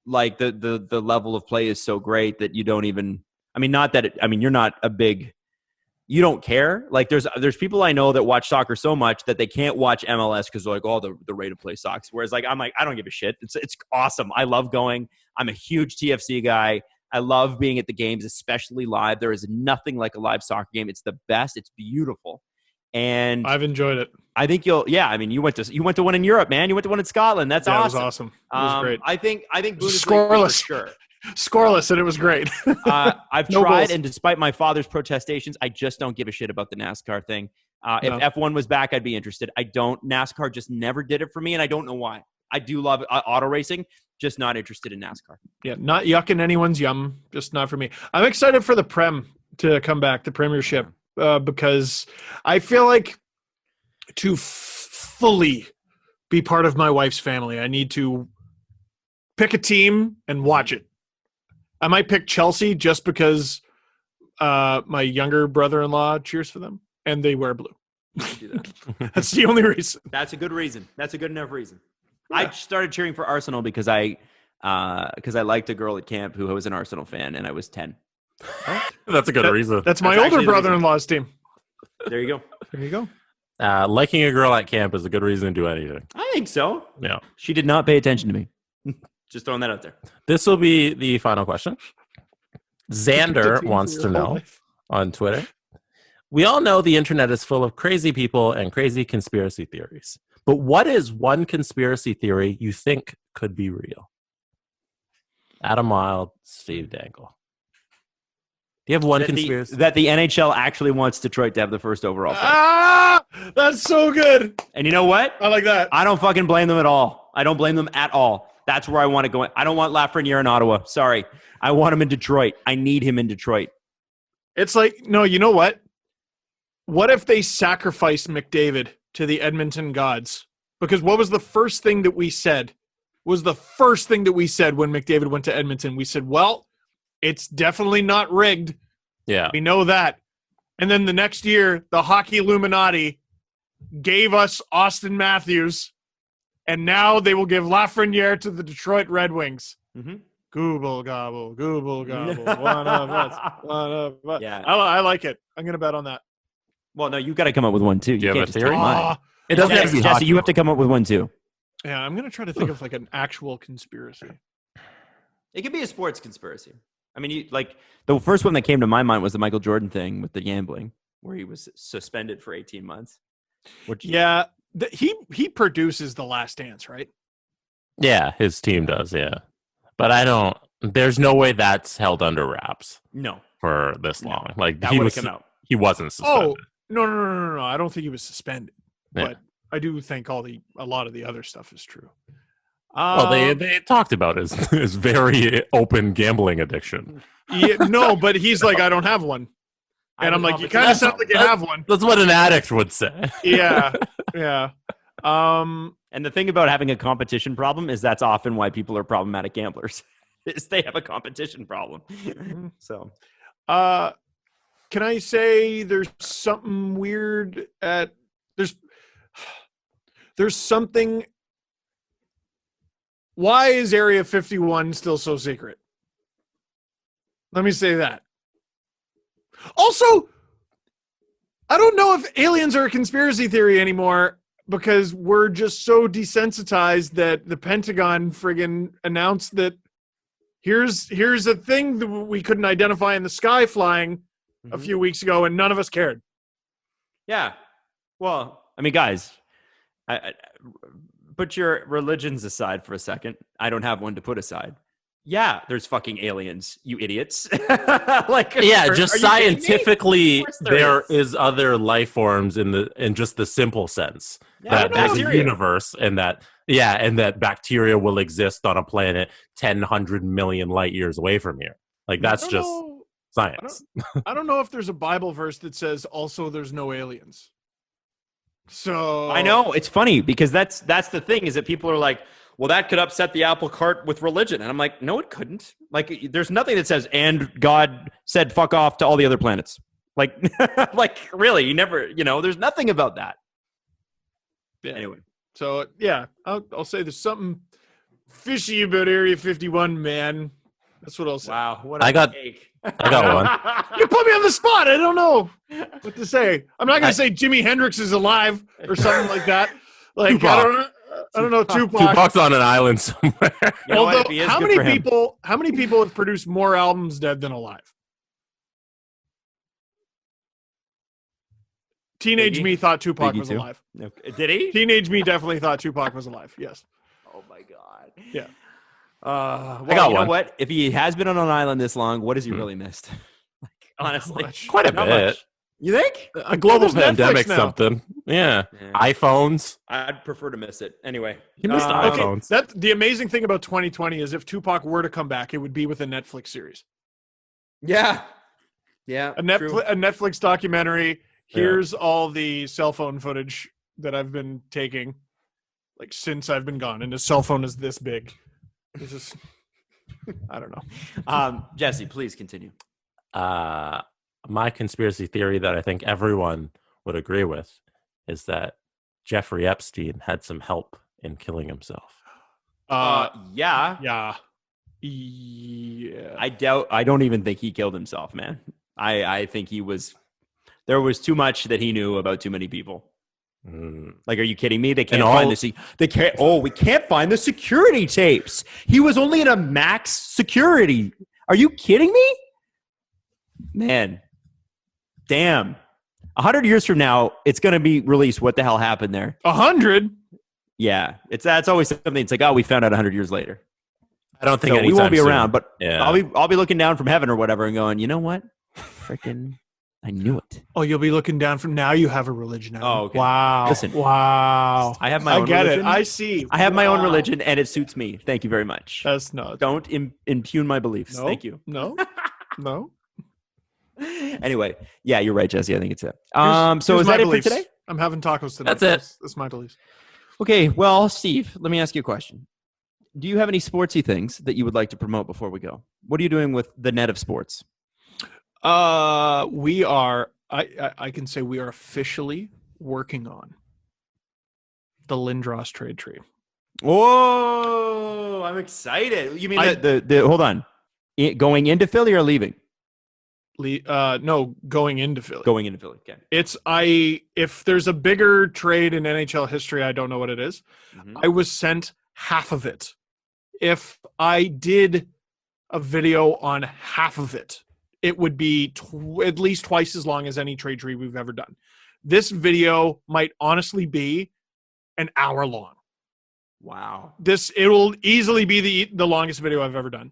C: the level of play is so great that you don't even. I mean, you're not a big. You don't care. Like there's people I know that watch soccer so much that they can't watch MLS because they're like, oh, the rate of play sucks. Whereas I'm like, I don't give a shit. It's awesome. I love going. I'm a huge TFC guy. I love being at the games, especially live. There is nothing like a live soccer game. It's the best. It's beautiful. And
D: I've enjoyed it.
C: I think you went to one in Europe, man. You went to one in Scotland. That's awesome.
D: It was awesome. It was great.
C: I think
D: scoreless.
C: For sure.
D: Scoreless, and it was great.
C: I've tried, and despite my father's protestations, I just don't give a shit about the NASCAR thing. If F1 was back, I'd be interested. I don't. NASCAR just never did it for me, and I don't know why. I do love auto racing, just not interested in NASCAR.
D: Yeah, not yucking anyone's yum, just not for me. I'm excited for the Prem to come back, the Premiership, because I feel like to fully be part of my wife's family, I need to pick a team and watch it. I might pick Chelsea just because my younger brother-in-law cheers for them, and they wear blue.
C: Do that.
D: That's the only reason.
C: That's a good reason. That's a good enough reason.
D: Yeah.
C: I started cheering for Arsenal because I liked a girl at camp who was an Arsenal fan, and I was 10.
E: That's a good reason.
D: That's my
C: That's
D: older
C: actually the
D: brother-in-law's team.
C: There you go.
D: There you go.
E: Liking a girl at camp is a good reason to do anything.
C: I think so.
E: Yeah.
C: She did not pay attention to me. Just throwing that out there.
E: This will be the final question. Xander wants to know on Twitter. We all know the internet is full of crazy people and crazy conspiracy theories. But what is one conspiracy theory you think could be real? Adam Wilde, Steve Dangle. Do you have one conspiracy?
C: That the NHL actually wants Detroit to have the first overall pick.
D: Ah, that's so good.
C: And you know what?
D: I like that.
C: I don't fucking blame them at all. I don't blame them at all. That's where I want to go. I don't want Lafreniere in Ottawa. Sorry. I want him in Detroit. I need him in Detroit.
D: It's like, no, you know what? What if they sacrificed McDavid to the Edmonton gods? Because what was the first thing that we said? When McDavid went to Edmonton? We said, well, it's definitely not rigged.
E: Yeah.
D: We know that. And then the next year, the hockey Illuminati gave us Austin Matthews, and now they will give Lafreniere to the Detroit Red Wings.
C: Mm-hmm.
D: Google gobble, google gobble. One of us.
C: Yeah.
D: I like it. I'm going to bet on that.
C: Well, no, you got to come up with one, too.
E: Do you have
C: can't
E: a
C: just
E: theory?
C: take mine.
E: It doesn't have to be
C: Jesse,
E: hockey.
C: you have to come up with one, too.
D: Yeah, I'm going to try to think of like an actual conspiracy.
C: It could be a sports conspiracy. I mean, the first one that came to my mind was the Michael Jordan thing with the gambling, where he was suspended for 18 months.
D: Yeah, he produces The Last Dance, right?
E: Yeah, his team does, yeah. But there's no way that's held under wraps
C: No.
E: for this long. Like
C: That
E: he
C: would
E: was
C: have come out.
E: he wasn't suspended.
D: Oh, no. I don't think he was suspended.
E: Yeah.
D: But I do think a lot of the other stuff is true.
E: Well, they talked about his very open gambling addiction.
D: Yeah, no, but he's like, I don't have one. And I'm like, you kind of sound like you have one.
E: That's what an addict would say.
D: Yeah.
C: And the thing about having a competition problem is that's often why people are problematic gamblers. Is they have a competition problem. So,
D: can I say there's something weird there's something. Why is Area 51 still so secret? Let me say that. Also, I don't know if aliens are a conspiracy theory anymore because we're just so desensitized that the Pentagon friggin' announced that here's a thing that we couldn't identify in the sky flying a few weeks ago, and none of us cared.
C: yeah. Well, I mean, guys, I put your religions aside for a second. I don't have one to put aside. Yeah, there's fucking aliens, you idiots.
E: Yeah, just
C: are you
E: scientifically,
C: Of course
E: there
C: is.
E: is other life forms in just the simple sense
C: Yeah,
E: that there's a
C: bacteria.
E: universe, and that bacteria will exist on a planet 100 million light years away from here. Like that's just science.
D: I don't know if there's a Bible verse that says also there's no aliens. So
C: I know it's funny because that's the thing is that people are like, well, that could upset the apple cart with religion, and I'm like, no, it couldn't. Like, there's nothing that says, and God said, fuck off to all the other planets. Like, really, you never, there's nothing about that.
D: Yeah.
C: Anyway,
D: So yeah, I'll say there's something fishy about Area 51, man. That's what I'll say.
C: wow, what
E: I got
C: take.
E: one.
D: You put me on the spot. I don't know what to say. I'm not gonna say Jimi Hendrix is alive or something like that. Like
E: Tupac.
D: I don't know Tupac.
E: Tupac's on an island somewhere.
C: You know what?
D: Although,
C: If he is,
D: how
C: good
D: many
C: for him.
D: people have produced more albums dead than alive? Teenage
C: Biggie?
D: me thought Tupac
C: Biggie
D: was
C: too?
D: alive.
C: Okay. Did he?
D: Teenage me definitely thought Tupac was alive. Yes.
C: Oh my god.
D: Yeah.
C: Well,
E: got
C: you know
E: one.
C: what? If he has been on an island this long, what has he really missed? Like, honestly,
D: much.
E: Quite a
C: Not
E: bit.
C: much. You think?
E: A global
D: There's Netflix
E: pandemic,
D: now.
E: something. Yeah.
C: Yeah.
E: iPhones.
C: I'd prefer to miss it. Anyway.
E: You missed
C: Okay.
E: iPhones.
D: That the amazing thing about 2020 is if Tupac were to come back, it would be with a Netflix series,
C: Yeah. Yeah.
D: a
C: true.
D: Netflix documentary. Here's all the cell phone footage that I've been taking, like since I've been gone, and his cell phone is this big. It's just, I don't know.
C: Jesse, please continue.
E: My conspiracy theory that I think everyone would agree with is that Jeffrey Epstein had some help in killing himself.
C: Yeah.
D: Yeah.
C: I don't even think he killed himself, man. I think there was too much that he knew about too many people. Like, are you kidding me? They can't find we can't find the security tapes. He was only in a max security. Are you kidding me? Man. Damn. 100 years from now, it's going to be released. What the hell happened there?
D: 100.
C: Yeah. That's always something. It's like, oh, we found out 100 years later.
E: I don't think
C: So we won't be
E: anytime
C: around,
E: soon.
C: but
E: Yeah.
C: I'll be looking down from heaven or whatever and going, you know what? Freaking, I knew it.
D: Oh, you'll be looking down from now. You have a religion now.
C: Oh, okay.
D: Wow.
C: Listen.
D: Wow.
C: I have my
D: I
C: own
D: get
C: religion.
D: it. I see.
C: I have my own
D: Wow.
C: religion, and it suits me. Thank you very much.
D: That's not.
C: Don't impugn my beliefs.
D: No,
C: Thank you.
D: No. No.
C: Anyway, yeah, you're right, Jesse. I think it's it.
D: Here's-
C: So
D: here's
C: is
D: my
C: that
D: beliefs.
C: it for today?
D: I'm having tacos tonight.
E: That's it.
D: That's my beliefs.
C: Okay. Well, Steve, let me ask you a question. Do you have any sportsy things that you would like to promote before we go? What are you doing with the net of sports?
D: We are. I can say we are officially working on the Lindros trade tree.
C: Whoa! I'm excited. You mean
D: I-
C: the hold on, going into Philly or leaving?
D: No, going into Philly.
C: Going into Philly. Okay.
D: If there's a bigger trade in NHL history, I don't know what it is.
C: Mhm.
D: I was sent half of it. If I did a video on half of it, it would be at least twice as long as any trade tree we've ever done. This video might honestly be an hour long.
C: Wow.
D: It will easily be the longest video I've ever done.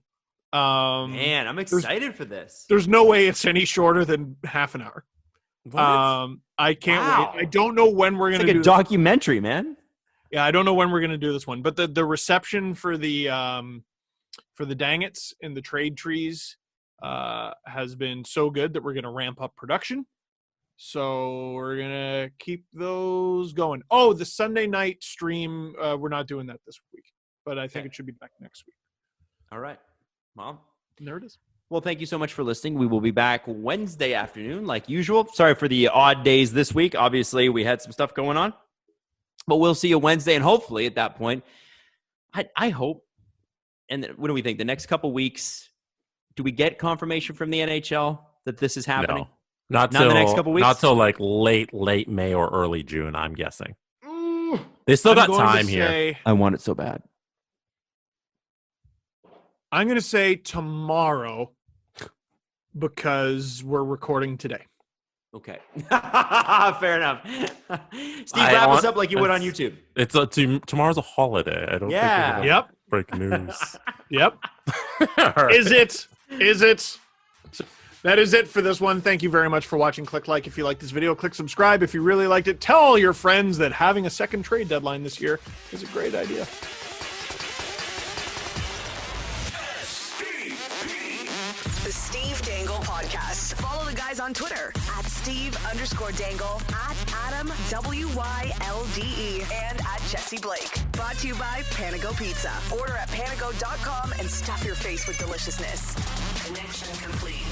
C: Man, I'm excited for this.
D: There's no way it's any shorter than half an hour.
E: What?
D: I can't
C: Wow.
D: wait. I don't know when we're
C: It's
D: gonna
C: like
D: do
C: a documentary, man.
D: Yeah, I don't know when we're gonna do this one, but the reception for the Dangets and the trade trees has been so good that we're gonna ramp up production. So we're gonna keep those going. Oh, the Sunday night stream, we're not doing that this week, but I think
C: Okay.
D: it should be back next week.
C: All right. Well,
D: And there it is.
C: Well, thank you so much for listening. We will be back Wednesday afternoon, like usual. Sorry for the odd days this week. Obviously, we had some stuff going on, but we'll see you Wednesday, and hopefully at that point, I hope. And then, what do we think? The next couple weeks, do we get confirmation from the NHL that this is happening?
E: No. Not
C: Not in
E: till
C: the next couple weeks?
E: Not till like late May or early June, I'm guessing. They still got time here.
C: I want it so bad.
D: I'm going to say tomorrow because we're recording today.
C: Okay. Fair enough. Steve, wrap us up like you would on YouTube.
E: It's tomorrow's a holiday. I don't
C: Yeah.
E: think
D: Yep.
E: break news.
D: Yep.
E: All right.
D: Is it? That is it for this one. Thank you very much for watching. Click like if you like this video. Click subscribe if you really liked it. Tell all your friends that having a second trade deadline this year is a great idea.
A: The Steve Dangle Podcast. Follow the guys on Twitter at Steve_Dangle, at Adam WYLDE, and at Jesse Blake. Brought to you by Panago Pizza. Order at panago.com and stuff your face with deliciousness. Connection complete.